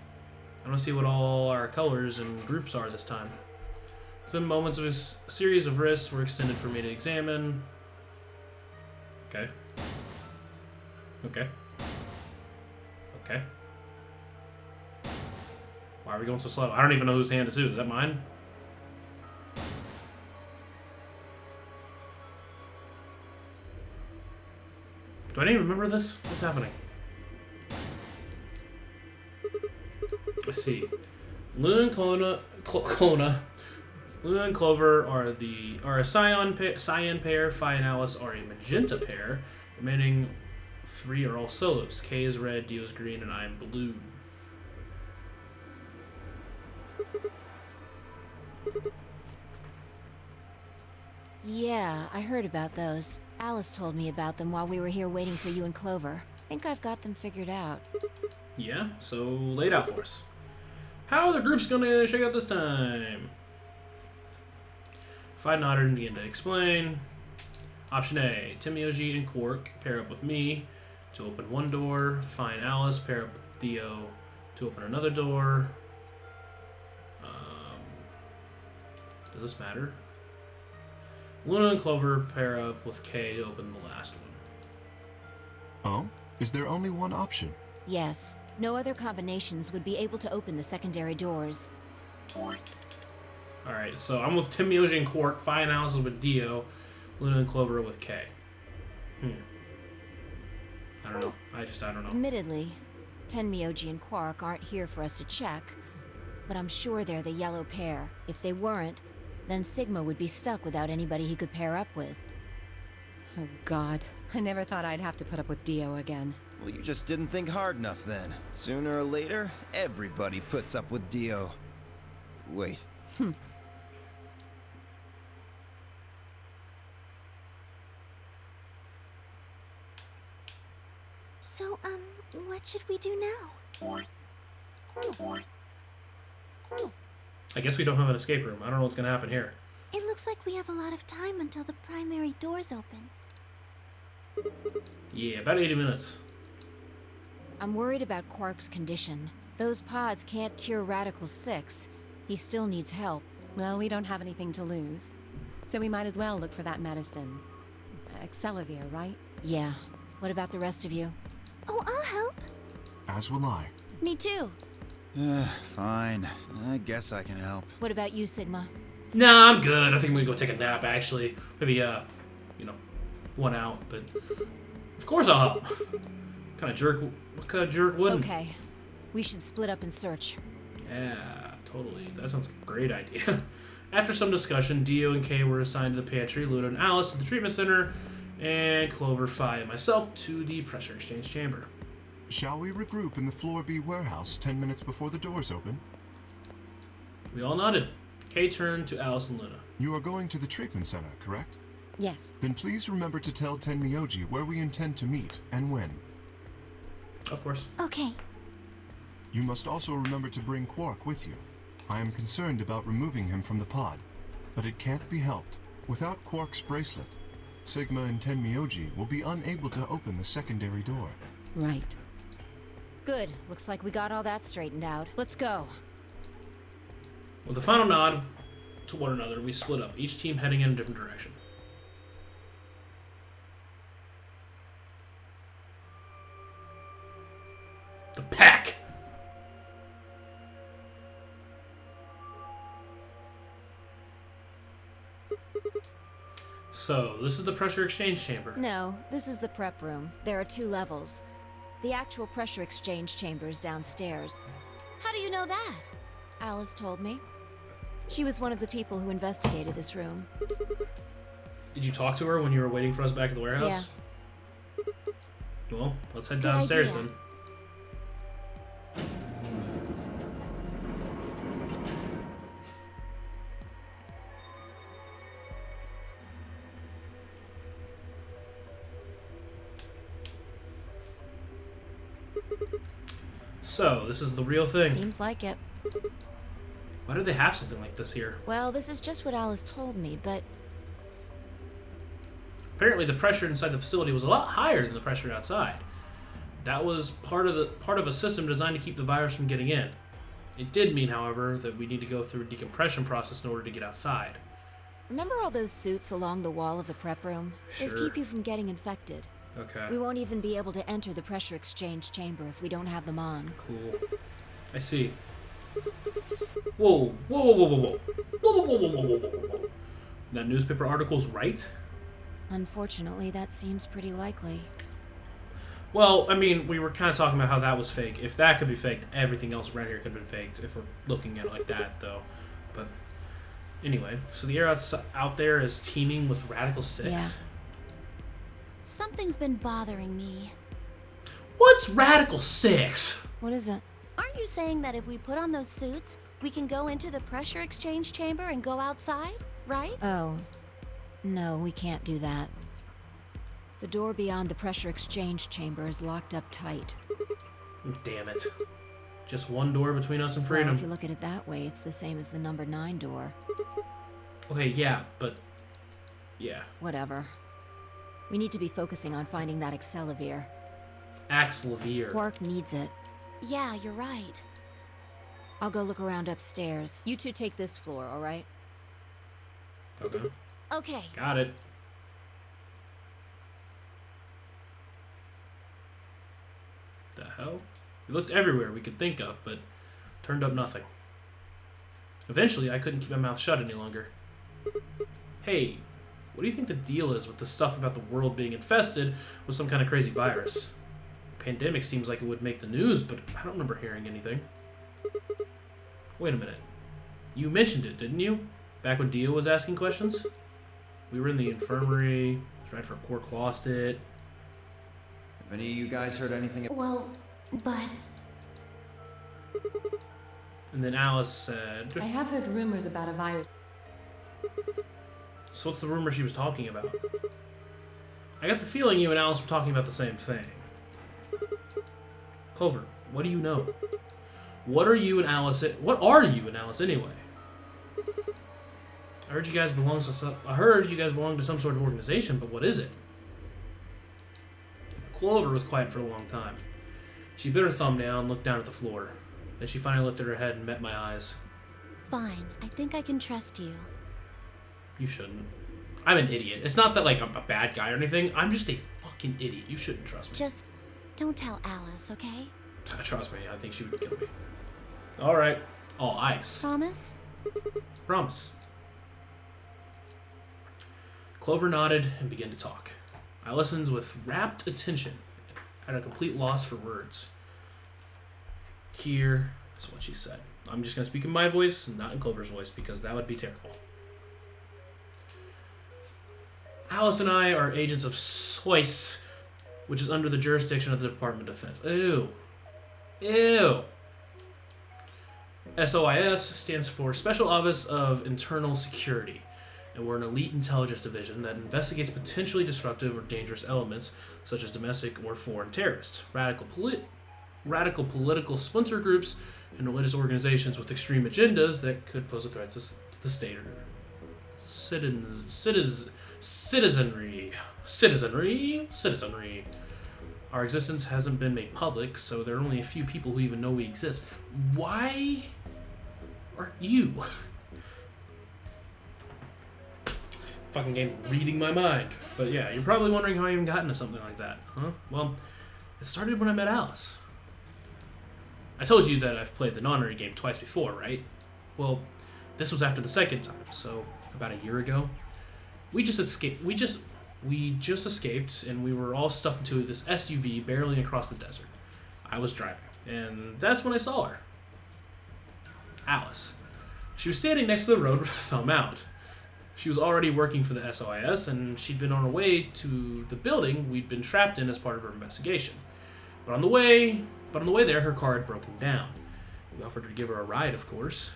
I want to see what all our colors and groups are this time. Then moments of his series of risks were extended for me to examine. Okay. Okay. Okay. Why are we going so slow? I don't even know whose hand is who. Is that mine? Do I need to remember this? What's happening? I see. Luna and Clona. Luna and Clover are a cyan pair. Phi and Alice are a magenta pair. Remaining 3 are all solos. Kay is red, Dio is green, and I am blue. Yeah, I heard about those. Alice told me about them while we were here waiting for you and Clover. I think I've got them figured out. Yeah, so lay it out for us. How are the groups gonna shake out this time? Phi nodded and began to explain. Option A, Tenmyoji and Quark pair up with me to open one door. Phi and Alice pair up with Dio to open another door. Does this matter? Luna and Clover pair up with Kay to open the last one. Oh? Is there only one option? Yes. No other combinations would be able to open the secondary doors. Alright, so I'm with Tenmyoji and Quark. Phi and Alice is with Dio. Luna and Clover are with Kay. I don't know. I don't know. Admittedly, Tenmyoji and Quark aren't here for us to check, but I'm sure they're the yellow pair. If they weren't, then Sigma would be stuck without anybody he could pair up with. Oh God, I never thought I'd have to put up with Dio again. Well, you just didn't think hard enough then. Sooner or later, everybody puts up with Dio. Wait. So, what should we do now? I guess we don't have an escape room. I don't know what's gonna happen here. It looks like we have a lot of time until the primary doors open. Yeah, about 80 minutes. I'm worried about Quark's condition. Those pods can't cure Radical 6. He still needs help. Well, we don't have anything to lose. So we might as well look for that medicine. Accelavir, right? Yeah. What about the rest of you? Oh, I'll help. As will I. Me too. Fine. I guess I can help. What about you, Sigma? Nah, I'm good. I think we can go take a nap, actually. Maybe, one out, but... Of course I'll help. What kind of jerk wouldn't? Okay. We should split up and search. Yeah, totally. That sounds like a great idea. After some discussion, Dio and Kay were assigned to the pantry, Luna and Alice to the treatment center, and Clover, Phi, and myself to the pressure exchange chamber. Shall we regroup in the Floor B warehouse 10 minutes before the doors open? We all nodded. Kay turned to Alice and Luna. You are going to the treatment center, correct? Yes. Then please remember to tell Tenmyoji where we intend to meet and when. Of course. Okay. You must also remember to bring Quark with you. I am concerned about removing him from the pod, but it can't be helped. Without Quark's bracelet, Sigma and Tenmyoji will be unable to open the secondary door. Right. Good. Looks like we got all that straightened out. Let's go. With a final nod to one another, we split up, each team heading in a different direction. The pack! So, this is the pressure exchange chamber. No, this is the prep room. There are 2 levels. The actual pressure exchange chamber is downstairs. How do you know that? Alice told me. She was one of the people who investigated this room. Did you talk to her when you were waiting for us back at the warehouse? Yeah. Well, let's head Good downstairs idea. then. So, this is the real thing. Seems like it. Why do they have something like this here? Well, this is just what Alice told me, but Apparently, the pressure inside the facility was a lot higher than the pressure outside. That was part of a system designed to keep the virus from getting in. It did mean, however, that we need to go through a decompression process in order to get outside. remember all those suits along the wall of the prep room? Those Sure. keep you from getting infected. Okay. We won't even be able to enter the pressure exchange chamber if we don't have them on. Cool. I see. Whoa. Whoa, whoa, whoa, whoa, whoa. Whoa, whoa, whoa, whoa, whoa, whoa, whoa, whoa. That newspaper article's right? Unfortunately, that seems pretty likely. Well, I mean, we were kind of talking about how that was fake. If that could be faked, everything else around here could have been faked, if we're looking at it like that, though. But anyway, so the air out there is teeming with Radical 6. Yeah. Something's been bothering me. What's Radical 6? What is it? Aren't you saying that if we put on those suits, we can go into the pressure exchange chamber and go outside, right? Oh. No, we can't do that. The door beyond the pressure exchange chamber is locked up tight. Damn it. Just one door between us and Well, freedom. if you look at it that way, it's the same as the number 9 door. Okay, yeah, but... yeah. Whatever. We need to be focusing on finding that Accelavir. Axlavir. Quark needs it. Yeah, you're right. I'll go look around upstairs. You two take this floor, alright? Okay. Okay. Got it. The hell? We looked everywhere we could think of, but turned up nothing. Eventually, I couldn't keep my mouth shut any longer. Hey, what do you think the deal is with the stuff about the world being infested with some kind of crazy virus? The pandemic seems like it would make the news, but I don't remember hearing anything. Wait a minute. You mentioned it, didn't you? Back when Dio was asking questions? We were in the infirmary. It was right before Quark lost it. Have any of you guys heard anything? Well, but... And then Alice said... I have heard rumors about a virus. So what's the rumor she was talking about? I got the feeling you and Alice were talking about the same thing. Clover, what do you know? What are you and Alice anyway? I heard you guys belong to some sort of organization, but what is it? Clover was quiet for a long time. She bit her thumb down and looked down at the floor. Then she finally lifted her head and met my eyes. Fine, I think I can trust you. You shouldn't. I'm an idiot. It's not that, like, I'm a bad guy or anything. I'm just a fucking idiot. You shouldn't trust me. Just don't tell Alice, okay? Trust me, I think she would kill me. Alright. All ice. Promise? Promise. Clover nodded and began to talk. I listened with rapt attention, at a complete loss for words. Here is what she said. I'm just going to speak in my voice, not in Clover's voice, because that would be terrible. Alice and I are agents of SOIS, which is under the jurisdiction of the Department of Defense. Ew. Ew. SOIS stands for Special Office of Internal Security, and we're an elite intelligence division that investigates potentially disruptive or dangerous elements such as domestic or foreign terrorists, radical political splinter groups, and religious organizations with extreme agendas that could pose a threat to the state or citizenry. Our existence hasn't been made public, so there are only a few people who even know we exist. Why aren't you? Fucking game reading my mind. But yeah, you're probably wondering how I even got into something like that, huh? Well, it started when I met Alice. I told you that I've played the non-nerd game twice before, right? Well, this was after the second time, so about a year ago. We just escaped, and we were all stuffed into this SUV barreling across the desert. I was driving, and that's when I saw her. Alice. She was standing next to the road with her thumb out. She was already working for the SOIS, and she'd been on her way to the building we'd been trapped in as part of her investigation. But on the way there, her car had broken down. We offered to give her a ride, of course.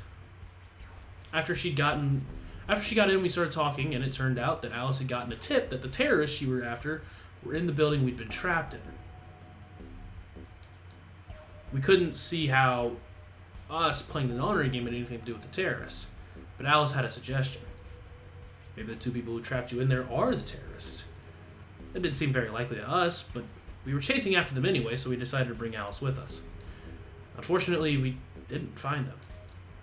After she got in, we started talking, and it turned out that Alice had gotten a tip that the terrorists she were after were in the building we'd been trapped in. We couldn't see how us playing the non-nerd game had anything to do with the terrorists, but Alice had a suggestion. Maybe the two people who trapped you in there are the terrorists. That didn't seem very likely to us, but we were chasing after them anyway, so we decided to bring Alice with us. Unfortunately, we didn't find them.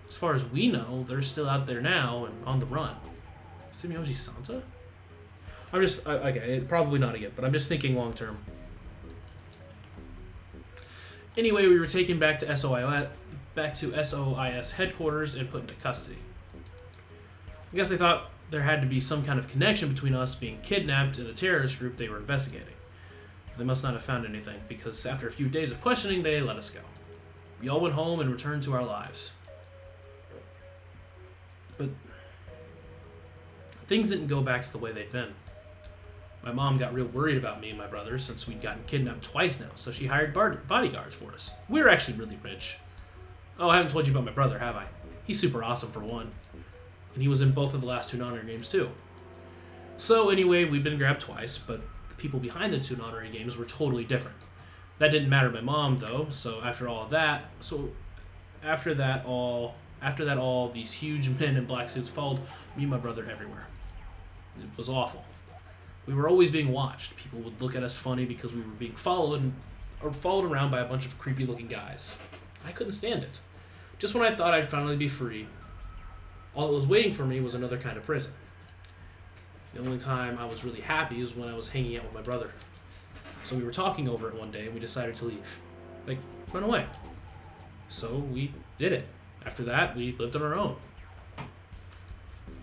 As far as we know, they're still out there now and on the run. Is Sumiyoshi Santa? Okay, probably not again, but I'm just thinking long term. Anyway, we were taken back to SOIS headquarters and put into custody. I guess they thought there had to be some kind of connection between us being kidnapped and a terrorist group they were investigating. They must not have found anything, because after a few days of questioning, they let us go. We all went home and returned to our lives. But things didn't go back to the way they'd been. My mom got real worried about me and my brother since we'd gotten kidnapped twice now, so she hired bodyguards for us. We were actually really rich. Oh, I haven't told you about my brother, have I? He's super awesome, for one. And he was in both of the last two non-nerd games, too. So anyway, we'd been grabbed twice, but the people behind the two non-nerd games were totally different. That didn't matter to my mom, though, so after that all these huge men in black suits followed me and my brother everywhere. It was awful. We were always being watched. People would look at us funny because we were being followed around by a bunch of creepy-looking guys. I couldn't stand it. Just when I thought I'd finally be free, all that was waiting for me was another kind of prison. The only time I was really happy was when I was hanging out with my brother. So we were talking over it one day and we decided to leave. Like, run away. So we did it. After that, we lived on our own.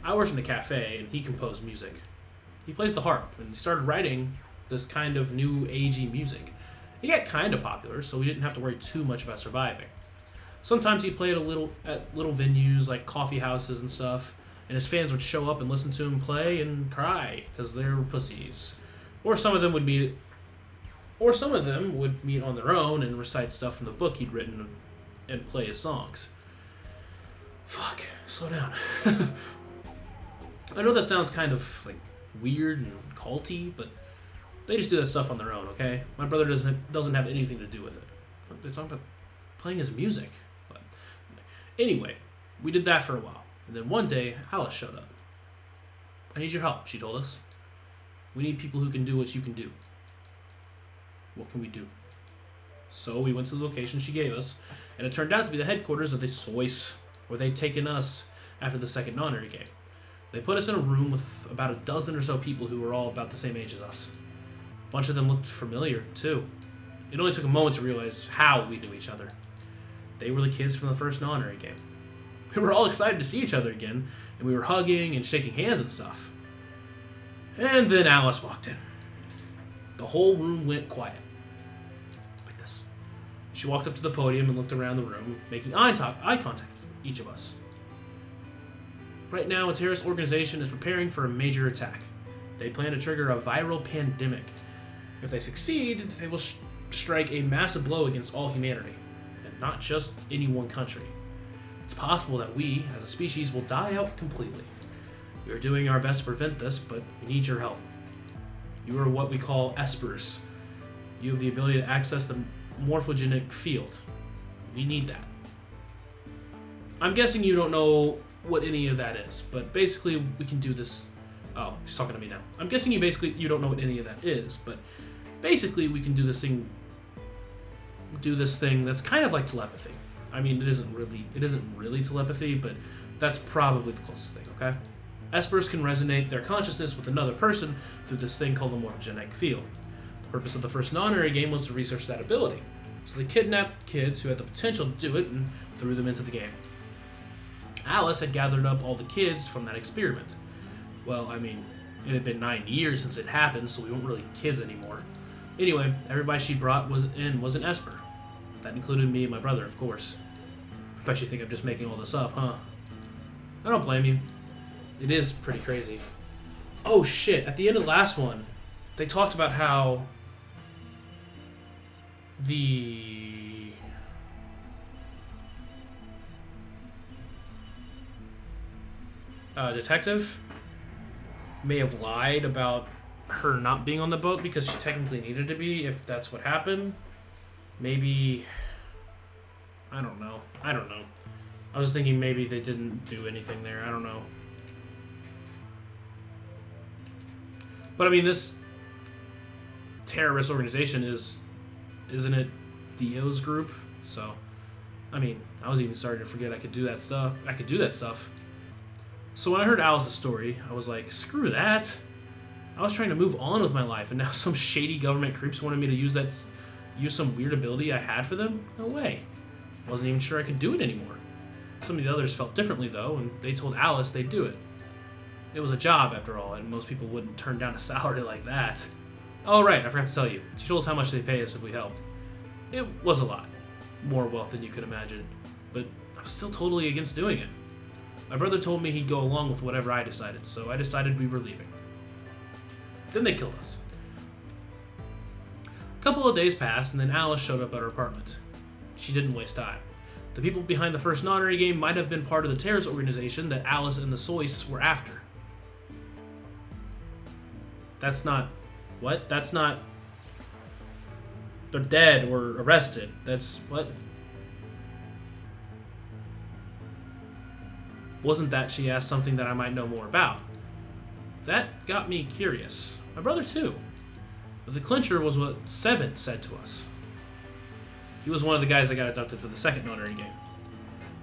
I worked in a cafe and he composed music. He plays the harp and he started writing this kind of new agey music. He got kind of popular, so we didn't have to worry too much about surviving. Sometimes he played at little venues like coffee houses and stuff, and his fans would show up and listen to him play and cry because they were pussies. Or some of them would meet on their own and recite stuff from the book he'd written and play his songs. Fuck, slow down. I know that sounds kind of like weird and culty, but they just do that stuff on their own, okay? My brother doesn't have anything to do with it. They're talking about playing his music. But anyway, we did that for a while. And then one day, Alice showed up. I need your help, she told us. We need people who can do what you can do. What can we do? So we went to the location she gave us, and it turned out to be the headquarters of the Sois, where they'd taken us after the second non-area game. They put us in a room with about a dozen or so people who were all about the same age as us. A bunch of them looked familiar, too. It only took a moment to realize how we knew each other. They were the kids from the first non-area game. We were all excited to see each other again, and we were hugging and shaking hands and stuff. And then Alice walked in. The whole room went quiet. Like this. She walked up to the podium and looked around the room, making eye contact with each of us. Right now, a terrorist organization is preparing for a major attack. They plan to trigger a viral pandemic. If they succeed, they will strike a massive blow against all humanity, and not just any one country. It's possible that we, as a species, will die out completely. We are doing our best to prevent this, but we need your help. You are what we call espers. You have the ability to access the morphogenic field. We need that. I'm guessing you don't know what any of that is, but basically we can do this. Oh, she's talking to me now. I'm guessing you don't know what any of that is, but basically we can do this thing that's kind of like telepathy. I mean, it isn't really telepathy, but that's probably the closest thing, okay? Espers can resonate their consciousness with another person through this thing called the morphogenic field. The purpose of the first non-area game was to research that ability. So they kidnapped kids who had the potential to do it and threw them into the game. Alice had gathered up all the kids from that experiment. Well, I mean, it had been 9 years since it happened, so we weren't really kids anymore. Anyway, everybody she brought was an Esper. That included me and my brother, of course. I bet you think I'm just making all this up, huh? I don't blame you. It is pretty crazy. Oh shit, at the end of the last one, they talked about how the detective may have lied about her not being on the boat because she technically needed to be, if that's what happened. Maybe, I don't know. I was thinking maybe they didn't do anything there. I don't know. But I mean, this terrorist organization isn't it Dio's group? So, I mean, I was even starting to forget I could do that stuff. So when I heard Alice's story, I was like, screw that. I was trying to move on with my life, and now some shady government creeps wanted me to use some weird ability I had for them? No way. I wasn't even sure I could do it anymore. Some of the others felt differently, though, and they told Alice they'd do it. It was a job, after all, and most people wouldn't turn down a salary like that. Oh, right, I forgot to tell you. She told us how much they pay us if we helped. It was a lot. More wealth than you could imagine. But I was still totally against doing it. My brother told me he'd go along with whatever I decided, so I decided we were leaving. Then they killed us. A couple of days passed, and then Alice showed up at her apartment. She didn't waste time. The people behind the first non-area game might have been part of the terrorist organization that Alice and the Sois were after. That's not... What? That's not... They're dead or arrested. That's... What? Wasn't that she asked something that I might know more about? That got me curious. My brother, too. But the clincher was what Seven said to us. He was one of the guys that got abducted for the second non-area game.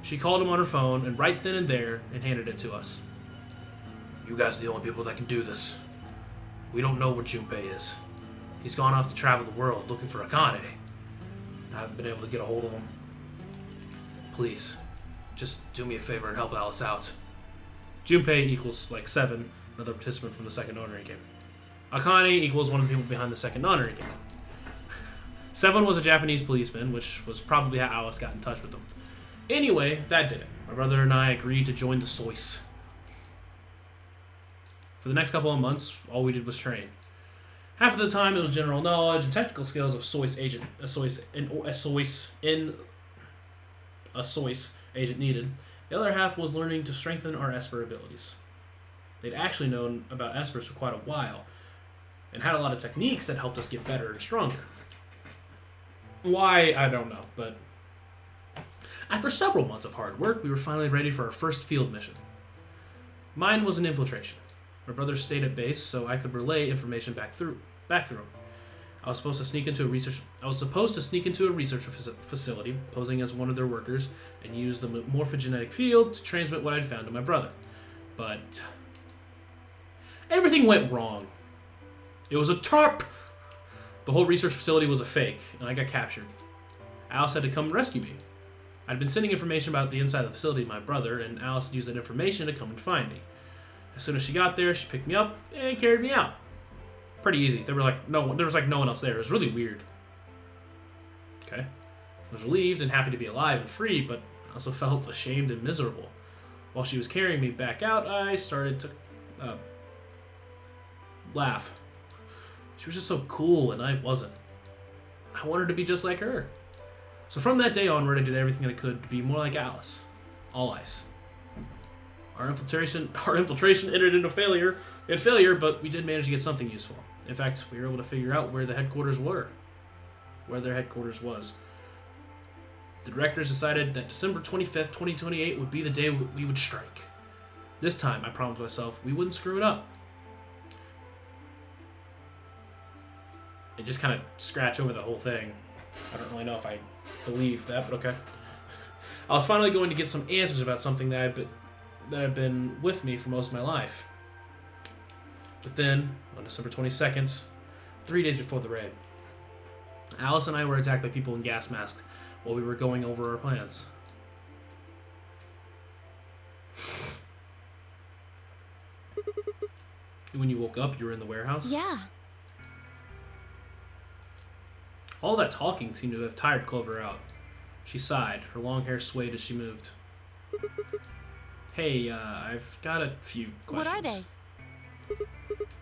She called him on her phone, and right then and there, and handed it to us. You guys are the only people that can do this. We don't know where Junpei is. He's gone off to travel the world looking for Akane. I haven't been able to get a hold of him. Please, just do me a favor and help Alice out. Junpei equals, like, Seven, another participant from the second non-area game. Akane equals one of the people behind the second non-area game. Seven was a Japanese policeman, which was probably how Alice got in touch with them. Anyway, that did it. My brother and I agreed to join the Sois. For the next couple of months, all we did was train. Half of the time it was general knowledge and technical skills of a Sois agent needed. The other half was learning to strengthen our Esper abilities. They'd actually known about Espers for quite a while, and had a lot of techniques that helped us get better and stronger. Why, I don't know, but after several months of hard work, we were finally ready for our first field mission. Mine was an infiltration. My brother stayed at base so I could relay information back through him. I was supposed to sneak into a research facility, posing as one of their workers, and use the morphogenetic field to transmit what I'd found to my brother. But everything went wrong. It was a TARP. The whole research facility was a fake, and I got captured. Alice had to come rescue me. I'd been sending information about the inside of the facility to my brother, and Alice used that information to come and find me. As soon as she got there, she picked me up and carried me out. Pretty easy. There was like no one else there. It was really weird. Okay. I was relieved and happy to be alive and free, but I also felt ashamed and miserable. While she was carrying me back out, I started to laugh. She was just so cool, and I wasn't. I wanted to be just like her. So from that day onward, I did everything I could to be more like Alice. All ice. Our infiltration ended in failure, but we did manage to get something useful. In fact, we were able to figure out where their headquarters was. The directors decided that December 25th, 2028 would be the day we would strike. This time, I promised myself we wouldn't screw it up. And just kind of scratch over the whole thing. I don't really know if I believe that, but okay. I was finally going to get some answers about something that had been with me for most of my life. But then, on December 22nd, 3 days before the raid, Alice and I were attacked by people in gas masks while we were going over our plans. When you woke up, you were in the warehouse? Yeah. All that talking seemed to have tired Clover out. She sighed. Her long hair swayed as she moved. Hey, I've got a few questions. What are they?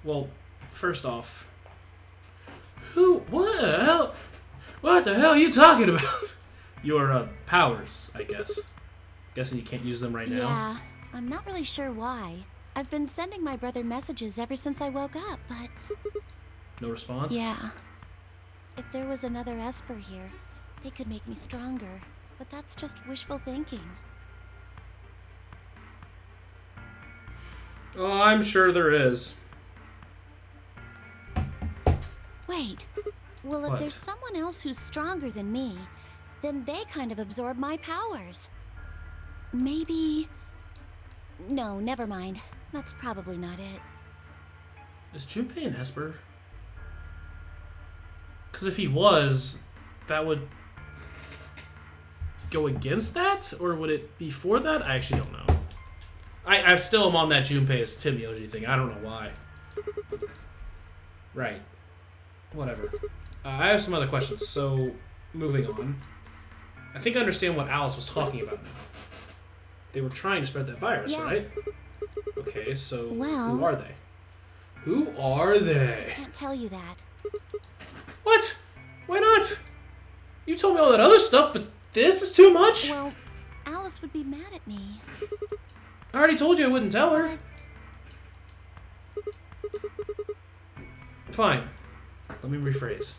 Well, first off, what the hell are you talking about? Your, powers, I guess. Guessing you can't use them right now? Yeah, I'm not really sure why. I've been sending my brother messages ever since I woke up, but... No response? Yeah. If there was another Esper here, they could make me stronger. But that's just wishful thinking. Oh, I'm sure there is. Wait. Well, if What? there's someone else who's stronger than me, then they kind of absorb my powers. Maybe... No, never mind. That's probably not it. Is Junpei an Esper? Because if he was, that would go against that? Or would it be for that? I actually don't know. I still am on that Junpei as Tim Yoji thing. I don't know why. Right. Whatever. I have some other questions, so moving on. I think I understand what Alice was talking about now. They were trying to spread that virus, Yeah. right? Okay, so Well... who are they? Who are they? I can't tell you that. What? Why not? You told me all that other stuff, but this is too much? Well, Alice would be mad at me. I already told you I wouldn't tell her. Fine. Let me rephrase.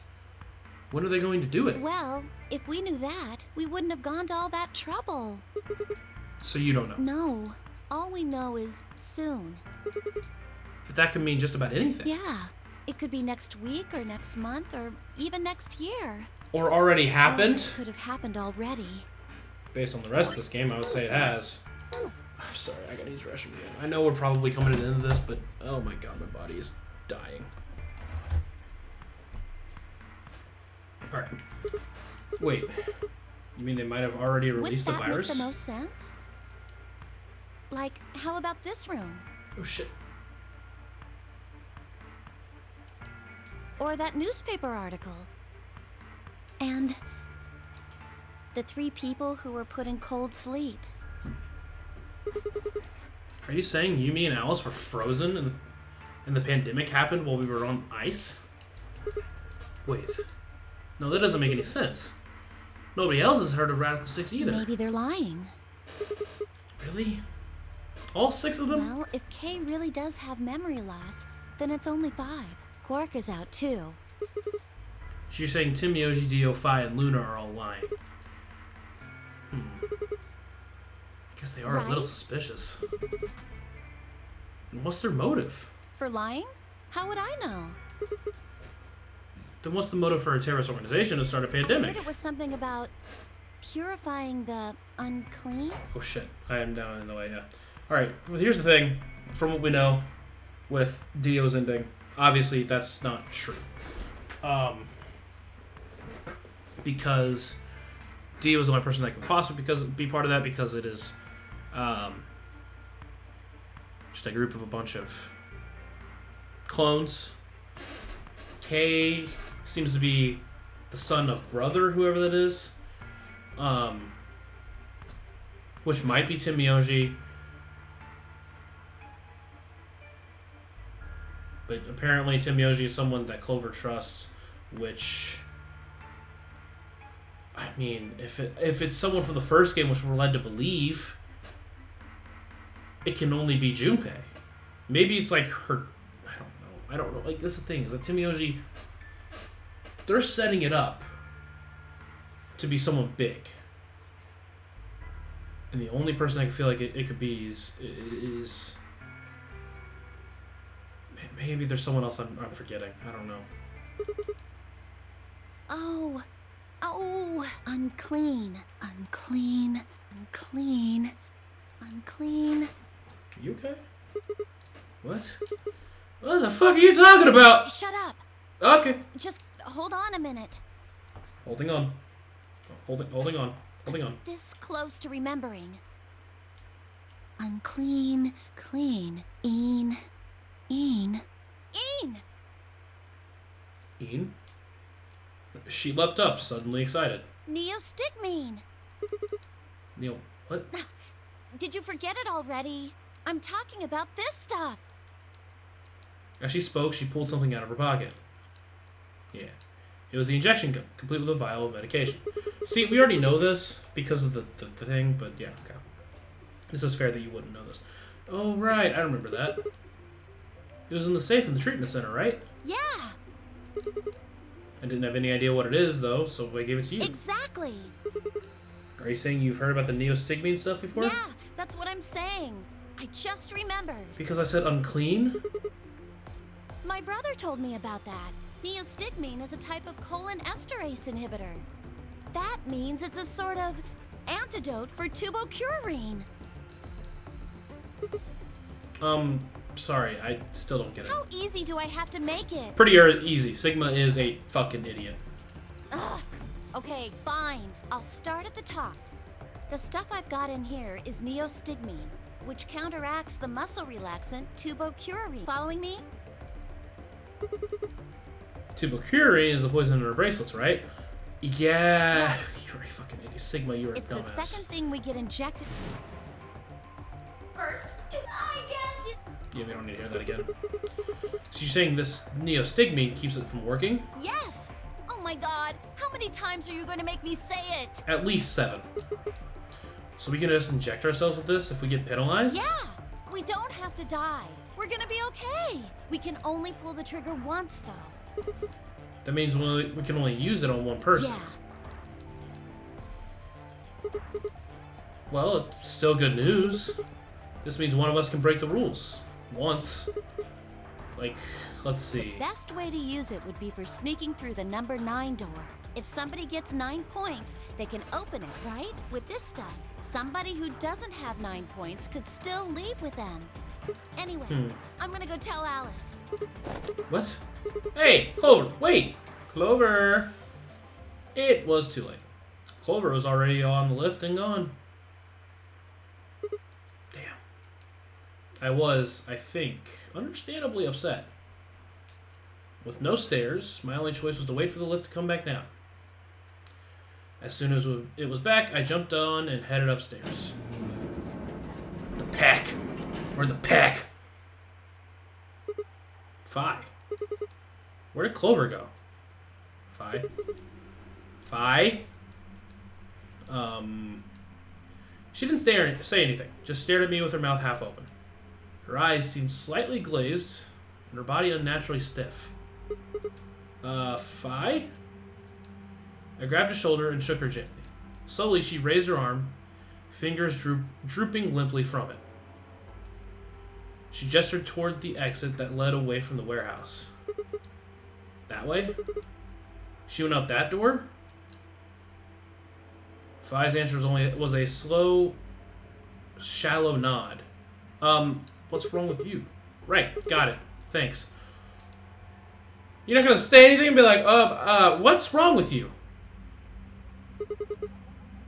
When are they going to do it? Well, if we knew that, we wouldn't have gone to all that trouble. So you don't know. No. All we know is soon. But that could mean just about anything. Yeah. It could be next week or next month or even next year. Or already happened. Or it could have happened already. Based on the rest of this game, I would say it has. I'm sorry, I gotta use the restroom again. I know we're probably coming to the end of this, but oh my god, my body is dying. Alright. Wait. You mean they might have already released the Wouldn't that virus? make the most sense? Like, how about this room? Oh shit. Or that newspaper article? And the 3 people who were put in cold sleep. Are you saying Yumi and Alice were frozen and the pandemic happened while we were on ice? Wait. No, that doesn't make any sense. Nobody else has heard of Radical 6 either. Maybe they're lying. Really? All 6 of them? Well, if Kay really does have memory loss, then it's only 5. Quark is out too. So you're saying Tim, Yoji, Dio, Phi, and Luna are all lying. I guess they are a little Right? suspicious. What's their motive? For lying? How would I know? Then what's the motive for a terrorist organization to start a I pandemic? heard it was something about purifying the unclean. Oh shit, I am down in the way, yeah. Alright, well, here's the thing. From what we know with Dio's ending, obviously that's not true. Because Dio is the only person that could possibly be part of that, because it is just a group of a bunch of clones. Kay seems to be the son of brother, whoever that is. Which might be Tim Miyoji. But apparently Tim Miyoji is someone that Clover trusts, which... I mean, if it's someone from the first game, which we're led to believe, it can only be Junpei. Maybe it's like her... I don't know. Like, that's the thing, is that Tim Miyoji... They're setting it up to be someone big. And the only person I can feel like it could be is... Maybe there's someone else I'm forgetting. I don't know. Oh, unclean, unclean, unclean, unclean. You okay? What? What the fuck are you talking about? Shut up. Okay. Just hold on a minute. Holding on. Holding on. This close to remembering. Unclean, clean, een. She leapt up, suddenly excited. Neostigmine. Neo, what? Did you forget it already? I'm talking about this stuff. As she spoke, she pulled something out of her pocket. Yeah. It was the injection gun, complete with a vial of medication. See, we already know this because of the thing, but yeah, okay. This is fair that you wouldn't know this. Oh, right, I remember that. It was in the safe in the treatment center, right? Yeah. I didn't have any idea what it is, though, so I gave it to you. Exactly. Are you saying you've heard about the neostigmine stuff before? Yeah, that's what I'm saying. I just remembered. Because I said unclean? My brother told me about that. Neostigmine is a type of cholinesterase inhibitor. That means it's a sort of antidote for tubocurarine. Sorry, I still don't get it. How easy do I have to make it? Pretty easy. Sigma is a fucking idiot. Ugh. Okay, fine. I'll start at the top. The stuff I've got in here is neostigmine, which counteracts the muscle relaxant tubocurarine. Following me? Tubocurarine is the poison in her bracelets, right? Yeah. Right. You're a fucking idiot. Sigma, you're a It's dumbass. the second thing we get injected. First is, I guess you. Yeah, we don't need to hear that again. So you're saying this neostigmine keeps it from working? Yes! Oh my god, how many times are you going to make me say it? At least 7. So we can just inject ourselves with this if we get penalized? Yeah! We don't have to die. We're gonna be okay. We can only pull the trigger once, though. That means we can only use it on one person. Yeah. Well, it's still good news. This means one of us can break the rules. Once. Like, let's see. Best way to use it would be for sneaking through the number 9 door. If somebody gets 9 points, they can open it, right? With this stuff, somebody who doesn't have 9 points could still leave with them. Anyway, I'm gonna go tell Alice. What? Hey, Clover, wait! Clover! It was too late. Clover was already on the lift and gone. Damn. I was, I think, understandably upset. With no stairs, my only choice was to wait for the lift to come back down. As soon as it was back, I jumped on and headed upstairs. The pack! We're in the pack! Fi. Where did Clover go? Fi? She didn't say anything, just stared at me with her mouth half open. Her eyes seemed slightly glazed, and her body unnaturally stiff. Fi? I grabbed her shoulder and shook her gently. Slowly, she raised her arm, fingers drooping limply from it. She gestured toward the exit that led away from the warehouse. That way? She went out that door? Phi's answer was a slow, shallow nod. What's wrong with you? Right, got it. Thanks. You're not gonna say anything and be like, what's wrong with you?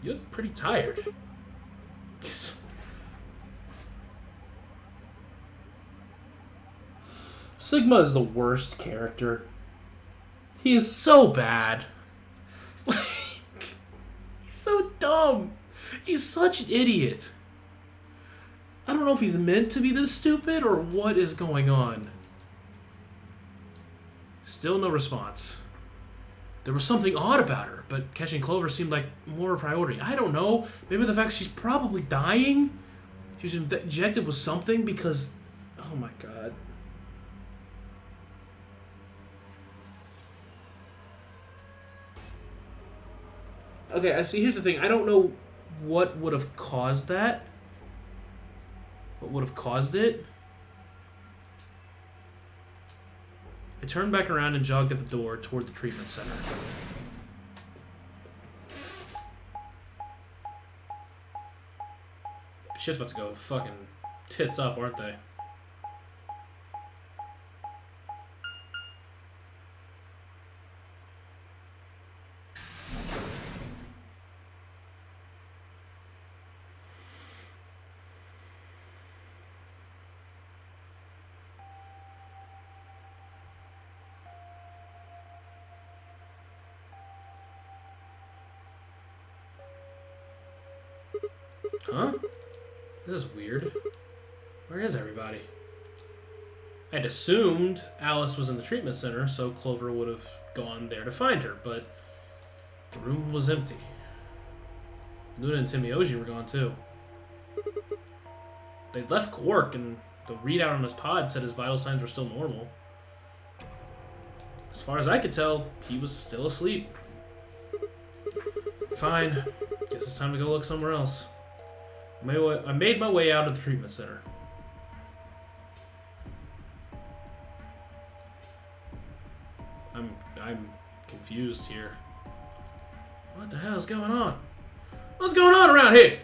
You look pretty tired. Sigma is the worst character. He is so bad. Like, he's so dumb. He's such an idiot. I don't know if he's meant to be this stupid or what is going on. Still no response. There was something odd about her, but catching Clover seemed like more a priority. I don't know. Maybe the fact she's probably dying. She was injected with something because... Oh my god. Okay, I see. Here's the thing. I don't know what would have caused that. What would have caused it? I turned back around and jogged at the door toward the treatment center. Shit's about to go fucking tits up, aren't they? Huh? This is weird. Where is everybody? I'd assumed Alice was in the treatment center, so Clover would have gone there to find her, but the room was empty. Luna and Timioji were gone too. They'd left Quark, and the readout on his pod said his vital signs were still normal. As far as I could tell, he was still asleep. Fine. Guess it's time to go look somewhere else. I made my way out of the treatment center. I'm confused here. What the hell is going on? What's going on around here?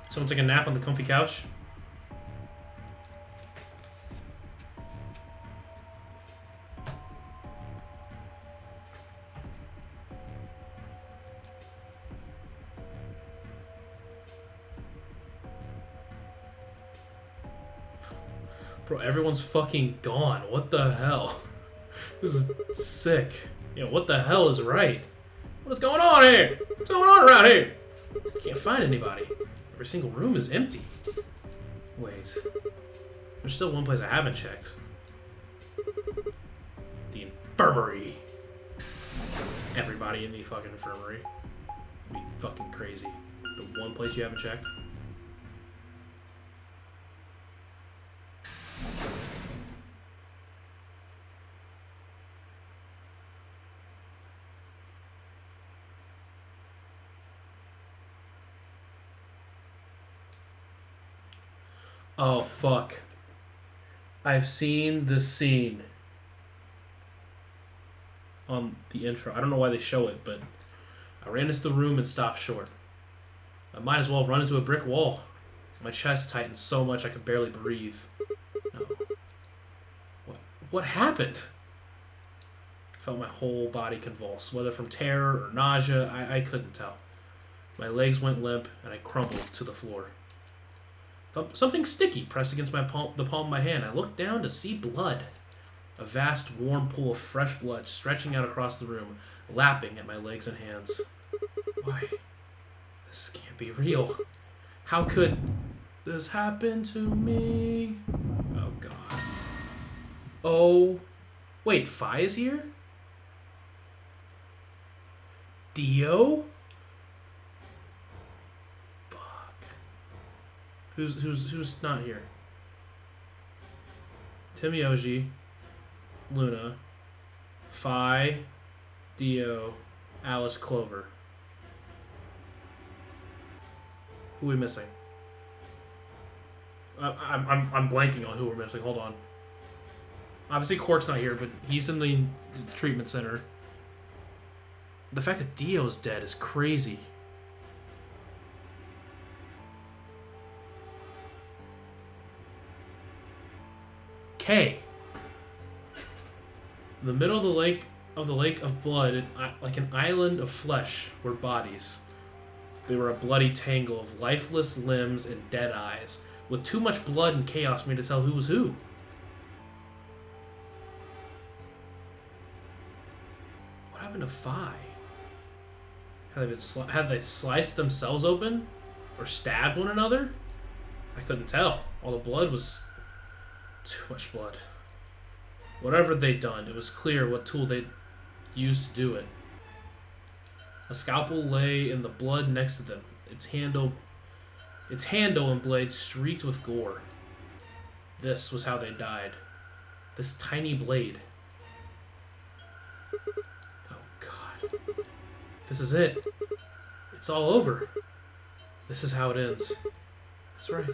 Someone take a nap on the comfy couch? Bro, everyone's fucking gone. What the hell? This is sick. Yeah, what the hell is right? What is going on here? What's going on around here? I can't find anybody. Every single room is empty. Wait. There's still one place I haven't checked. The infirmary. Everybody in the fucking infirmary. It'd be fucking crazy. The one place you haven't checked. Oh, fuck. I've seen this scene on the intro. I don't know why they show it, but I ran into the room and stopped short. I might as well have run into a brick wall. My chest tightened so much I could barely breathe. No. What happened? I felt my whole body convulse, whether from terror or nausea, I couldn't tell. My legs went limp and I crumpled to the floor. Something sticky pressed against the palm of my hand. I looked down to see blood. A vast, warm pool of fresh blood stretching out across the room, lapping at my legs and hands. Why? This can't be real. How could this happen to me? Oh, God. Oh. Wait, Phi is here? Dio? Who's not here? Timioji, Luna, Phi, Dio, Alice, Clover. Who are we missing? I'm blanking on who we're missing. Hold on. Obviously, Quark's not here, but he's in the treatment center. The fact that Dio's dead is crazy. K. In the middle of the lake of blood, like an island of flesh, were bodies. They were a bloody tangle of lifeless limbs and dead eyes, with too much blood and chaos for me to tell who was who. What happened to Phi? Had they sliced themselves open? Or stabbed one another? I couldn't tell. All the blood was... too much blood. Whatever they'd done, it was clear what tool they'd used to do it. A scalpel lay in the blood next to them, its handle and blade streaked with gore. This was how they died. This tiny blade. Oh God. This is it. It's all over. This is how it ends. That's right.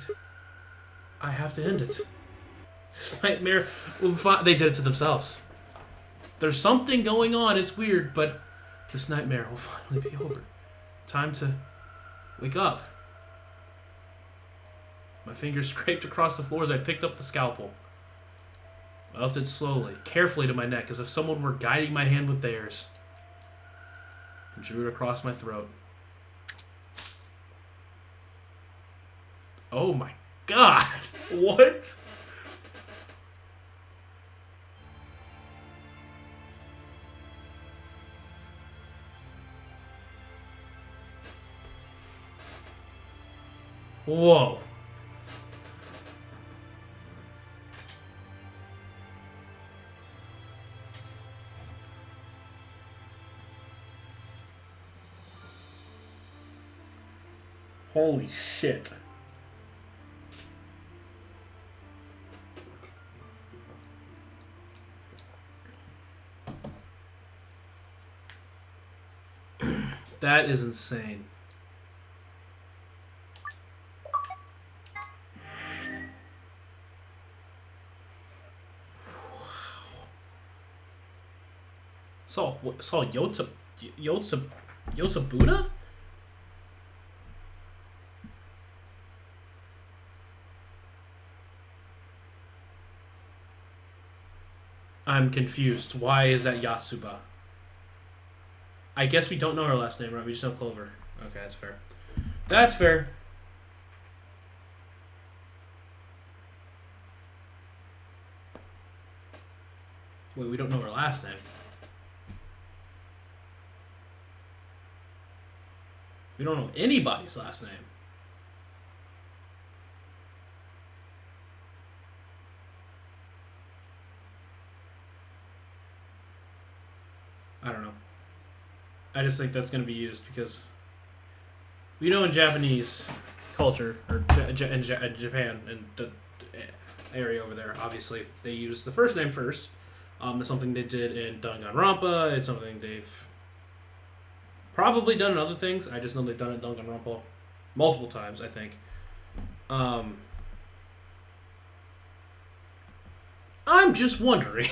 I have to end it. This nightmare, they did it to themselves. There's something going on, it's weird, but this nightmare will finally be over. Time to wake up. My fingers scraped across the floor as I picked up the scalpel. I lifted slowly, carefully to my neck, as if someone were guiding my hand with theirs, and drew it across my throat. Oh my God! What? Whoa. Holy shit. That is insane. Saw Yotsa Buddha? I'm confused. Why is that Yatsuba? I guess we don't know her last name, right? We just know Clover. Okay, that's fair. That's fair. Wait, we don't know her last name. We don't know anybody's last name. I don't know. I just think that's going to be used because we know in Japanese culture, or in Japan, and the area over there, obviously, they use the first name first. It's something they did in Danganronpa. It's something they've probably done in other things. I just know they've done it in Danganronpa multiple times, I think. I'm just wondering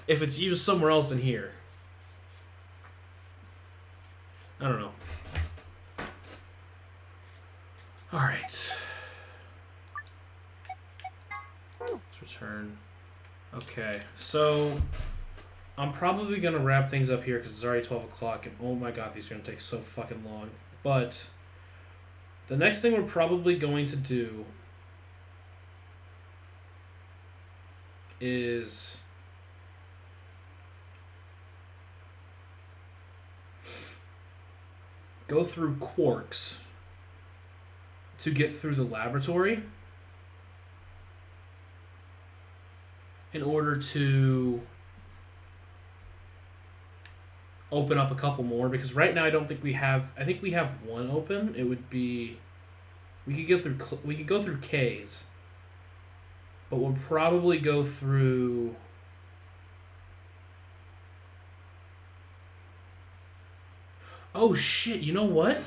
if it's used somewhere else in here. I don't know. Alright. Let's return. Okay, so I'm probably going to wrap things up here because it's already 12 o'clock, and oh my God, these are going to take so fucking long. But the next thing we're probably going to do is go through Quarks to get through the laboratory in order to open up a couple more, because right now I don't think we have. I think we have one open. It would be we could go through K's, but we'll probably go through Oh shit, you know what?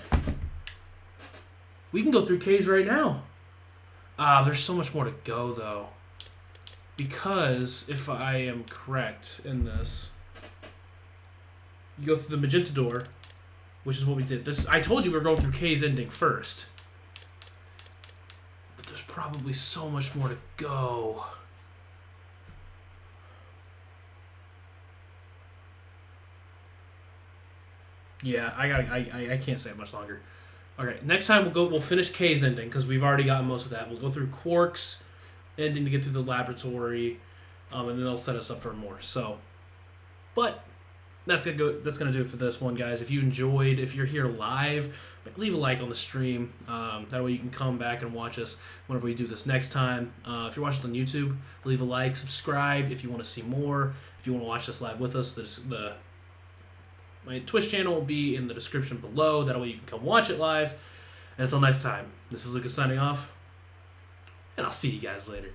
We can go through caves right now. There's so much more to go though. Because if I am correct in this, you go through the magenta door, which is what we did. This I told you we were going through K's ending first. But there's probably so much more to go. Yeah, I can't say it much longer. Okay, next time we'll finish K's ending because we've already gotten most of that. We'll go through Quark's ending to get through the laboratory, and then they'll set us up for more. So, but that's gonna do it for this one, guys. If you enjoyed, if you're here live, leave a like on the stream. That way you can come back and watch us whenever we do this next time. If you're watching on YouTube, leave a like, subscribe if you want to see more. If you want to watch this live with us, my Twitch channel will be in the description below. That way you can come watch it live. And until next time, this is Lucas signing off, and I'll see you guys later.